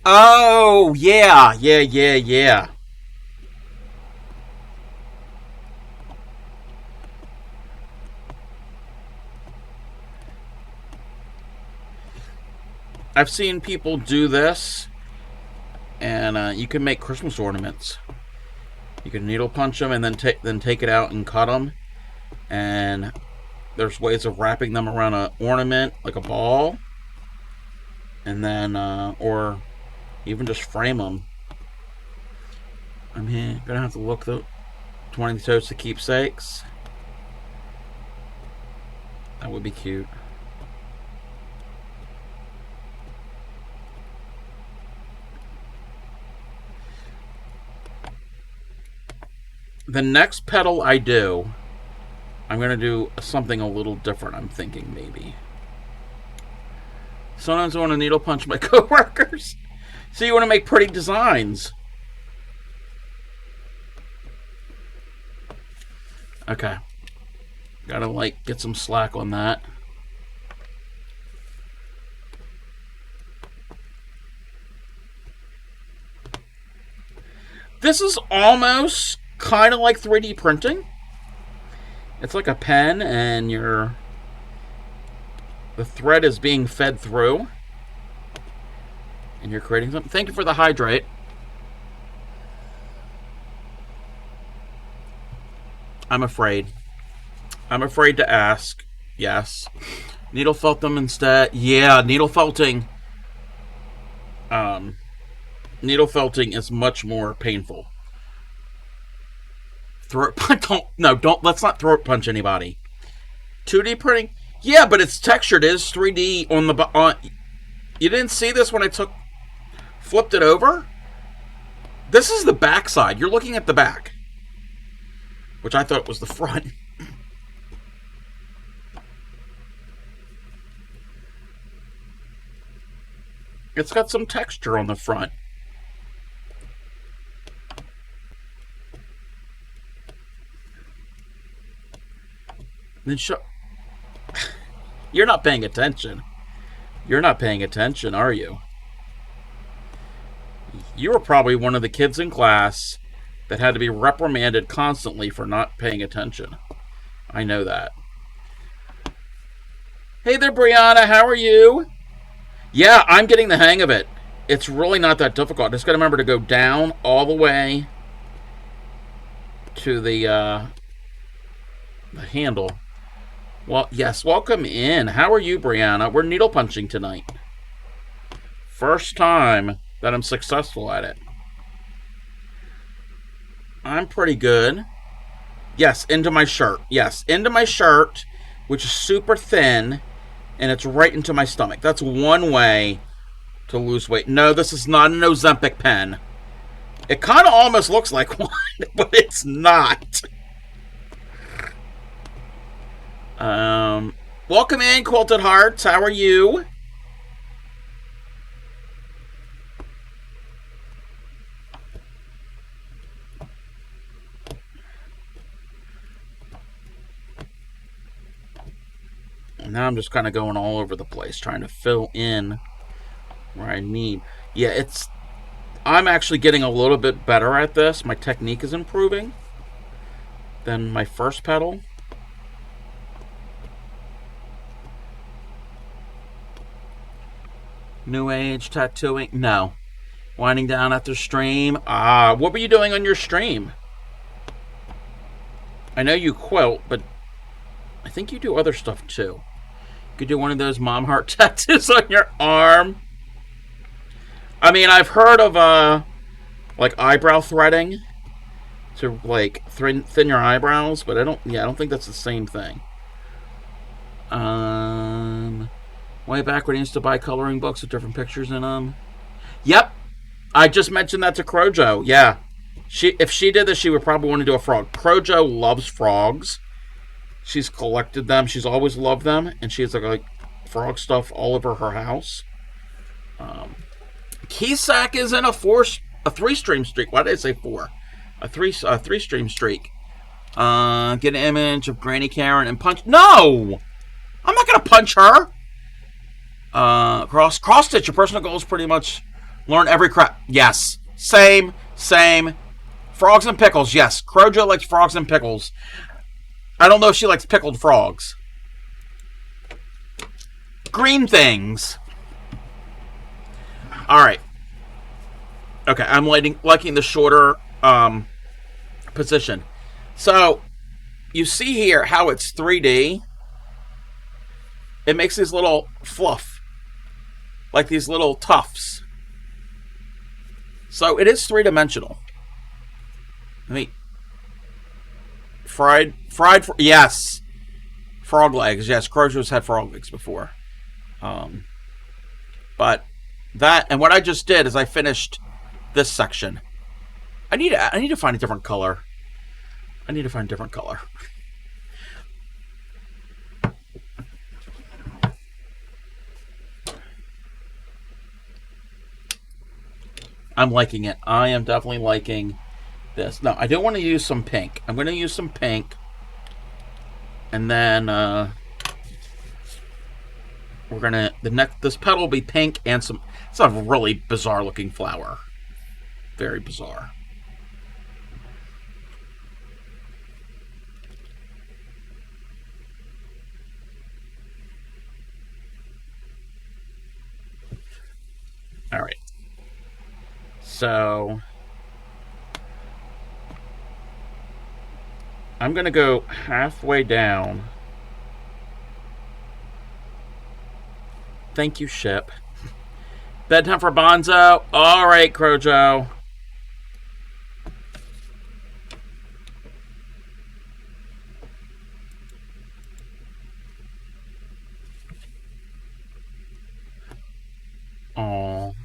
Oh, yeah. I've seen people do this, and you can make Christmas ornaments. You can needle punch them and then take it out and cut them. And there's ways of wrapping them around an ornament, like a ball, and then or even just frame them. I'm here. Gonna have to look the 20 totes to keepsakes. That would be cute. The next pedal I do, I'm gonna do something a little different. I'm thinking maybe. Sometimes I want to needle punch my coworkers. So you want to make pretty designs. Okay. Gotta get some slack on that. This is almost kind of like 3D printing. It's like a pen, and the thread is being fed through, and you're creating something. Thank you for the hydrate. I'm afraid. I'm afraid to ask. Yes. Needle felt them instead. Yeah, needle felting. Needle felting is much more painful. Throat punch. Don't. Let's not throat punch anybody. 2D printing. Yeah, but it's textured. It is 3D on the. You didn't see this when I flipped it over? This is the back side. You're looking at the back, which I thought was the front. It's got some texture on the front. Then You're not paying attention. You're not paying attention, are you? You were probably one of the kids in class that had to be reprimanded constantly for not paying attention. I know that. Hey there, Brianna. How are you? Yeah, I'm getting the hang of it. It's really not that difficult. Just got to remember to go down all the way to the handle. Well, yes, welcome in. How are you, Brianna? We're needle punching tonight. First time that I'm successful at it. I'm pretty good. Yes, into my shirt. Yes, into my shirt, which is super thin, and it's right into my stomach. That's one way to lose weight. No, this is not an Ozempic pen. It kind of almost looks like one, but it's not. Welcome in, Quilted Hearts. How are you? Now I'm just kind of going all over the place, trying to fill in where I need. Yeah, I'm actually getting a little bit better at this. My technique is improving than my first pedal. New Age tattooing? No. Winding down after stream? What were you doing on your stream? I know you quilt, but I think you do other stuff too. You could do one of those mom heart tattoos on your arm. I mean, I've heard of like eyebrow threading to like thin your eyebrows, but I don't think that's the same thing. Way back when I used to buy coloring books with different pictures in them. Yep. I just mentioned that to Crojo. Yeah. If she did this, she would probably want to do a frog. Crojo loves frogs. She's collected them. She's always loved them. And she has like frog stuff all over her house. Keysack is in a 3-stream streak. Why did I say 4? A 3-stream streak. Get an image of Granny Karen and punch. No! I'm not going to punch her. Cross stitch. Your personal goal is pretty much learn every crap. Yes. Same. Frogs and pickles. Yes. Crojo likes frogs and pickles. I don't know if she likes pickled frogs. Green things. Alright. Okay, I'm liking the shorter position. So, you see here how it's 3D. It makes these little fluff. Like these little tufts. So, it is 3-dimensional. I mean, fried, yes. Frog legs, yes. Crojo's had frog legs before. But that, and what I just did is I finished this section. I need to find a different color. I'm liking it. I am definitely liking this. No, I don't want to use some pink. I'm going to use some pink. And then we're going to, this petal will be pink and some, it's a really bizarre looking flower. Very bizarre. All right. So I'm going to go halfway down. Thank you, ship. Bedtime for Bonzo. All right, Crojo. Oh.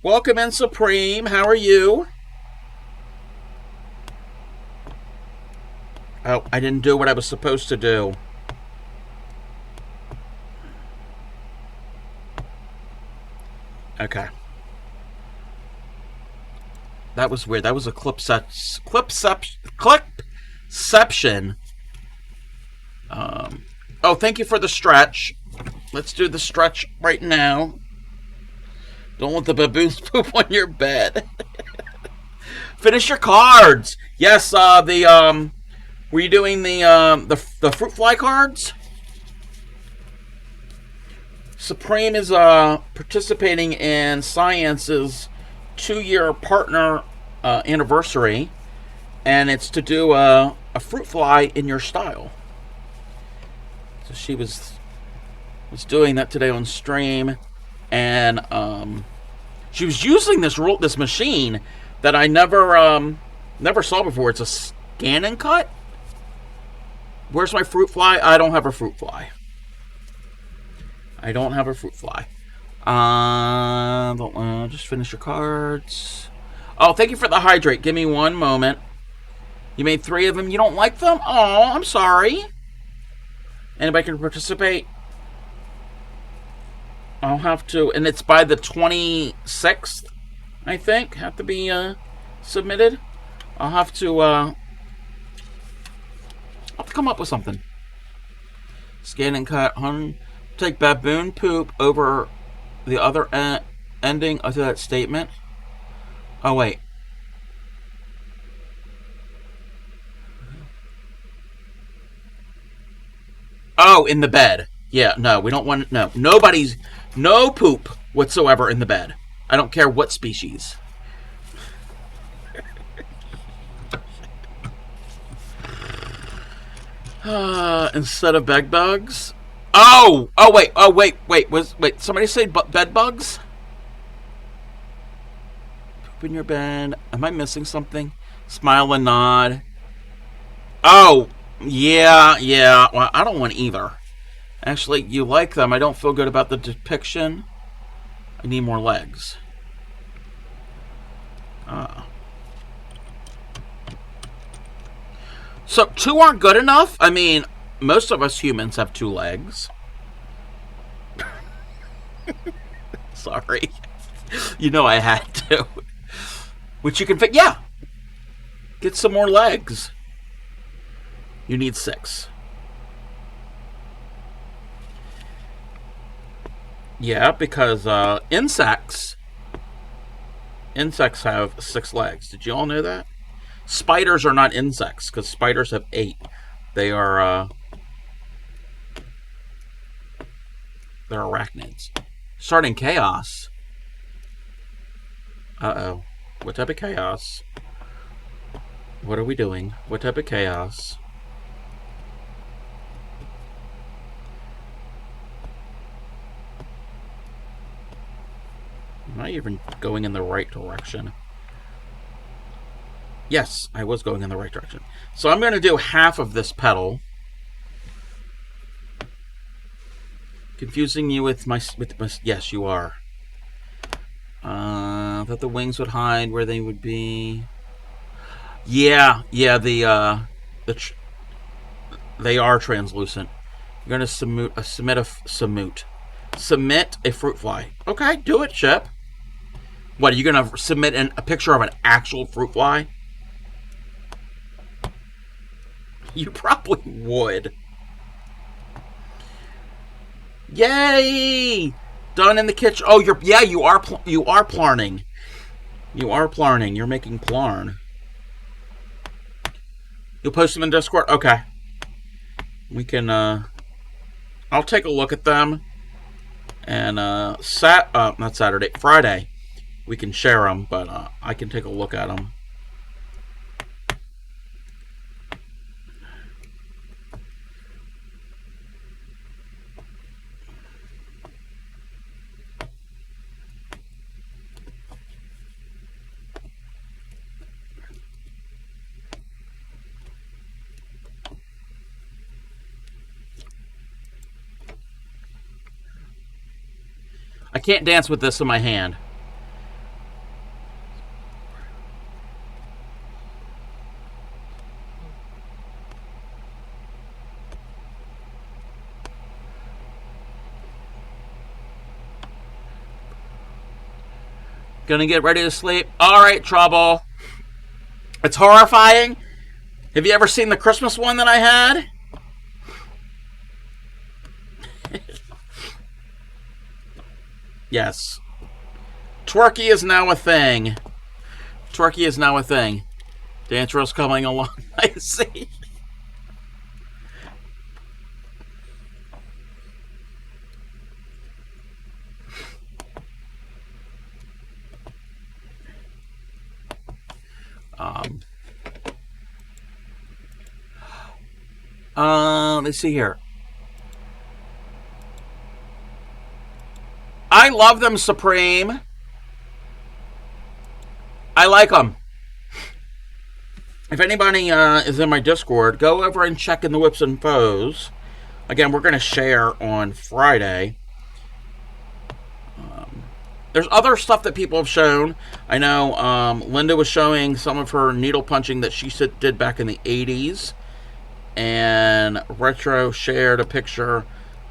Welcome in, Supreme. How are you? Oh, I didn't do what I was supposed to do. Okay. That was weird. That was a clipception. Oh, thank you for the stretch. Let's do the stretch right now. Don't want the baboons poop on your bed. Finish your cards. Yes, were you doing the fruit fly cards? Supreme is participating in Science's 2-year partner anniversary, and it's to do a fruit fly in your style. So she was doing that today on stream, and she was using this machine that I never saw before. It's a scan and cut. Where's my fruit fly? I don't have a fruit fly. I don't have a fruit fly. Just finish your cards. Oh, thank you for the hydrate. Give me one moment. You made 3 of them. You don't like them? Oh, I'm sorry. Anybody can participate? I'll have to, and it's by the 26th, I think, have to be submitted. I'll have to come up with something. Scan and cut. Take baboon poop over the other ending of that statement. Oh, wait. Oh, in the bed. Yeah, no, we don't want... No, no poop whatsoever in the bed. I don't care what species. Instead of bed bugs... Oh, wait. Somebody say bed bugs? Poop in your bed. Am I missing something? Smile and nod. Oh, yeah. Well, I don't want either. Actually, you like them. I don't feel good about the depiction. I need more legs. So 2 aren't good enough? I mean, most of us humans have 2 legs. Sorry. You know I had to. Which you can fit. Yeah. Get some more legs. You need 6. Yeah, because insects have 6 legs. Did you all know that? Spiders are not insects, because spiders have 8. They are they're arachnids. Starting chaos. Uh-oh. What type of chaos? What are we doing? What type of chaos? Am I even going in the right direction? Yes, I was going in the right direction. So I'm going to do half of this petal. Confusing you with my yes, you are. That the wings would hide where they would be. Yeah. They are translucent. You're going to submit a fruit fly. Okay, do it, Shep. What, are you going to submit a picture of an actual fruit fly? You probably would. Yay! Done in the kitchen. Oh, you are plarning. You are plarning. You're making plarn. You'll post them in Discord? Okay. We can, I'll take a look at them. And, not Saturday, Friday, we can share them, but, I can take a look at them. I can't dance with this in my hand. Gonna get ready to sleep. Alright, Trouble. It's horrifying. Have you ever seen the Christmas one that I had? Yes. Twerky is now a thing. Twerky is now a thing. The intro's coming along. I see. Let's see here. I love them, Supreme. I like them. If anybody is in my Discord, go over and check in the Whips and Foes. Again, we're going to share on Friday. There's other stuff that people have shown. I know Linda was showing some of her needle punching that she did back in the 80s. And Retro shared a picture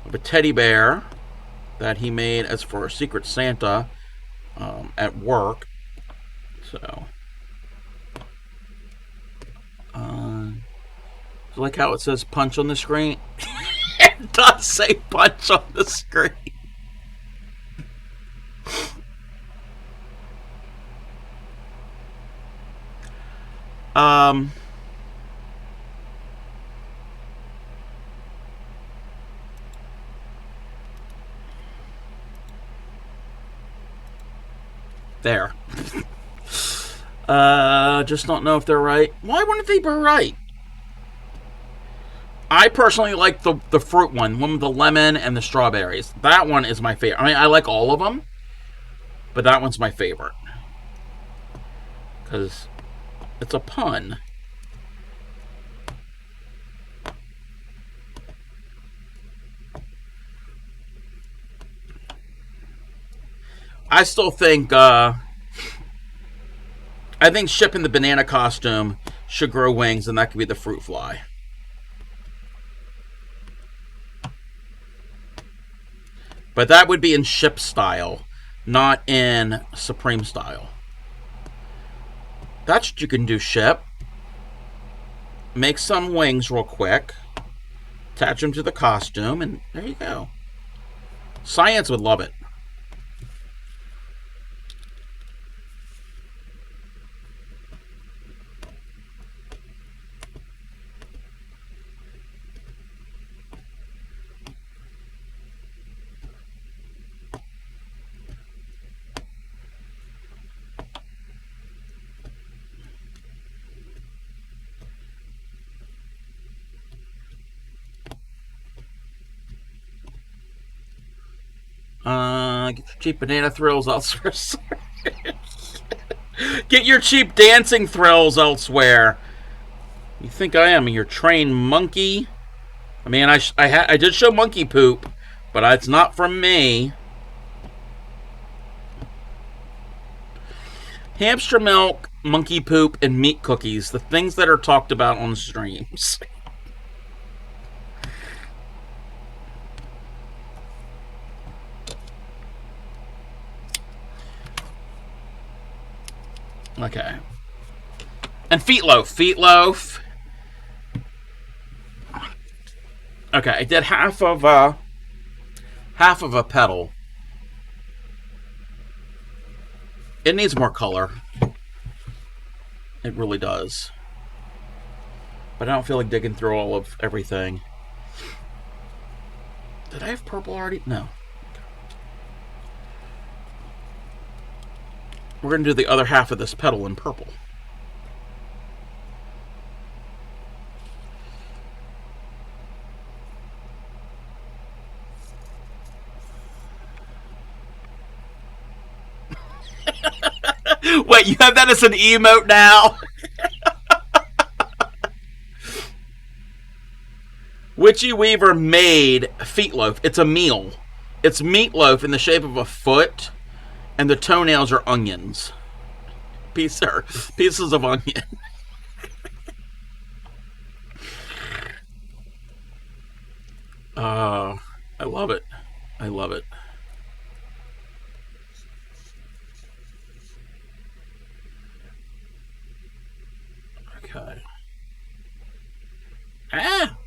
of a teddy bear that he made as for a Secret Santa at work. So, like how it says punch on the screen? It does say punch on the screen. There. Just don't know if they're right. Why wouldn't they be right? I personally like the fruit one with the lemon and the strawberries. That one is my favorite. I mean, I like all of them, but that one's my favorite. Because it's a pun. I still think, I think Ship in the banana costume should grow wings, and that could be the fruit fly. But that would be in Ship style, not in Supreme style. That's what you can do, Ship. Make some wings real quick. Attach them to the costume, and there you go. Science would love it. Get your cheap banana thrills elsewhere. Get your cheap dancing thrills elsewhere. You think I am your trained monkey? I mean, I did show monkey poop, but it's not from me. Hamster milk, monkey poop, and meat cookies. The things that are talked about on streams. Okay. And feetloaf. Okay, I did half of a petal. It needs more color. It really does. But I don't feel like digging through all of everything. Did I have purple already? No. We're going to do the other half of this petal in purple. Wait, you have that as an emote now? Witchy Weaver made feetloaf. It's a meal. It's meatloaf in the shape of a foot, and the toenails are onions. Pieces of onion. I love it. I love it. Okay. Ah!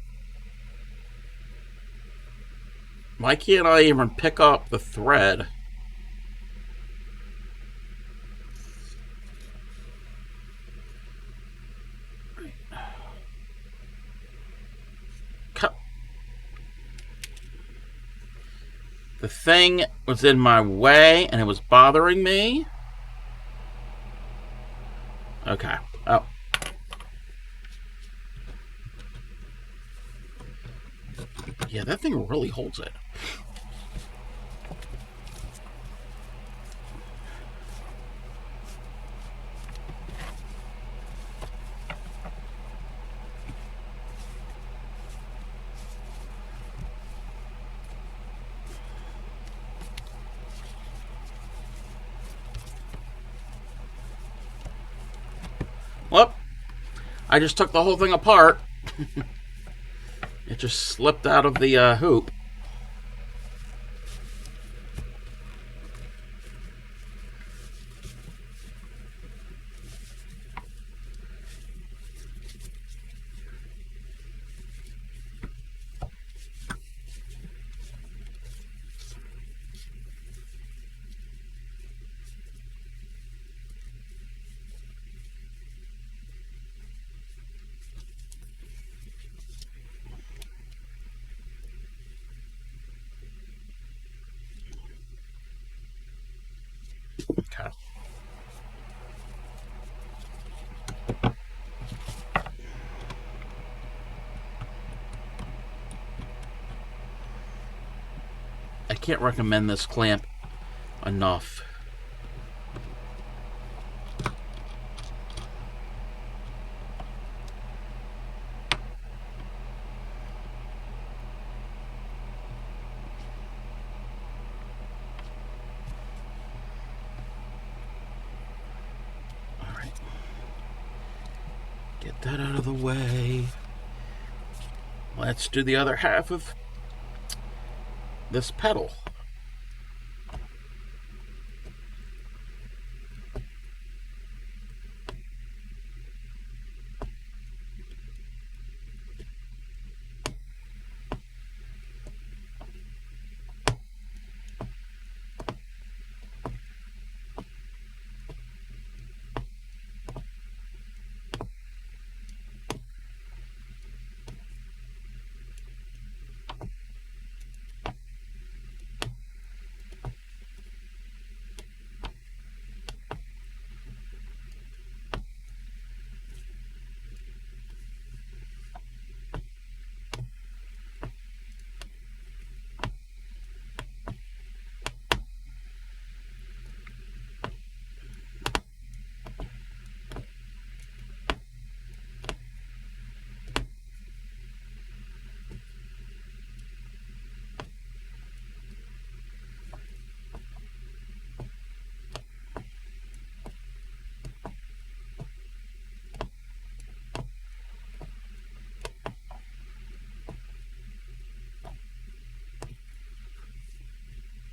Why can't I even pick up the thread? The thing was in my way and it was bothering me. Okay. Oh. Yeah, that thing really holds it. Well, I just took the whole thing apart. It just slipped out of the hoop. Okay. I can't recommend this clamp enough. All right. Get that out of the way. Let's do the other half of this petal.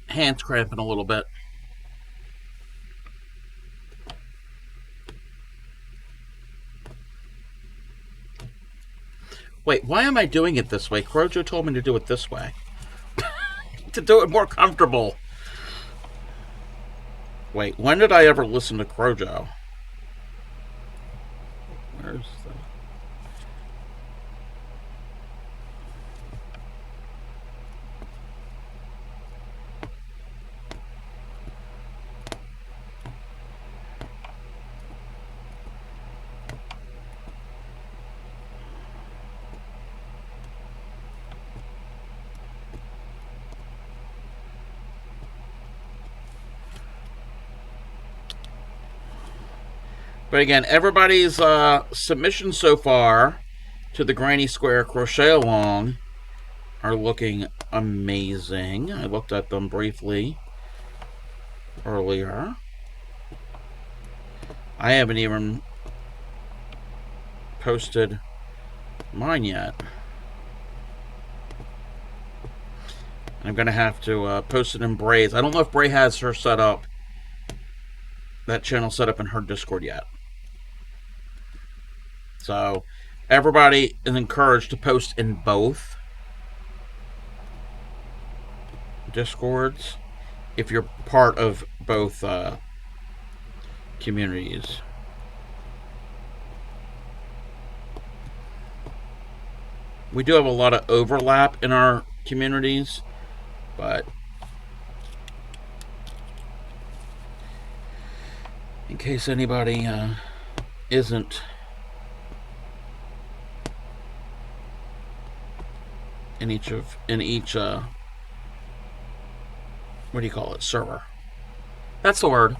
Hands cramping a little bit. Wait, why am I doing it this way? Crojo told me to do it this way. To do it more comfortable. Wait, when did I ever listen to Crojo? Where's the... But again, everybody's submissions so far to the Granny Square Crochet Along are looking amazing. I looked at them briefly earlier. I haven't even posted mine yet. I'm going to have to post it in Bray's. I don't know if Bray has her set up, that channel set up in her Discord yet. So everybody is encouraged to post in both Discords if you're part of both communities. We do have a lot of overlap in our communities, but in case anybody isn't in each what do you call it, server? That's the word.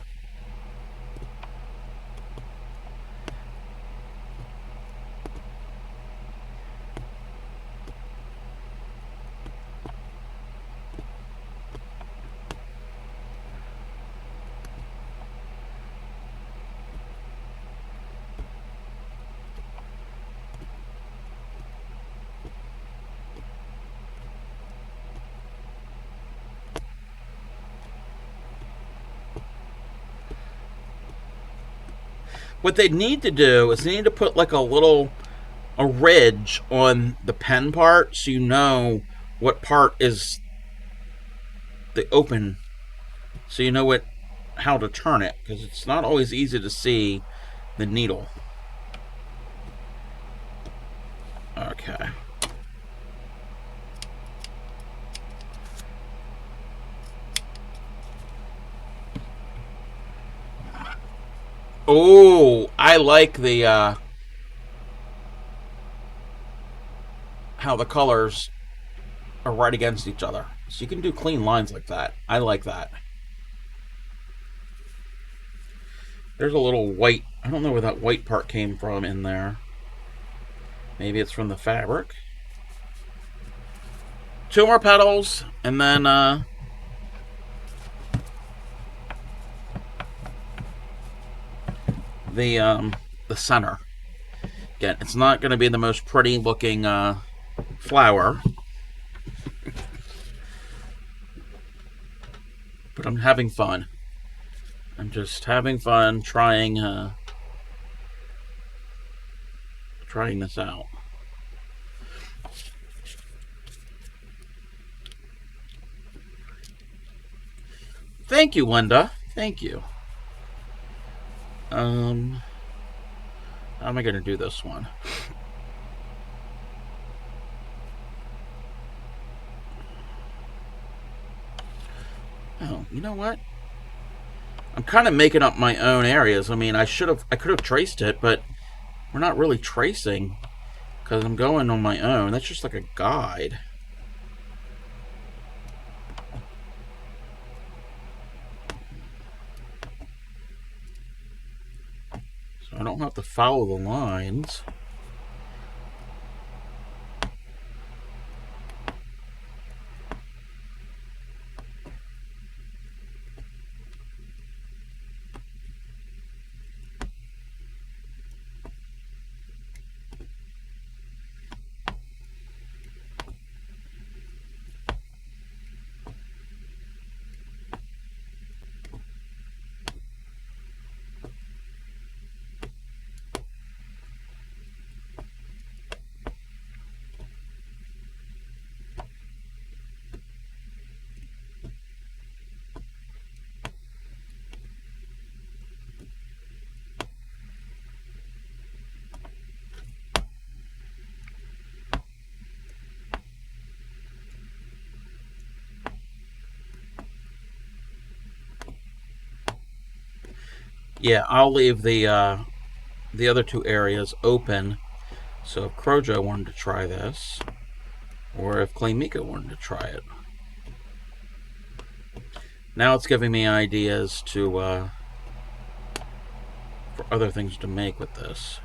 What they need to do is they need to put like a ridge on the pen part so you know what part is the open, so you know how to turn it, because it's not always easy to see the needle. Okay. Oh, I like the how the colors are right against each other. So you can do clean lines like that. I like that. There's a little white. I don't know where that white part came from in there. Maybe it's from the fabric. 2 more petals, and then the center. Again, it's not going to be the most pretty looking flower, but I'm having fun. I'm just having fun trying this out. Thank you, Linda. Thank you. How am I going to do this one? Oh, you know what? I'm kind of making up my own areas. I mean, I could have traced it, but we're not really tracing because I'm going on my own. That's just like a guide. So I don't have to follow the lines. Yeah, I'll leave the other two areas open. So if Crojo wanted to try this, or if Claymika wanted to try it. Now it's giving me ideas to for other things to make with this.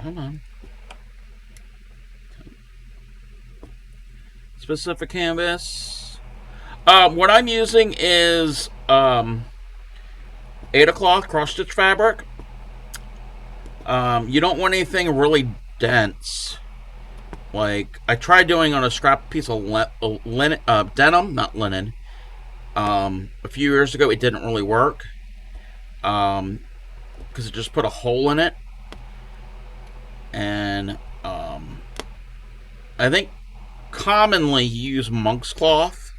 Hold on. Specific canvas. What I'm using is 8 o'clock cross stitch fabric. You don't want anything really dense. Like I tried doing on a scrap piece of linen, denim, not linen. A few years ago, it didn't really work because it just put a hole in it, and I think commonly you use monk's cloth,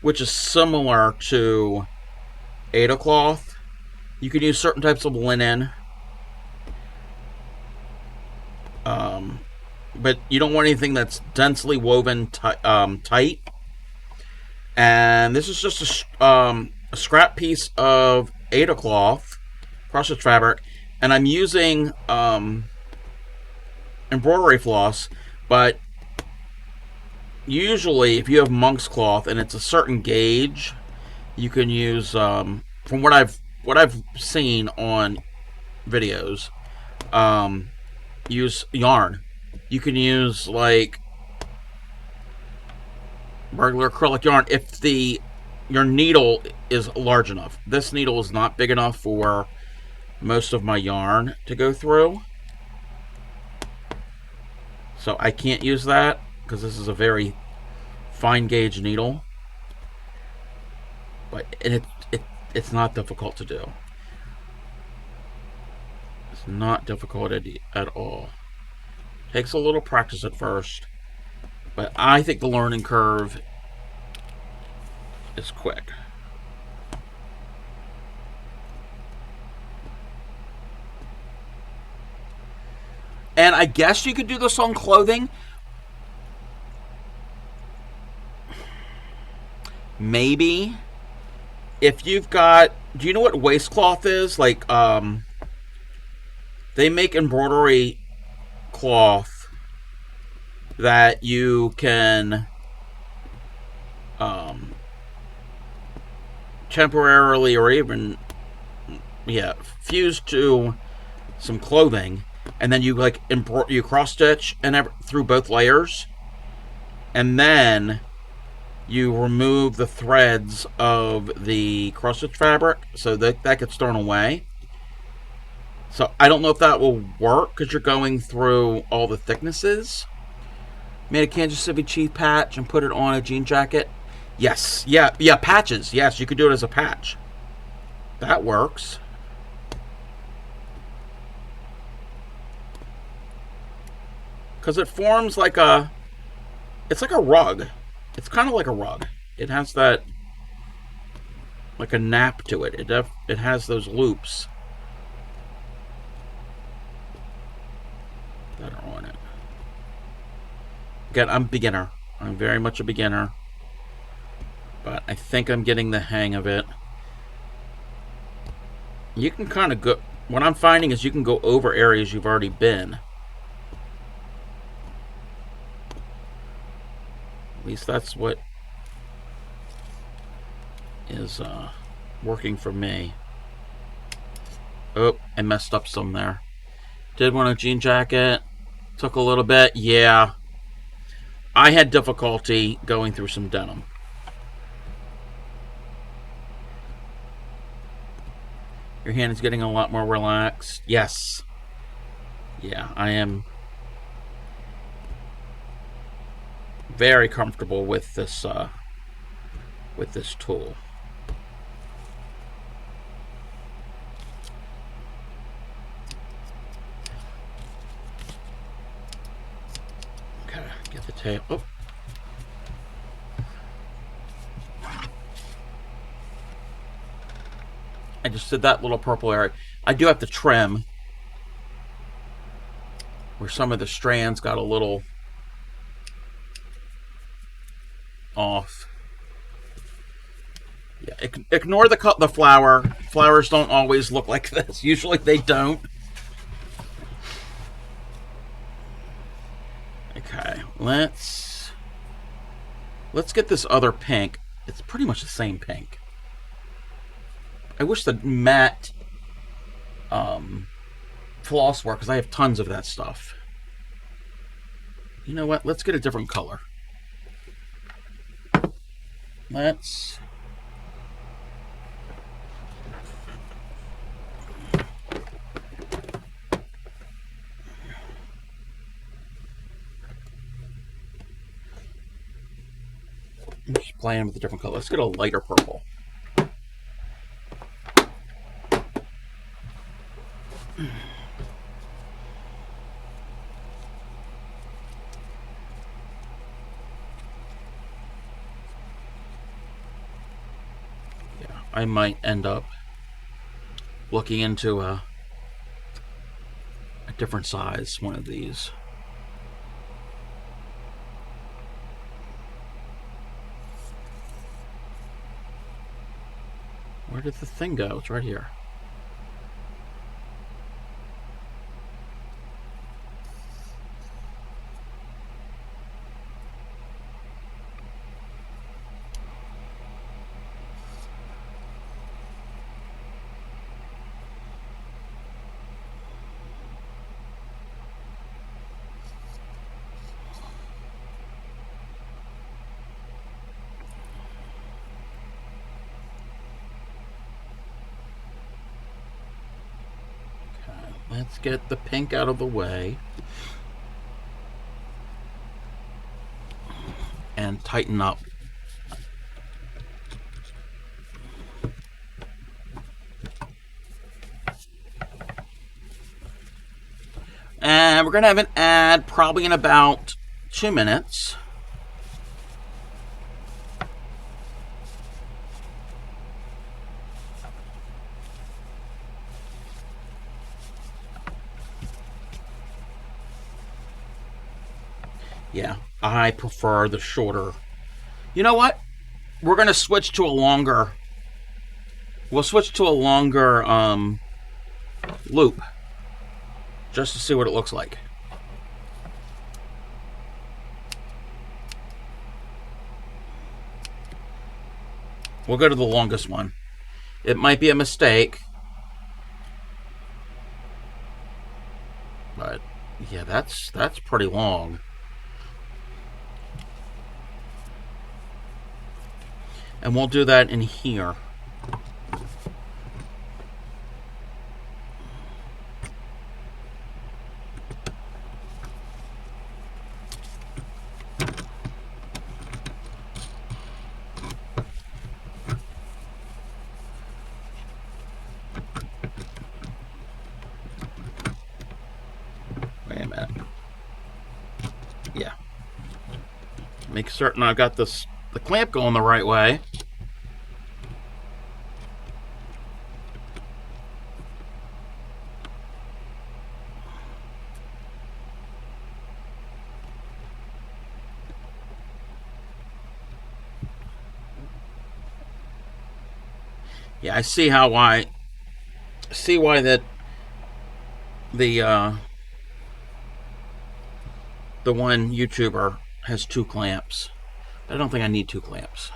which is similar to Ada cloth. You can use certain types of linen, but you don't want anything that's densely woven tight. And this is just a scrap piece of Ada cloth, cross stitch fabric, and I'm using embroidery floss. But usually, if you have monk's cloth and it's a certain gauge, you can use from what I've seen on videos, use yarn. You can use like regular acrylic yarn if your needle is large enough. This needle is not big enough for most of my yarn to go through, so I can't use that because this is a very fine gauge needle. But it's not difficult to do. It's not difficult at all. Takes a little practice at first, but I think the learning curve is quick. And I guess you could do this on clothing. Maybe. If you've got... Do you know what waistcloth is? Like, they make embroidery cloth that you can temporarily or even fuse to some clothing, and then you like you cross stitch and through both layers, and then you remove the threads of the cross stitch fabric so that gets thrown away. So I don't know if that will work because you're going through all the thicknesses. Made a Kansas City Chief patch and put it on a jean jacket. Yes, yeah, patches. Yes, you could do it as a patch. That works. Because it forms like it's like a rug. It's kind of like a rug. It has that, like a nap to it. It has those loops that are on it. Again, I'm beginner. I'm very much a beginner. But I think I'm getting the hang of it. You can kind of go... What I'm finding is you can go over areas you've already been. At least that's what is working for me. Oh, I messed up some there. Did want a jean jacket. Took a little bit. Yeah. I had difficulty going through some denim. Your hand is getting a lot more relaxed. Yes. Yeah, I am very comfortable with this tool. tail. Oh. I just did that little purple area. I do have to trim where some of the strands got a little off. Yeah, ignore the flower. Flowers don't always look like this. Usually they don't. Okay, let's get this other pink. It's pretty much the same pink. I wish the matte floss were, because I have tons of that stuff. You know what? Let's get a different color. Let's... I'm just playing with a different color. Let's get a lighter purple. I might end up looking into a different size one of these. Where did the thing go? It's right here. Let's get the pink out of the way and tighten up. And we're going to have an ad probably in about 2 minutes. Yeah, I prefer the shorter. You know what? We're going to switch to a longer. We'll switch to a longer loop just to see what it looks like. We'll go to the longest one. It might be a mistake, but yeah, that's pretty long. And we'll do that in here. Wait a minute. Yeah. Make certain I've got the clamp going the right way. Yeah, I see why that the one YouTuber has 2 clamps. I don't think I need 2 clamps.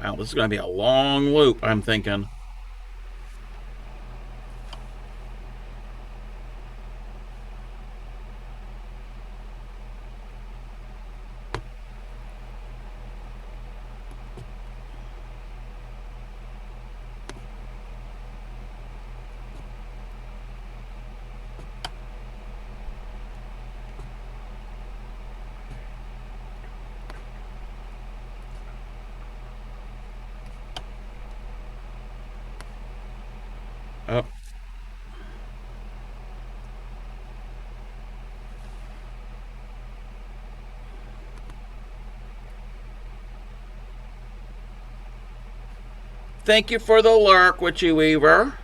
Wow, this is going to be a long loop, I'm thinking. Oh, thank you for the lurk, Witchy Weaver.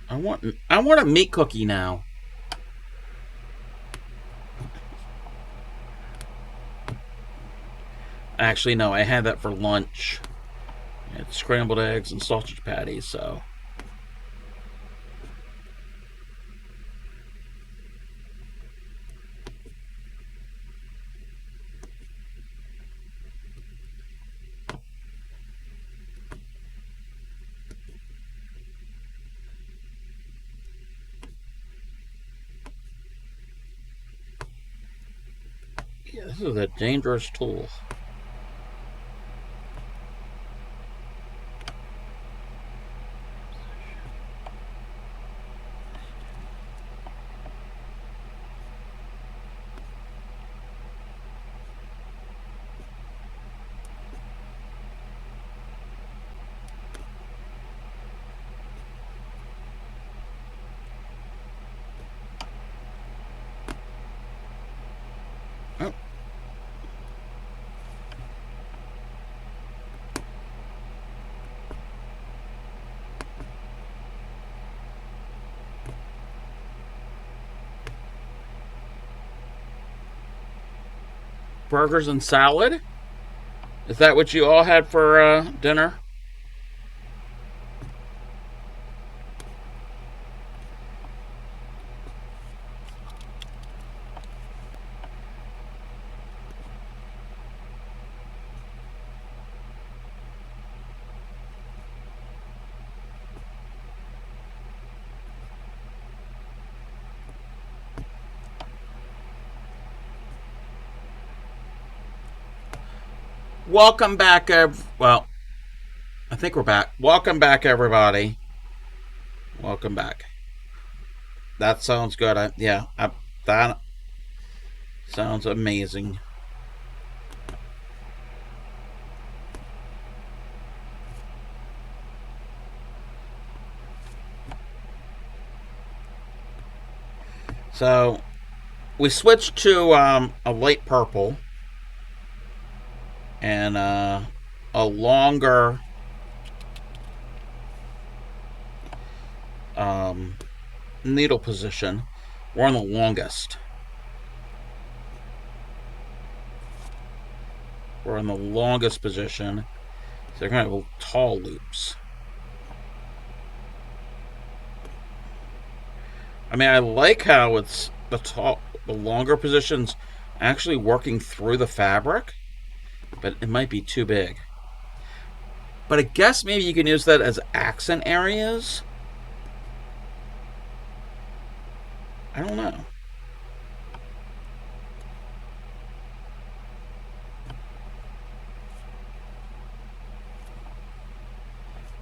I want a meat cookie now. Actually, no, I had that for lunch. It's scrambled eggs and sausage patties, so. Yeah, this is a dangerous tool. Oh, burgers and salad? Is that what you all had for dinner? Welcome back. Well, I think we're back. Welcome back, everybody. Welcome back. That sounds good. That sounds amazing. So we switched to a light purple and a longer needle position. We're on the longest. We're in the longest position. So they're kind of tall loops. I mean, I like how it's the longer positions actually working through the fabric, but it might be too big. But I guess maybe you can use that as accent areas. I don't know.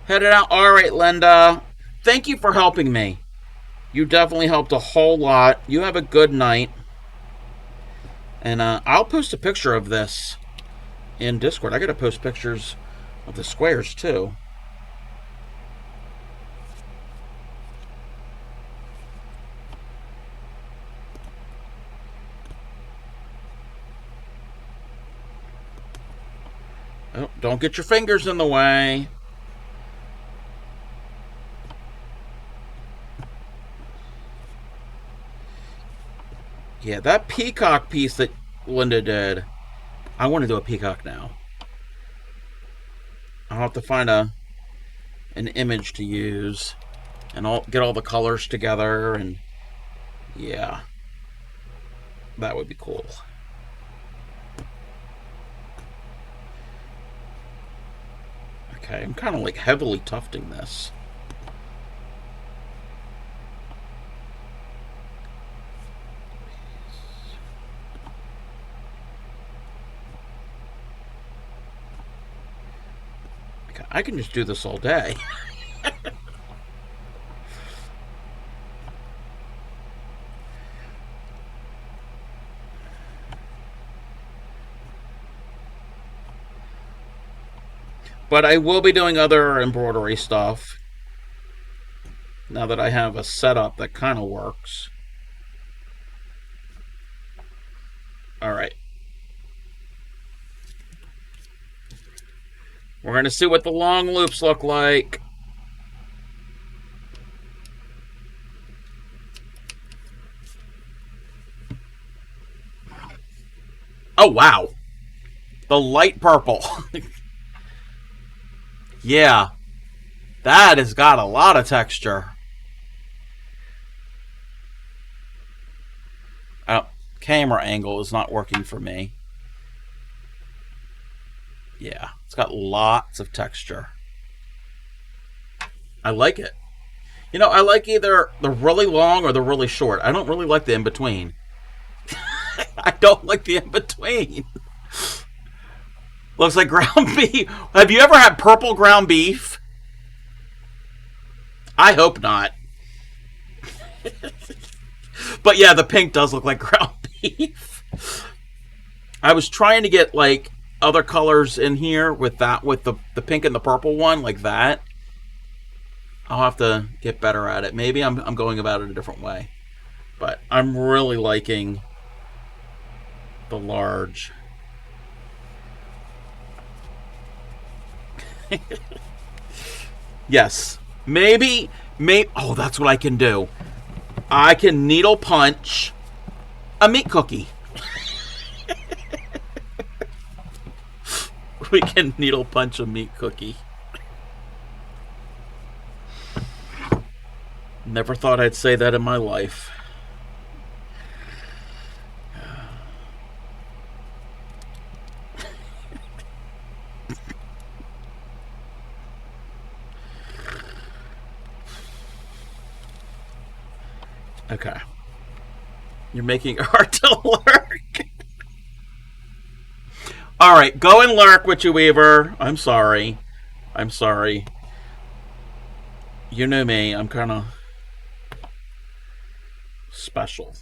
Headed out. All right, Linda. Thank you for helping me. You definitely helped a whole lot. You have a good night. And I'll post a picture of this in Discord. I got to post pictures of the squares too. Oh, don't get your fingers in the way. Yeah, that peacock piece that Linda did. I want to do a peacock now. I'll have to find an image to use and get all the colors together, and yeah, that would be cool. Okay, I'm kind of like heavily tufting this. Okay, I can just do this all day. But I will be doing other embroidery stuff now that I have a setup that kind of works. All right. We're going to see what the long loops look like. Oh, wow. The light purple. Yeah. That has got a lot of texture. Oh, camera angle is not working for me. Yeah, it's got lots of texture. I like it. You know, I like either the really long or the really short. I don't really like the in between. I don't like the in between. Looks like ground beef. Have you ever had purple ground beef? I hope not. But yeah, the pink does look like ground beef. I was trying to get like other colors in here with the pink and the purple one, like that. I'll have to get better at it. Maybe I'm going about it a different way. But I'm really liking the large. Yes. Maybe. Oh, that's what I can do. I can needle punch a meat cookie. We can needle punch a meat cookie. Never thought I'd say that in my life. Okay. You're making it hard to lurk. Alright, go and lurk, Witchy Weaver. I'm sorry. I'm sorry. You know me, I'm kind of special.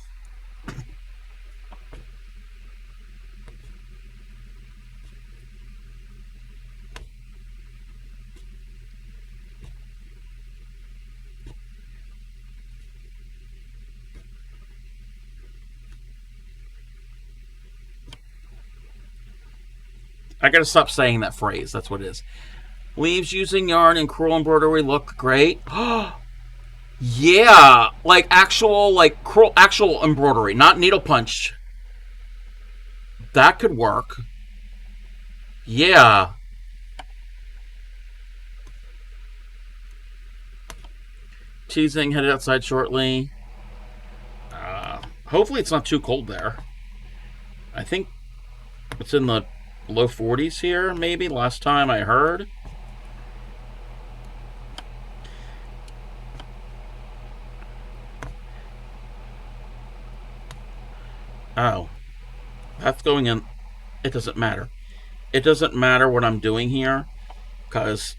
I gotta stop saying that phrase. That's what it is. Leaves using yarn and crewel embroidery look great. Yeah, like actual actual embroidery, not needle punch. That could work. Yeah. Teasing headed outside shortly. Hopefully it's not too cold there. I think it's in the low 40s here, maybe, last time I heard. Oh. That's going in. It doesn't matter. It doesn't matter what I'm doing here, because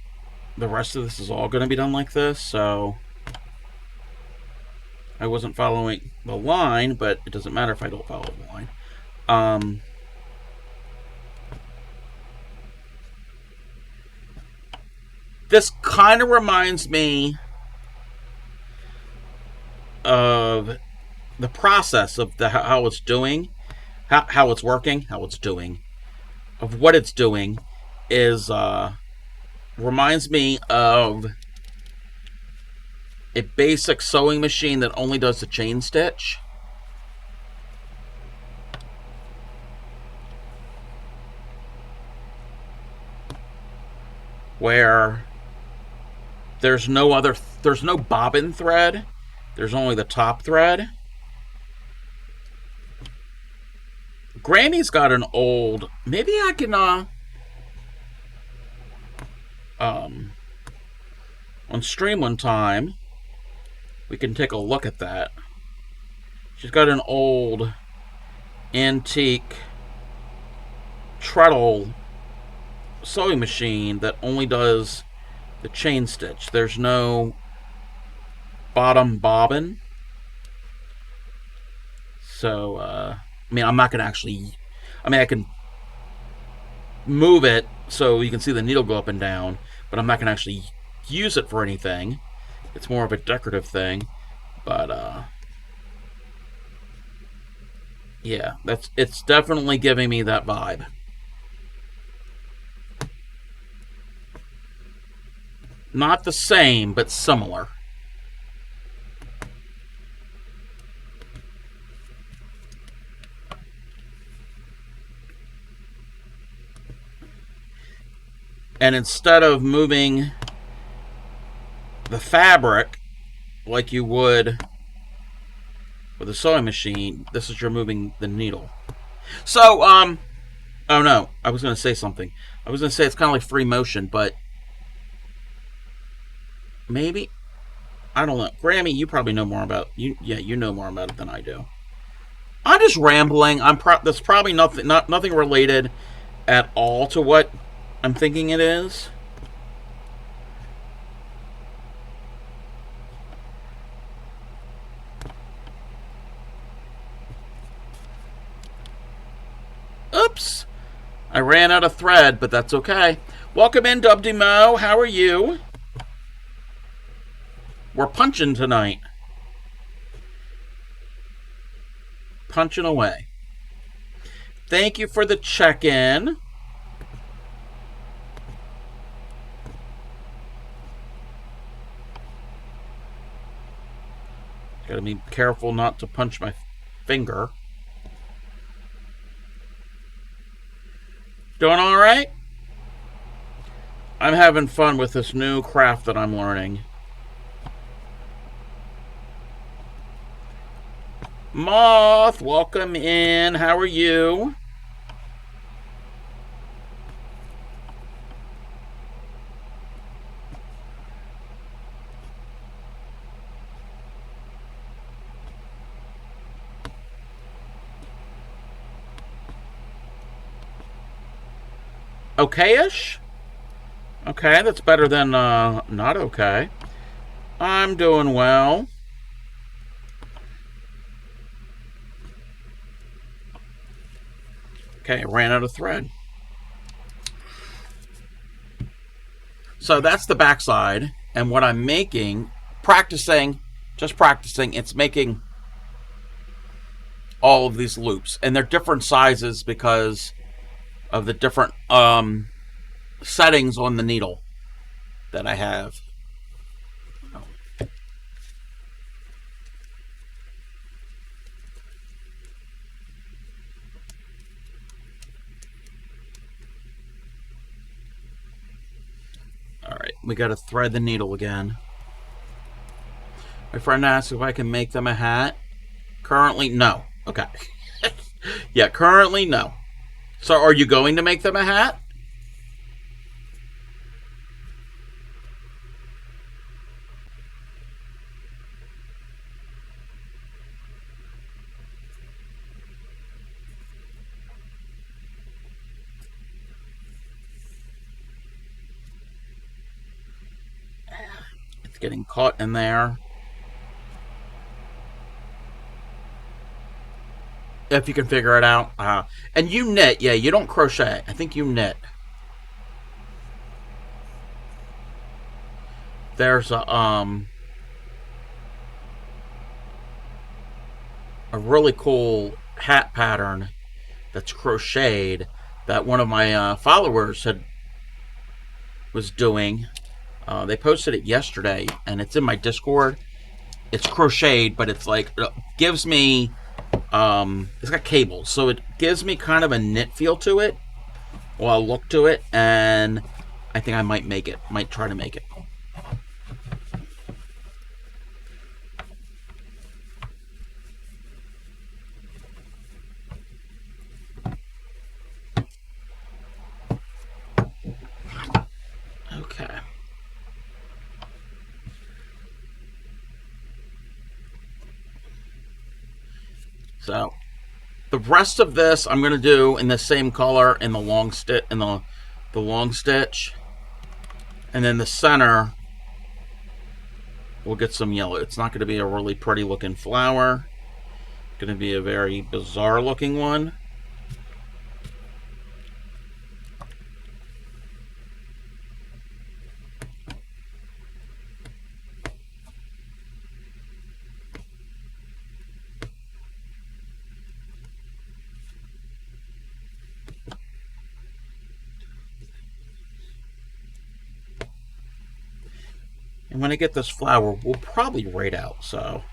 the rest of this is all going to be done like this, so I wasn't following the line, but it doesn't matter if I don't follow the line. This kind of reminds me of the process of how it's doing, how it's working, how it's doing, of what it's doing is reminds me of a basic sewing machine that only does the chain stitch. Where there's no bobbin thread. There's only the top thread. Granny's got an old. Maybe I can on stream one time. We can take a look at that. She's got an old antique treadle sewing machine that only does the chain stitch. There's no bottom bobbin. So, I mean, I'm not going to actually. I mean, I can move it so you can see the needle go up and down, but I'm not going to actually use it for anything. It's more of a decorative thing. But yeah, it's definitely giving me that vibe. Not the same, but similar. And instead of moving the fabric like you would with a sewing machine, this is removing the needle. So, oh no, I was going to say something. I was going to say it's kind of like free motion, but maybe, I don't know. Grammy, you probably know more about you. Yeah, you know more about it than I do. I'm just rambling. That's probably nothing related at all to what I'm thinking it is. Oops. I ran out of thread, but that's okay. Welcome in, Dub Mo. How are you? We're punching tonight. Punching away. Thank you for the check-in. Gotta be careful not to punch my finger. Doing all right? I'm having fun with this new craft that I'm learning. Moth, welcome in. How are you? Okay-ish? Okay, that's better than not okay. I'm doing well. Okay, I ran out of thread. So that's the backside, and what I'm making, just practicing, it's making all of these loops, and they're different sizes because of the different settings on the needle that I have. All right, we got to thread the needle again. My friend asked if I can make them a hat. Currently, no. Okay. Yeah, currently, no. So are you going to make them a hat? It's getting caught in there. If you can figure it out. And you knit, yeah, you don't crochet. I think you knit. There's a really cool hat pattern that's crocheted that one of my followers was doing. They posted it yesterday, and it's in my Discord. It's crocheted, but it's like gives me it's got cables, so it gives me kind of a knit feel to it. Well, I'll look to it, and I think I might make it. Might try to make it. Okay. So the rest of this I'm going to do in the same color in the long stitch, the long stitch, and then the center we'll get some yellow. It's not going to be a really pretty looking flower. It's going to be a very bizarre looking one. And when I get this flour, we'll probably raid out, so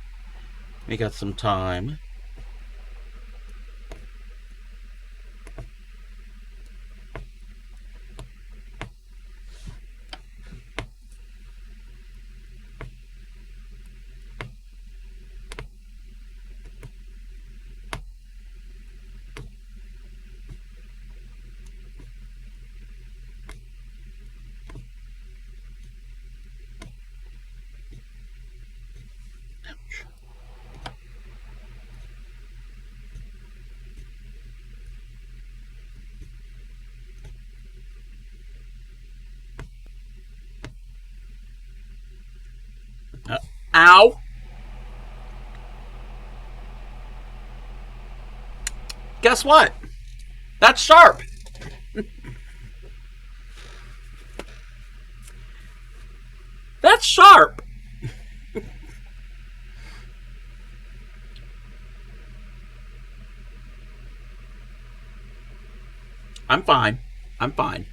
we got some time. Ow! Guess what? That's sharp. That's sharp. I'm fine. I'm fine.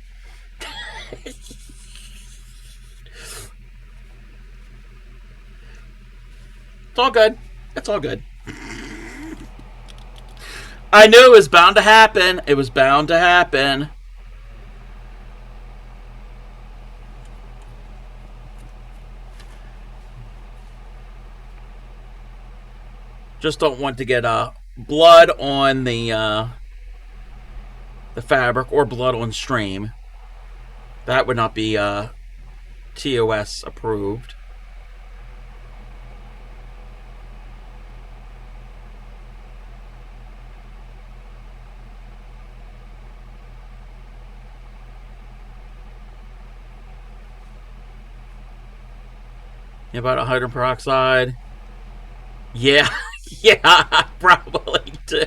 It's all good. It's all good. I knew it was bound to happen. It was bound to happen. Just don't want to get blood on the fabric or blood on stream. That would not be TOS approved. About hydrogen peroxide. Yeah, yeah, probably do.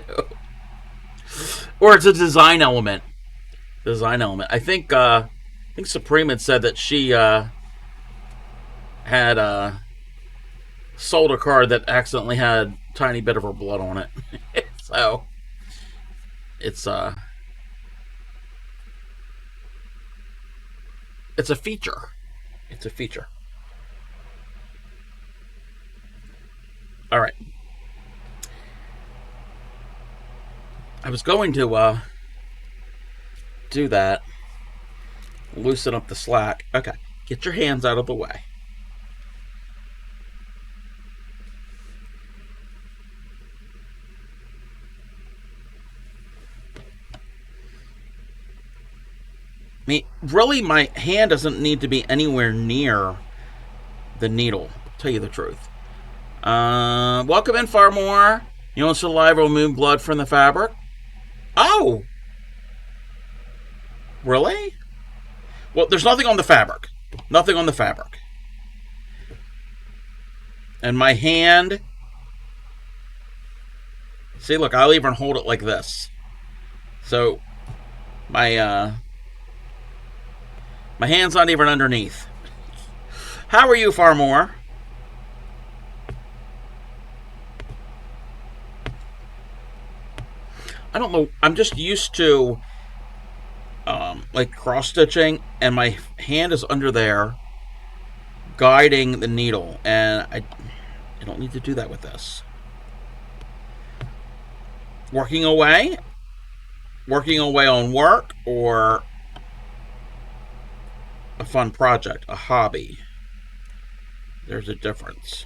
Or it's a design element. Design element. I think Supreme had said that she had sold a card that accidentally had a tiny bit of her blood on it. So it's a feature. It's a feature. All right. I was going to do that. Loosen up the slack. Okay. Get your hands out of the way. I mean, really, my hand doesn't need to be anywhere near the needle, to tell you the truth. Welcome in, Farmore. You want saliva remove blood from the fabric? Oh! Really? Well, there's nothing on the fabric. Nothing on the fabric. And my hand... See, look, I'll even hold it like this. So, my hand's not even underneath. How are you, Farmore? I don't know. I'm just used to like cross stitching, and my hand is under there guiding the needle, and I don't need to do that with this. Working away on work, or a fun project, a hobby. There's a difference.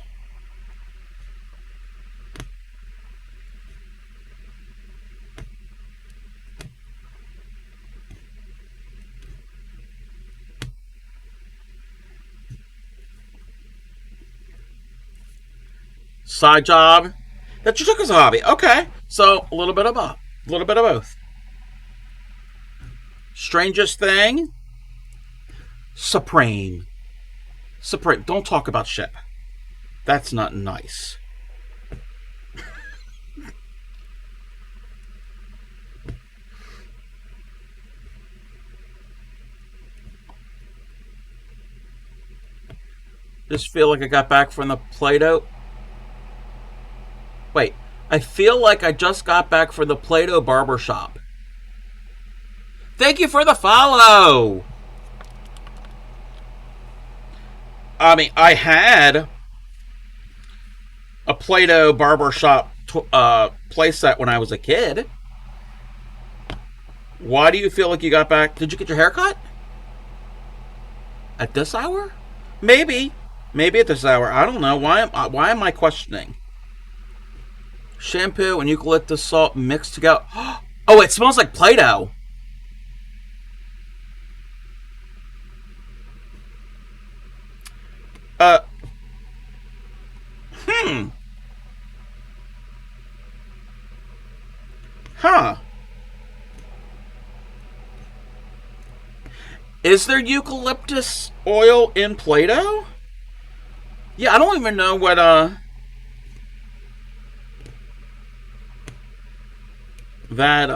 Side job that you took as a hobby. Okay, so a little bit of both. Strangest thing, Supreme. Don't talk about ship. That's not nice. Just feel like I got back from the Play-Doh. Wait, I feel like I just got back from the Play-Doh barbershop. Thank you for the follow! I mean, I had a Play-Doh barbershop playset when I was a kid. Why do you feel like you got back? Did you get your hair cut at this hour? Maybe, maybe at this hour. I don't know. Why am I questioning? Shampoo and eucalyptus salt mixed together. Oh, it smells like Play-Doh. Uh, hmm. Huh. Is there eucalyptus oil in Play-Doh? Yeah, I don't even know what that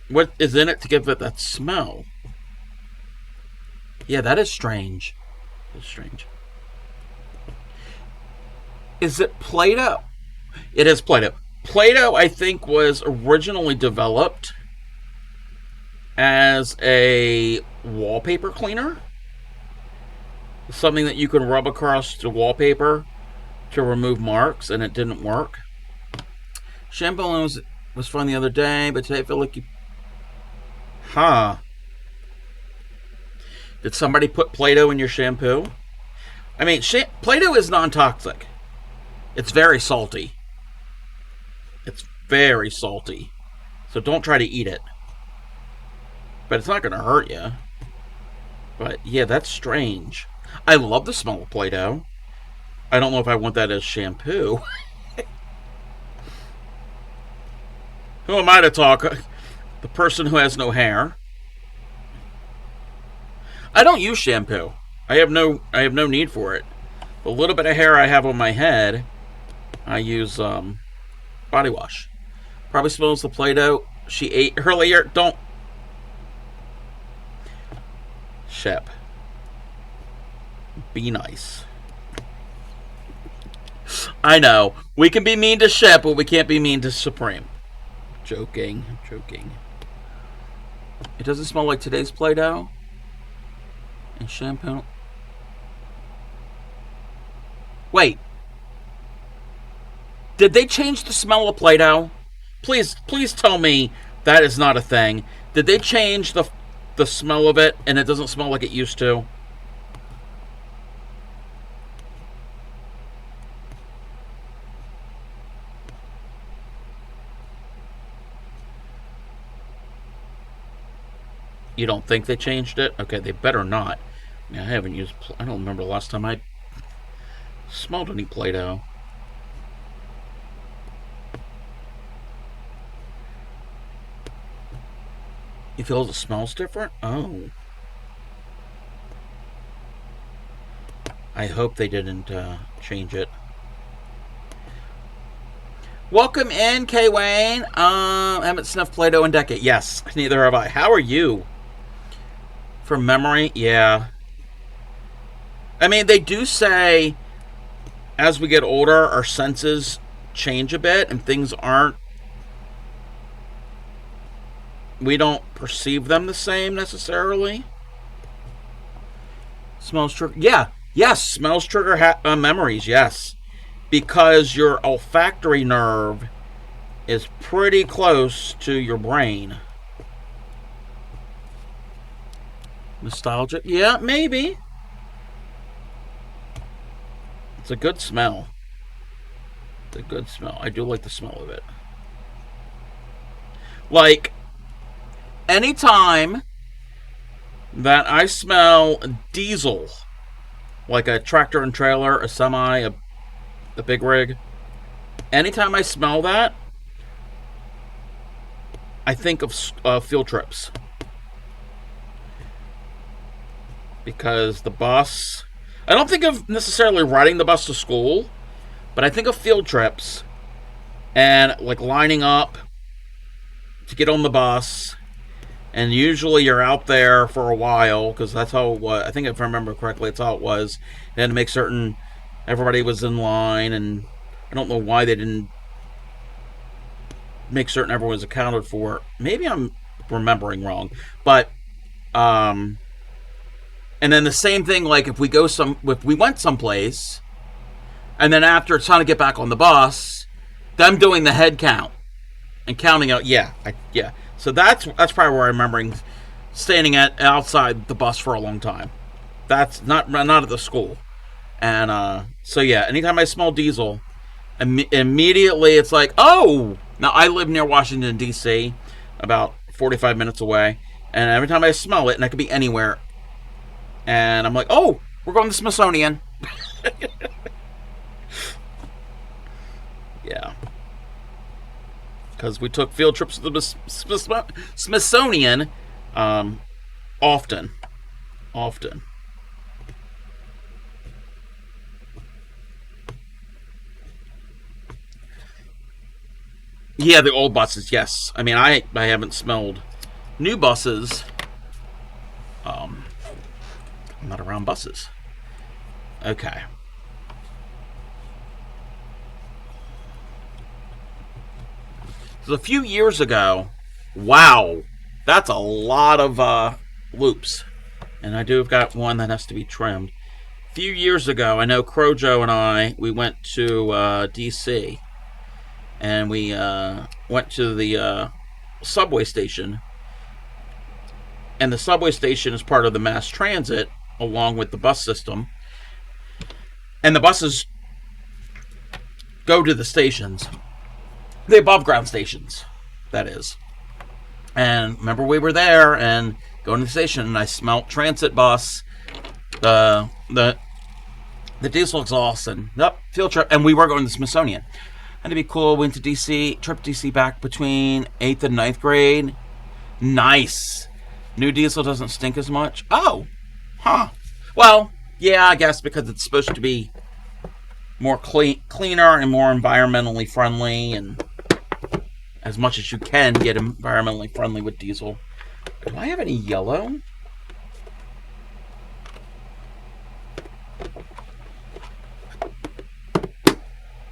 what is in it to give it that smell. Yeah, that is strange. That's strange. Is it Play-Doh? It is Play-Doh. Play-Doh, I think, was originally developed as a wallpaper cleaner, something that you can rub across the wallpaper to remove marks, and it didn't work. Shampoo was fun the other day, but today I feel like you. Huh. Did somebody put Play-Doh in your shampoo? I mean, Play-Doh is non-toxic. It's very salty. It's very salty. So don't try to eat it. But it's not going to hurt you. But yeah, that's strange. I love the smell of Play-Doh. I don't know if I want that as shampoo. Who am I to talk? The person who has no hair. I don't use shampoo. I have no need for it. The little bit of hair I have on my head, I use body wash. Probably smells the Play-Doh she ate earlier. Don't. Shep. Be nice. I know. We can be mean to Shep, but we can't be mean to Supreme. Joking. Joking. It doesn't smell like today's Play-Doh. And shampoo. Wait. Did they change the smell of Play-Doh? Please tell me that is not a thing. Did they change the smell of it and it doesn't smell like it used to? You don't think they changed it? Okay, they better not. I mean, I haven't used. I don't remember the last time I smelled any Play-Doh. You feel it smells different? Oh. I hope they didn't change it. Welcome in, K Wayne. Haven't snuffed Play-Doh in a decade. Yes, neither have I. How are you? From memory, yeah. I mean, they do say as we get older, our senses change a bit, and things aren't. We don't perceive them the same necessarily. Smells trigger. Yeah, yes, smells trigger memories. Yes, because your olfactory nerve is pretty close to your brain. Nostalgic? Yeah, maybe. It's a good smell. It's a good smell. I do like the smell of it. Like, anytime that I smell diesel, like a tractor and trailer, a semi, a big rig, anytime I smell that, I think of field trips. Because the bus, I don't think of necessarily riding the bus to school, but I think of field trips and like lining up to get on the bus. And usually you're out there for a while because that's how it was. I think if I remember correctly, that's how it was. They had to make certain everybody was in line, and I don't know why they didn't make certain everyone was accounted for. Maybe I'm remembering wrong, but And then the same thing, like if we went someplace, and then after it's time to get back on the bus, them doing the head count and counting out. Yeah. So that's probably where I'm remembering standing outside the bus for a long time. That's not at the school. And so yeah, anytime I smell diesel, immediately it's like, oh. Now I live near Washington D.C., about 45 minutes away, and every time I smell it, and I could be anywhere, and I'm like, oh, we're going to the Smithsonian. Yeah. Because we took field trips to the Smithsonian often. Yeah, the old buses, yes. I mean, I haven't smelled new buses. I'm not around buses. Okay. So a few years ago, wow, that's a lot of loops. And I do have got one that has to be trimmed. A few years ago, I know Crojo and we went to D.C., and we went to the subway station. And the subway station is part of the mass transit, along with the bus system. And the buses go to the stations. The above ground stations, that is. And remember, we were there and going to the station, and I smelt transit bus, the diesel exhaust, and field trip. And we were going to the Smithsonian. And it'd be cool. Went to DC, trip to DC back between 8th and 9th grade. Nice. New diesel doesn't stink as much. Oh, huh. Well, yeah, I guess because it's supposed to be more cleaner and more environmentally friendly, and as much as you can get environmentally friendly with diesel. Do I have any yellow?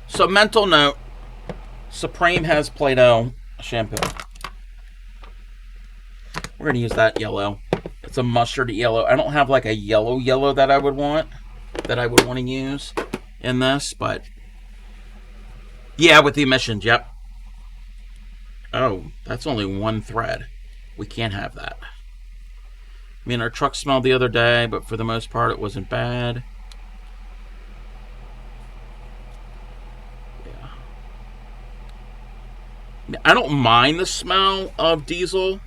So, mental note, Supreme has Play-Doh shampoo. We're going to use that yellow. It's a mustard yellow. I don't have like a yellow that I would want to use in this, but yeah, with the emissions, yep. Oh, that's only one thread. We can't have that. I mean, our truck smelled the other day, but for the most part, it wasn't bad. Yeah. I don't mind the smell of diesel.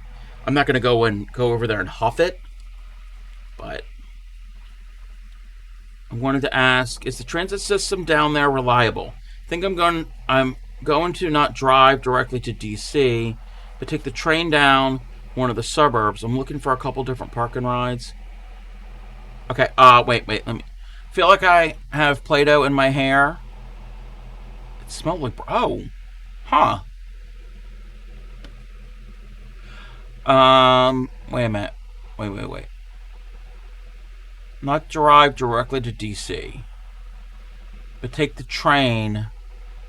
I'm not going to go over there and huff it, but I wanted to ask, is the transit system down there reliable? I think I'm going to not drive directly to DC, but take the train down one of the suburbs. I'm looking for a couple different parking rides. Okay, wait, let me... feel like I have Play-Doh in my hair. It smelled like... oh, huh. Wait a minute. Wait. Not drive directly to DC, but take the train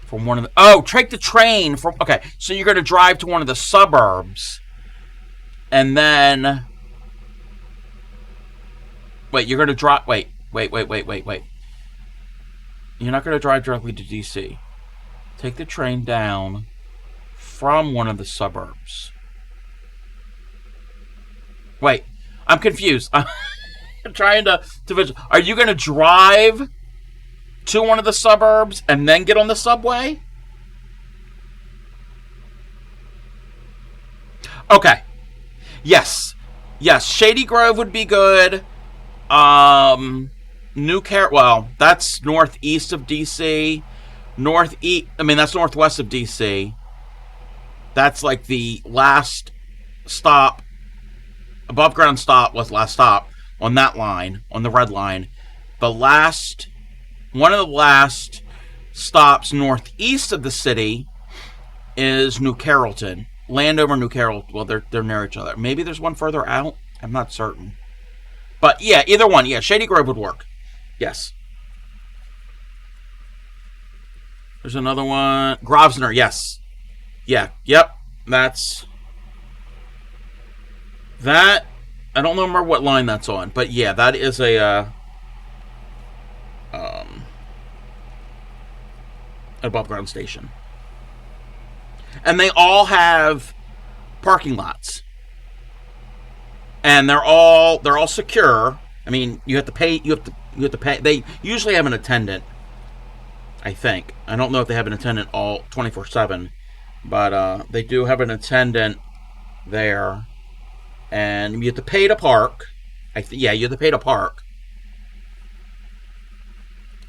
from one of the... oh, take the train from... okay, so you're going to drive to one of the suburbs, and then... wait, you're going to drive... wait. You're not going to drive directly to DC. Take the train down from one of the suburbs. Wait, I'm confused. I'm trying to are you going to drive to one of the suburbs and then get on the subway? Okay. Yes. Shady Grove would be good. Well, that's northeast of DC. That's northwest of DC. That's like the last stop. Above ground stop was last stop on that line, on the red line. One of the last stops northeast of the city is New Carrollton. Landover, New Carrollton. Well, they're near each other. Maybe there's one further out. I'm not certain. But yeah, either one. Yeah, Shady Grove would work. Yes. There's another one. Grosvenor, yes. Yeah, yep. That I don't remember what line that's on, but yeah, that is um, a above ground station, and they all have parking lots, and they're all secure. I mean, you have to pay. You have to pay. They usually have an attendant. I think. I don't know if they have an attendant all 24/7, but they do have an attendant there, and you have to pay to park. Yeah, you have to pay to park,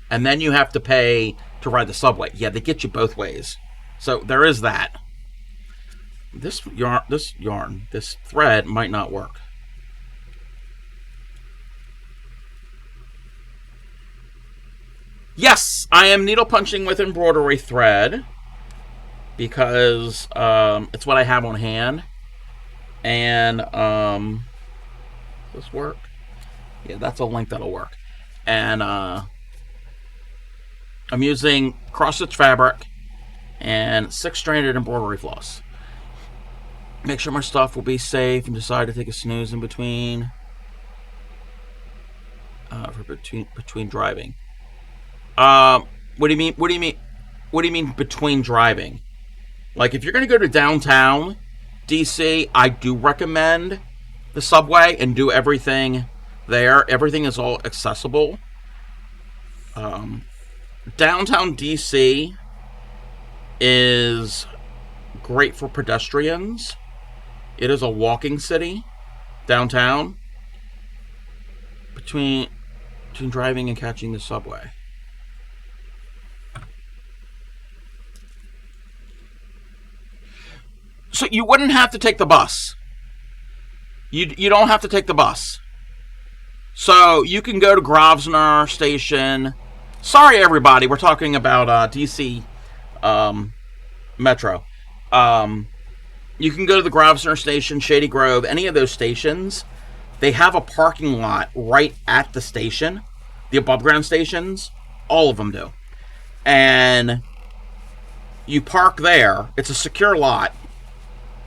and then you have to pay to ride the subway. Yeah, they get you both ways. So there is that. This thread might not work. Yes, I am needle punching with embroidery thread because it's what I have on hand. And does this work? Yeah, that's a link that'll work. And I'm using cross stitch fabric and 6-stranded embroidery floss. Make sure my stuff will be safe and decide to take a snooze in between for between driving. What do you mean? What do you mean? What do you mean between driving? Like if you're going to go to downtown DC, I do recommend the subway and do everything there. Everything is all accessible. Downtown DC is great for pedestrians. It is a walking city downtown. Between driving and catching the subway. So you wouldn't have to take the bus. You don't have to take the bus. So you can go to Grosvenor Station. Sorry, everybody. We're talking about DC Metro. You can go to the Grosvenor Station, Shady Grove, any of those stations. They have a parking lot right at the station. The above ground stations, all of them do. And you park there. It's a secure lot.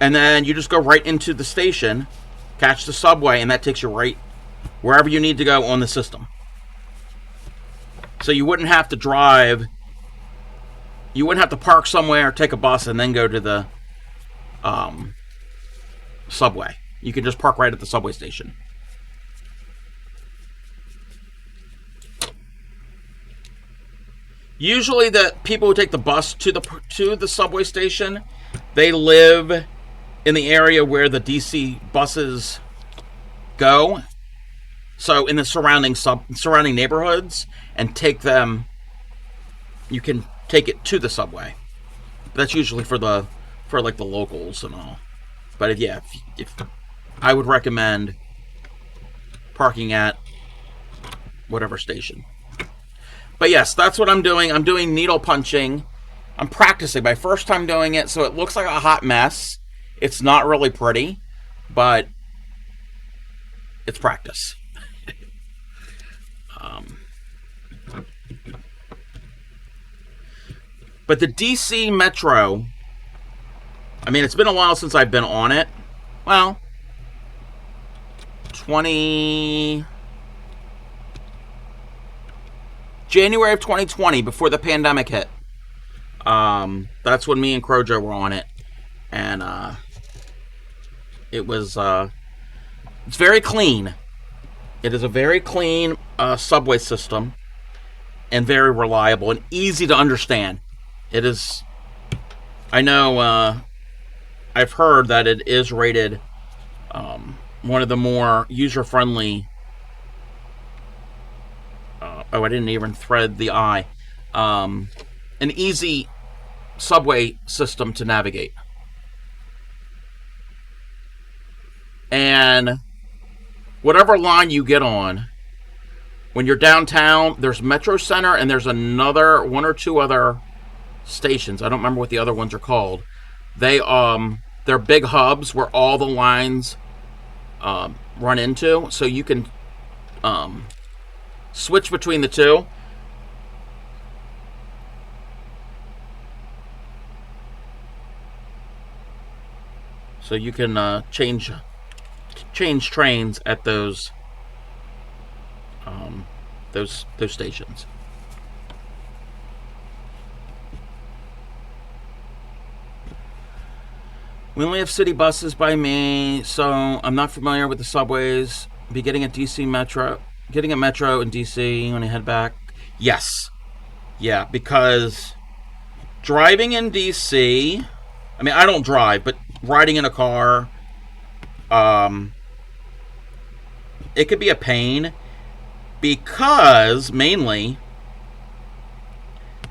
And then you just go right into the station, catch the subway, and that takes you right wherever you need to go on the system. So you wouldn't have to drive. You wouldn't have to park somewhere, take a bus, and then go to the subway. You can just park right at the subway station. Usually the people who take the bus to the subway station, they live in the area where the DC buses go. So in the surrounding neighborhoods, and take them, you can take it to the subway. That's usually for like the locals and all. But if I would recommend parking at whatever station. But yes, that's what I'm doing. I'm doing needle punching. I'm practicing. My first time doing it, so it looks like a hot mess. It's not really pretty, but it's practice. But the DC Metro, I mean, it's been a while since I've been on it. Well, January of 2020, before the pandemic hit. That's when me and Crojo were on it. And it's very clean. It is a very clean subway system and very reliable and easy to understand. It is, I know, I've heard that it is rated one of the more user-friendly. I didn't even thread the I. An easy subway system to navigate. And whatever line you get on, when you're downtown, there's Metro Center and there's one or two other stations. I don't remember what the other ones are called. They're big hubs where all the lines run into, so you can switch between the two. So you can change change trains at those stations. We only have city buses by me, so I'm not familiar with the subways. Be getting a Metro in DC when I head back. Yes, yeah, because driving in DC, I mean, I don't drive, but riding in a car, it could be a pain because mainly,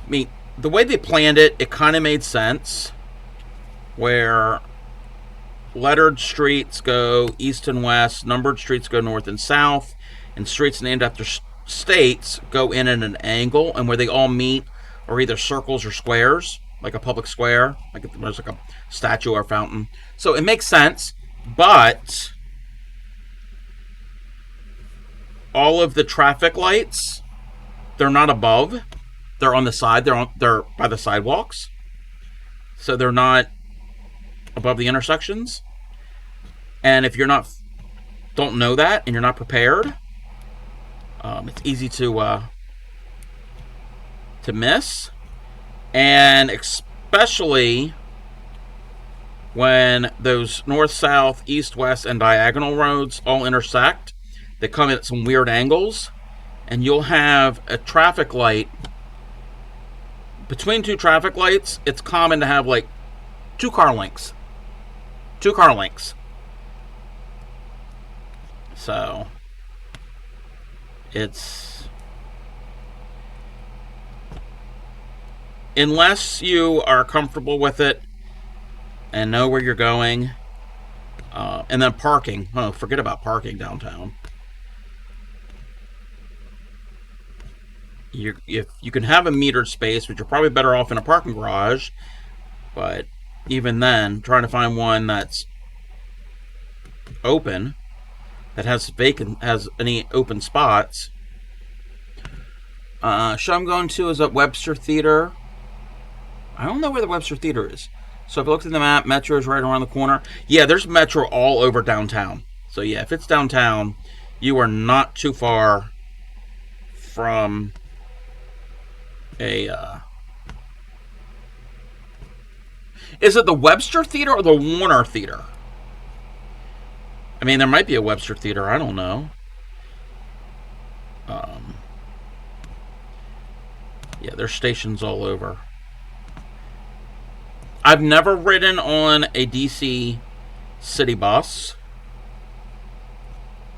I mean, the way they planned it, it kind of made sense. Where lettered streets go east and west, numbered streets go north and south, and streets named after states go in at an angle, and where they all meet are either circles or squares, like a public square, like there's like a statue or a fountain. So it makes sense, but all of the traffic lights, they're not above, they're on the side, they're by the sidewalks, so they're not above the intersections. And if you're don't know that and you're not prepared, it's easy to miss. And especially when those north, south, east, west, and diagonal roads all intersect, they come at some weird angles, and you'll have a traffic light. Between two traffic lights, it's common to have like two car lengths. So it's, unless you are comfortable with it and know where you're going, and then parking. Oh, forget about parking downtown. If you can have a metered space, which you're probably better off in a parking garage, but even then, trying to find one that's open, that has any open spots. Show I'm going to is at Webster Theater. I don't know where the Webster Theater is. So if I looked at the map, Metro is right around the corner. Yeah, there's Metro all over downtown. So yeah, if it's downtown, you are not too far from a... Is it the Webster Theater or the Warner Theater? I mean, there might be a Webster Theater. I don't know. Yeah, there's stations all over. I've never ridden on a DC city bus,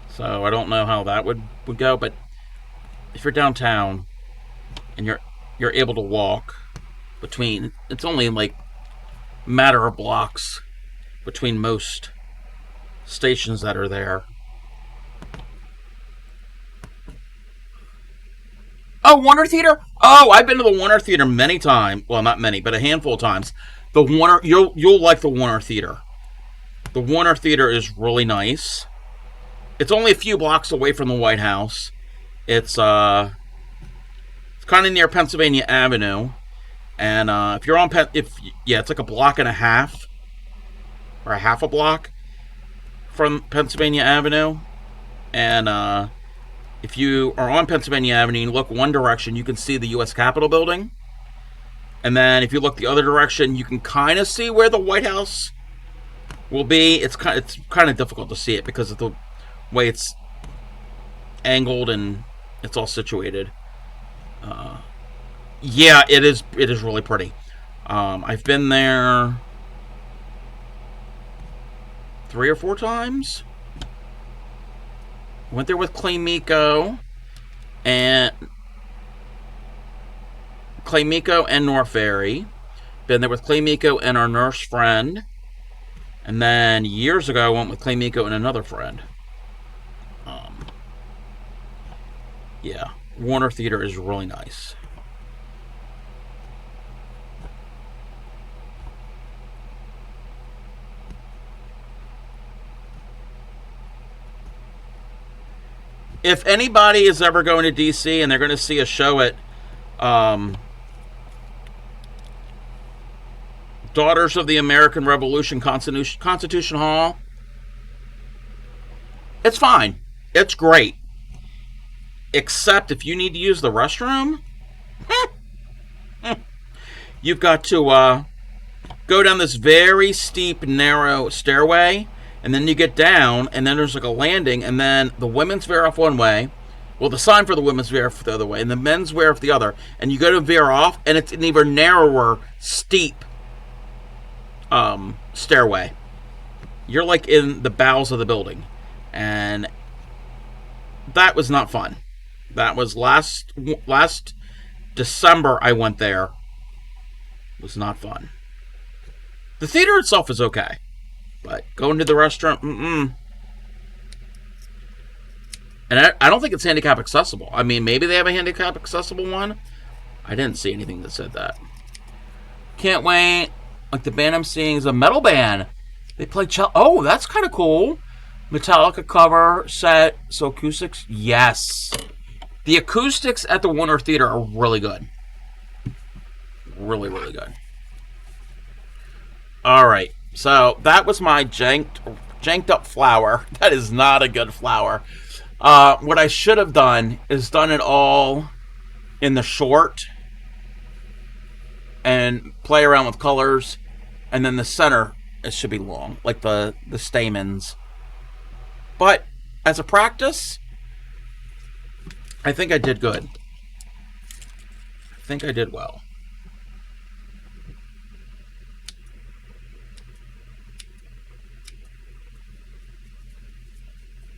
so I don't know how that would go. But if you're downtown and you're able to walk between, it's only like a matter of blocks between most stations that are there. Oh, Warner Theater? Oh, I've been to the Warner Theater many times. Well, not many, but a handful of times. The Warner, you'll like the Warner Theater. The Warner Theater is really nice. It's only a few blocks away from the White House. It's kind of near Pennsylvania Avenue, and if you're on it's like a block and a half, or a half a block from Pennsylvania Avenue, and if you are on Pennsylvania Avenue and you look one direction, you can see the U.S. Capitol building. And then if you look the other direction, you can kind of see where the White House will be. It's kind of difficult to see it because of the way it's angled and it's all situated. Yeah, it is really pretty. I've been there 3 or 4 times. Went there with Clay Miko and North Ferry. Been there with Clay Miko and our nurse friend. And then years ago, I went with Clay Miko and another friend. Yeah, Warner Theater is really nice. If anybody is ever going to DC and they're going to see a show at Daughters of the American Revolution Constitution Hall, It's fine. It's great. Except if you need to use the restroom, you've got to go down this very steep, narrow stairway, and then you get down, and then there's like a landing, and then the women's veer off one way. Well, the sign for the women's veer off the other way, and the men's veer off the other. And you go to veer off, and it's an even narrower, steep stairway. You're like in the bowels of the building. And that was not fun. That was last December I went there. It was not fun. The theater itself is okay. But going to the restaurant, And I don't think it's handicap accessible. I mean, maybe they have a handicap accessible one. I didn't see anything that said that. Can't wait. Like the band I'm seeing is a metal band. They play cello. Oh, that's kind of cool. Metallica cover set. So acoustics, yes. The acoustics at the Warner Theater are really good. Really, really good. All right. So that was my janked up flower. That is not a good flower. What I should have done is done it all in the short and play around with colors, and then the center, it should be long, like the stamens. But as a practice, I think I did good. I think I did well.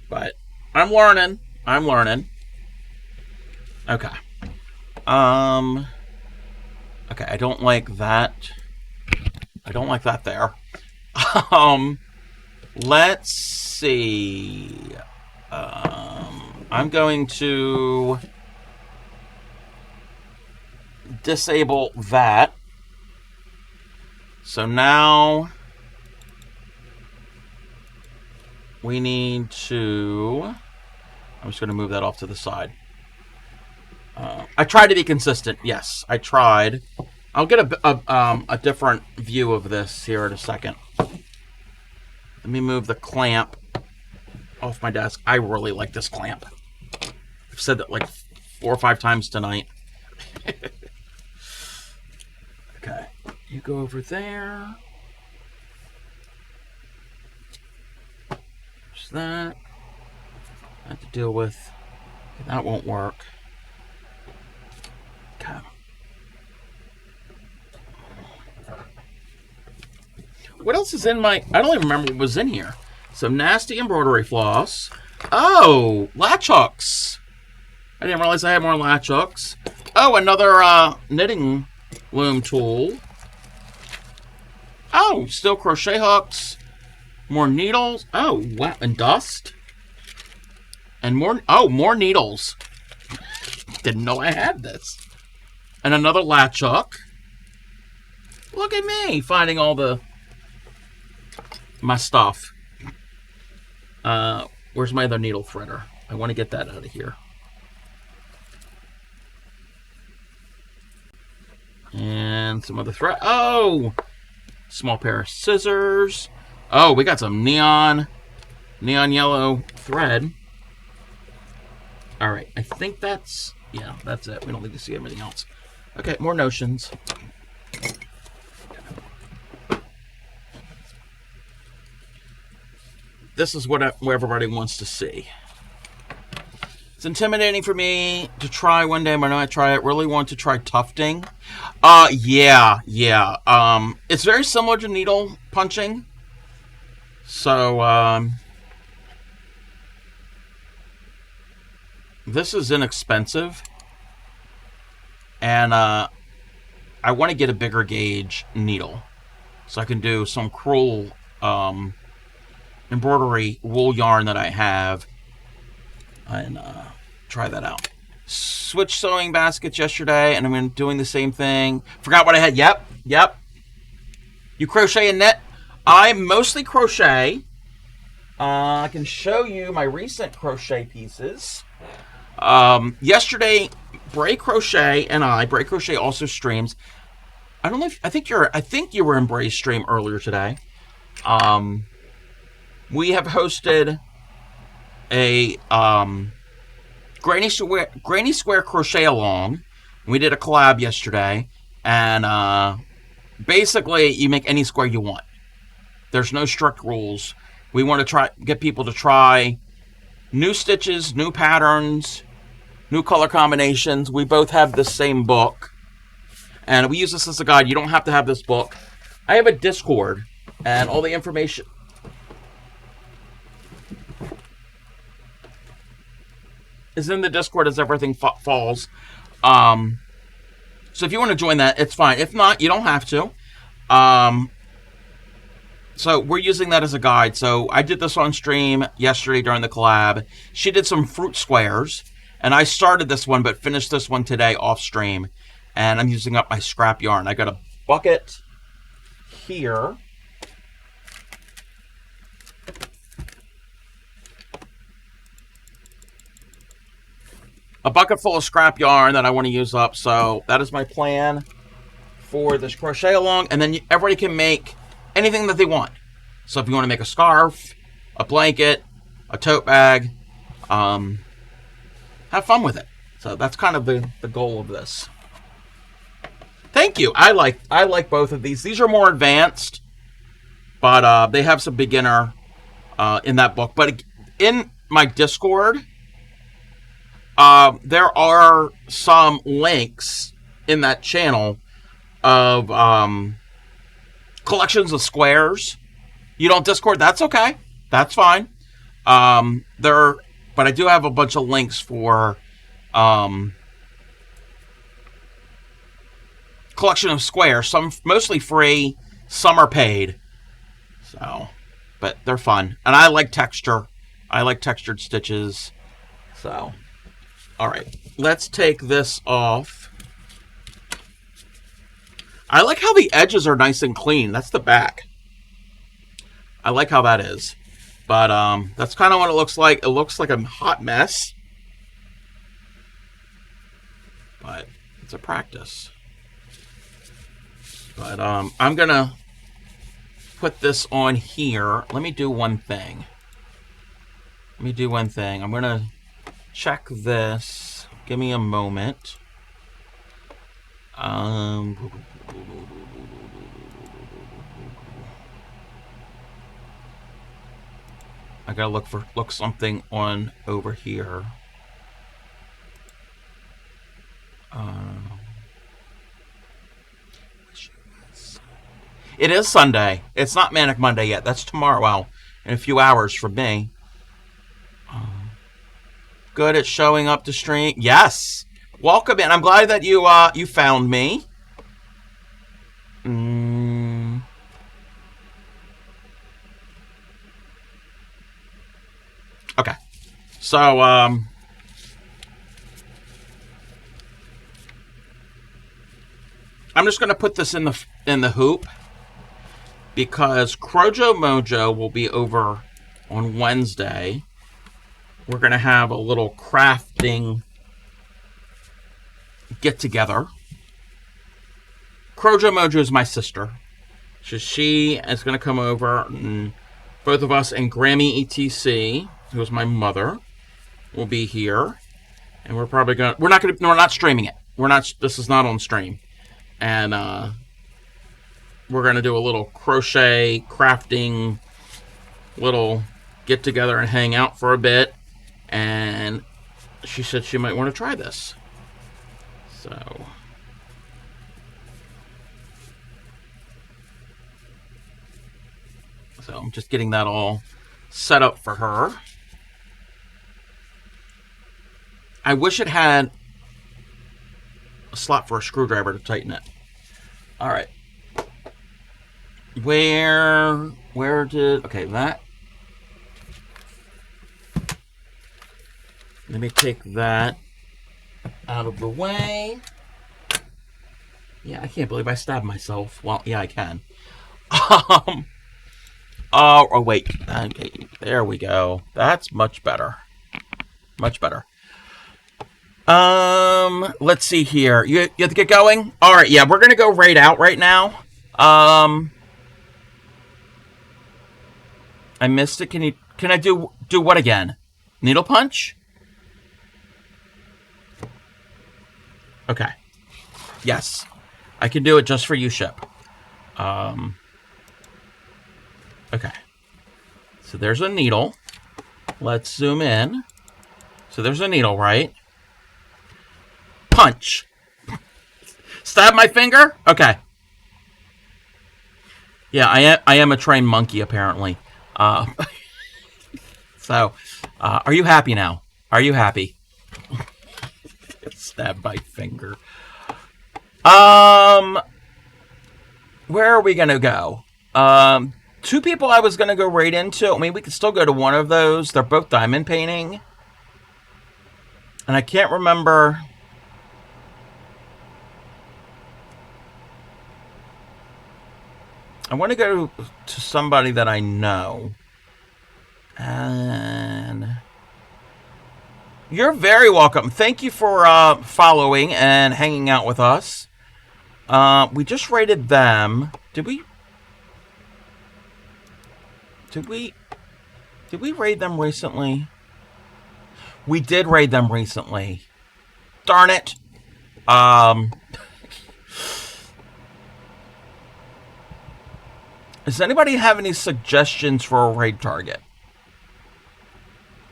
But I'm learning. Okay. Okay, I don't like that. I don't like that there. Let's see. I'm going to disable that. So now we need to... I'm just going to move that off to the side. I tried to be consistent. Yes, I tried. I'll get a different view of this here in a second. Let me move the clamp off my desk. I really like this clamp. I've said that like 4 or 5 times tonight. Okay, you go over there. There's that. I have to deal with. That won't work. Okay. What else is in my... I don't even remember what was in here. Some nasty embroidery floss. Oh, latch hooks. I didn't realize I had more latch hooks. Oh, another knitting loom tool. Oh, still crochet hooks. More needles. Oh, wow. And dust. And more... Oh, more needles. Didn't know I had this. And another latch hook. Look at me finding all my stuff. Where's my other needle threader? I want to get that out of here. And some other thread. Oh! Small pair of scissors. Oh, we got some neon yellow thread. All right, I think that's... Yeah, that's it. We don't need to see anything else. Okay, more notions. This is what everybody wants to see. It's intimidating for me to try one day. When I try it, really want to try tufting. Yeah. It's very similar to needle punching. So, this is inexpensive. And, I want to get a bigger gauge needle. So I can do some crewel, embroidery wool yarn that I have. And try that out. Switch sewing baskets yesterday, and I'm doing the same thing. Forgot what I had. Yep. You crochet and knit? I mostly crochet. I can show you my recent crochet pieces. Yesterday, Bray Crochet also streams. I don't know if I think you were in Bray's stream earlier today. We have hosted a Granny Square crochet along. We did a collab yesterday, and basically you make any square you want. There's no strict rules. We want to get people to try new stitches, new patterns, new color combinations. We both have the same book, and we use this as a guide. You don't have to have this book. I have a Discord, and all the information is in the Discord as everything falls. So if you want to join that, it's fine. If not, you don't have to. So we're using that as a guide. So I did this on stream yesterday during the collab. She did some fruit squares, and I started this one but finished this one today off stream. And I'm using up my scrap yarn. I got a bucket here. A bucket full of scrap yarn that I want to use up. So that is my plan for this crochet along. And then everybody can make anything that they want. So if you want to make a scarf, a blanket, a tote bag, have fun with it. So that's kind of the goal of this. Thank you. I like both of these. These are more advanced, but they have some beginner in that book. But in my Discord, there are some links in that channel of collections of squares. You don't Discord, that's okay. That's fine. But I do have a bunch of links for collection of squares. Some mostly free, some are paid. So, but they're fun, and I like texture. I like textured stitches. So, all right, let's take this off. I like how the edges are nice and clean. That's the back. I like how that is. But that's kind of what it looks like. It looks like a hot mess. But it's a practice. But I'm going to put this on here. Let me do one thing. I'm going to check this. Give me a moment. I gotta look something on over here. It is Sunday. It's not Manic Monday yet. That's tomorrow. Well, in a few hours from me. Good at showing up to stream. Yes. Welcome in. I'm glad that you found me. Okay. So I'm just going to put this in the hoop because Crojo Mojo will be over on Wednesday. We're going to have a little crafting get together. Crojo Mojo is my sister. So she is going to come over, and both of us and Grammy ETC, who is my mother, will be here. And we're not streaming it. This is not on stream. And we're going to do a little crochet crafting little get together and hang out for a bit. And she said she might want to try this. So I'm just getting that all set up for her. I wish it had a slot for a screwdriver to tighten it. All right. Okay, that. Let me take that out of the way. Yeah, I can't believe I stabbed myself. Well, yeah, I can. Oh, wait. Okay, there we go. That's much better. Much better. Let's see here. You have to get going? All right, yeah, we're going to go right out right now. I missed it. Can I do what again? Needle punch? Okay. Yes. I can do it just for you, Ship. Okay. So there's a needle. Let's zoom in. So there's a needle, right? Punch. Stab my finger? Okay. Yeah, I am a trained monkey, apparently. So, are you happy now? Are you happy? Stab my finger. Where are we gonna go? Two people I was gonna go right into. I mean, we could still go to one of those. They're both diamond painting. And I can't remember. I want to go to somebody that I know. And you're very welcome. Thank you for following and hanging out with us. We just rated them. Did we raid them recently? We did raid them recently. Darn it. Does anybody have any suggestions for a raid target?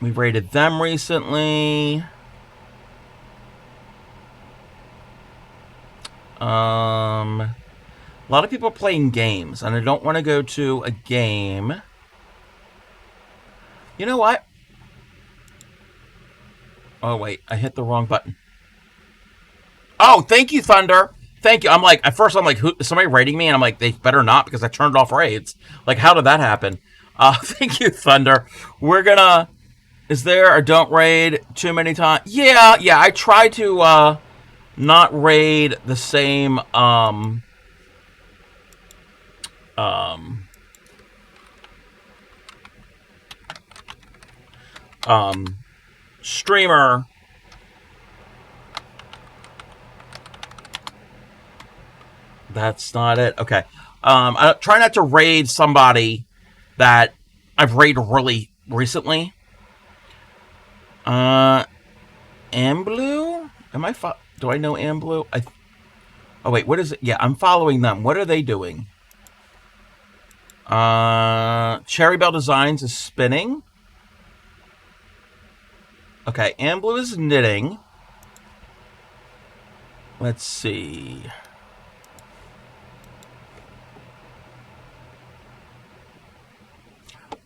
We raided them recently. A lot of people are playing games, and I don't want to go to a game. You know what? Oh, wait. I hit the wrong button. Oh, thank you, Thunder. Thank you. I'm like, at first I'm like, who, is somebody raiding me? And I'm like, they better not, because I turned off raids. Like, how did that happen? Thank you, Thunder. We're gonna... Is there a don't raid too many times? Yeah, I try to, not raid the same, streamer. That's not it. Okay. I try not to raid somebody that I've raided really recently. Amblue? Do I know Amblue? Oh, wait, what is it? Yeah, I'm following them. What are they doing? Cherry Bell Designs is spinning. Okay, Amblue is knitting. Let's see.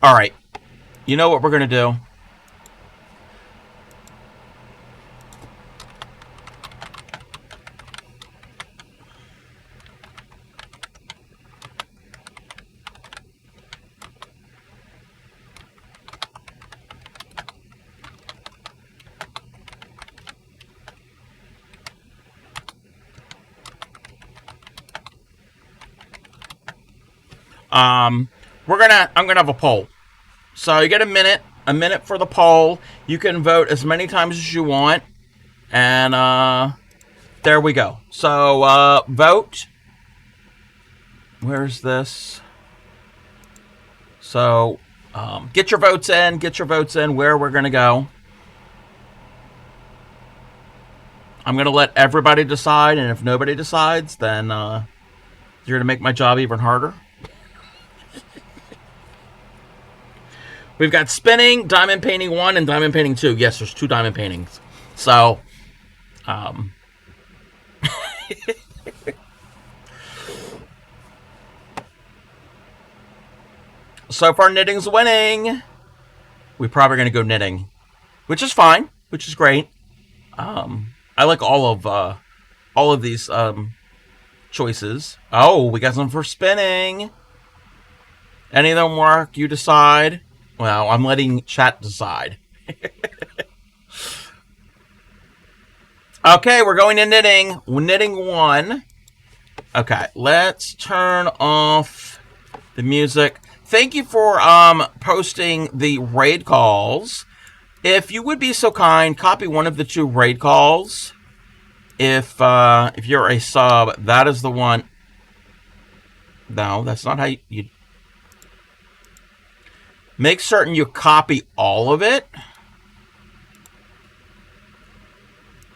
All right. You know what we're going to do? I'm gonna have a poll. So you get a minute for the poll. You can vote as many times as you want. And, there we go. So, vote. Where's this? So, get your votes in. Where we're gonna go. I'm gonna let everybody decide, and if nobody decides, then, you're gonna make my job even harder. We've got spinning, diamond painting 1, and diamond painting 2. Yes, there's 2 diamond paintings. So, so far knitting's winning. We're probably going to go knitting, which is fine, which is great. I like all of these choices. Oh, we got some for spinning. Any of them work? You decide. Well, I'm letting chat decide. Okay, we're going to knitting. Knitting 1. Okay, let's turn off the music. Thank you for posting the raid calls. If you would be so kind, copy one of the 2 raid calls. If you're a sub, that is the one. No, that's not how you make certain you copy all of it.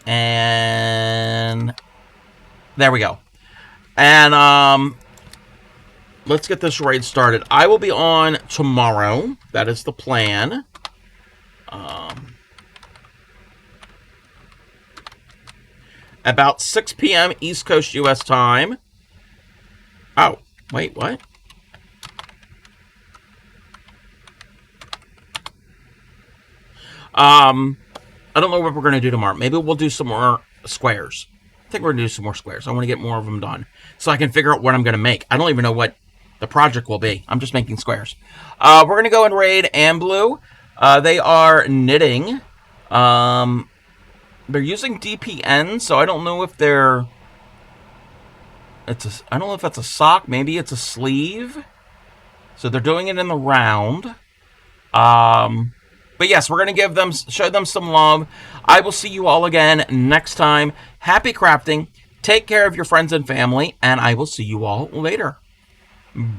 And there we go. And let's get this raid started. I will be on tomorrow. That is the plan. About 6 p.m. East Coast U.S. time. Oh, wait, what? I don't know what we're going to do tomorrow. Maybe we'll do some more squares. I think we're going to do some more squares. I want to get more of them done so I can figure out what I'm going to make. I don't even know what the project will be. I'm just making squares. We're going to go and raid Amblue. They are knitting. They're using DPN, so I don't know if they're... I don't know if that's a sock. Maybe it's a sleeve. So they're doing it in the round. But yes, we're going to show them some love. I will see you all again next time. Happy crafting. Take care of your friends and family, and I will see you all later.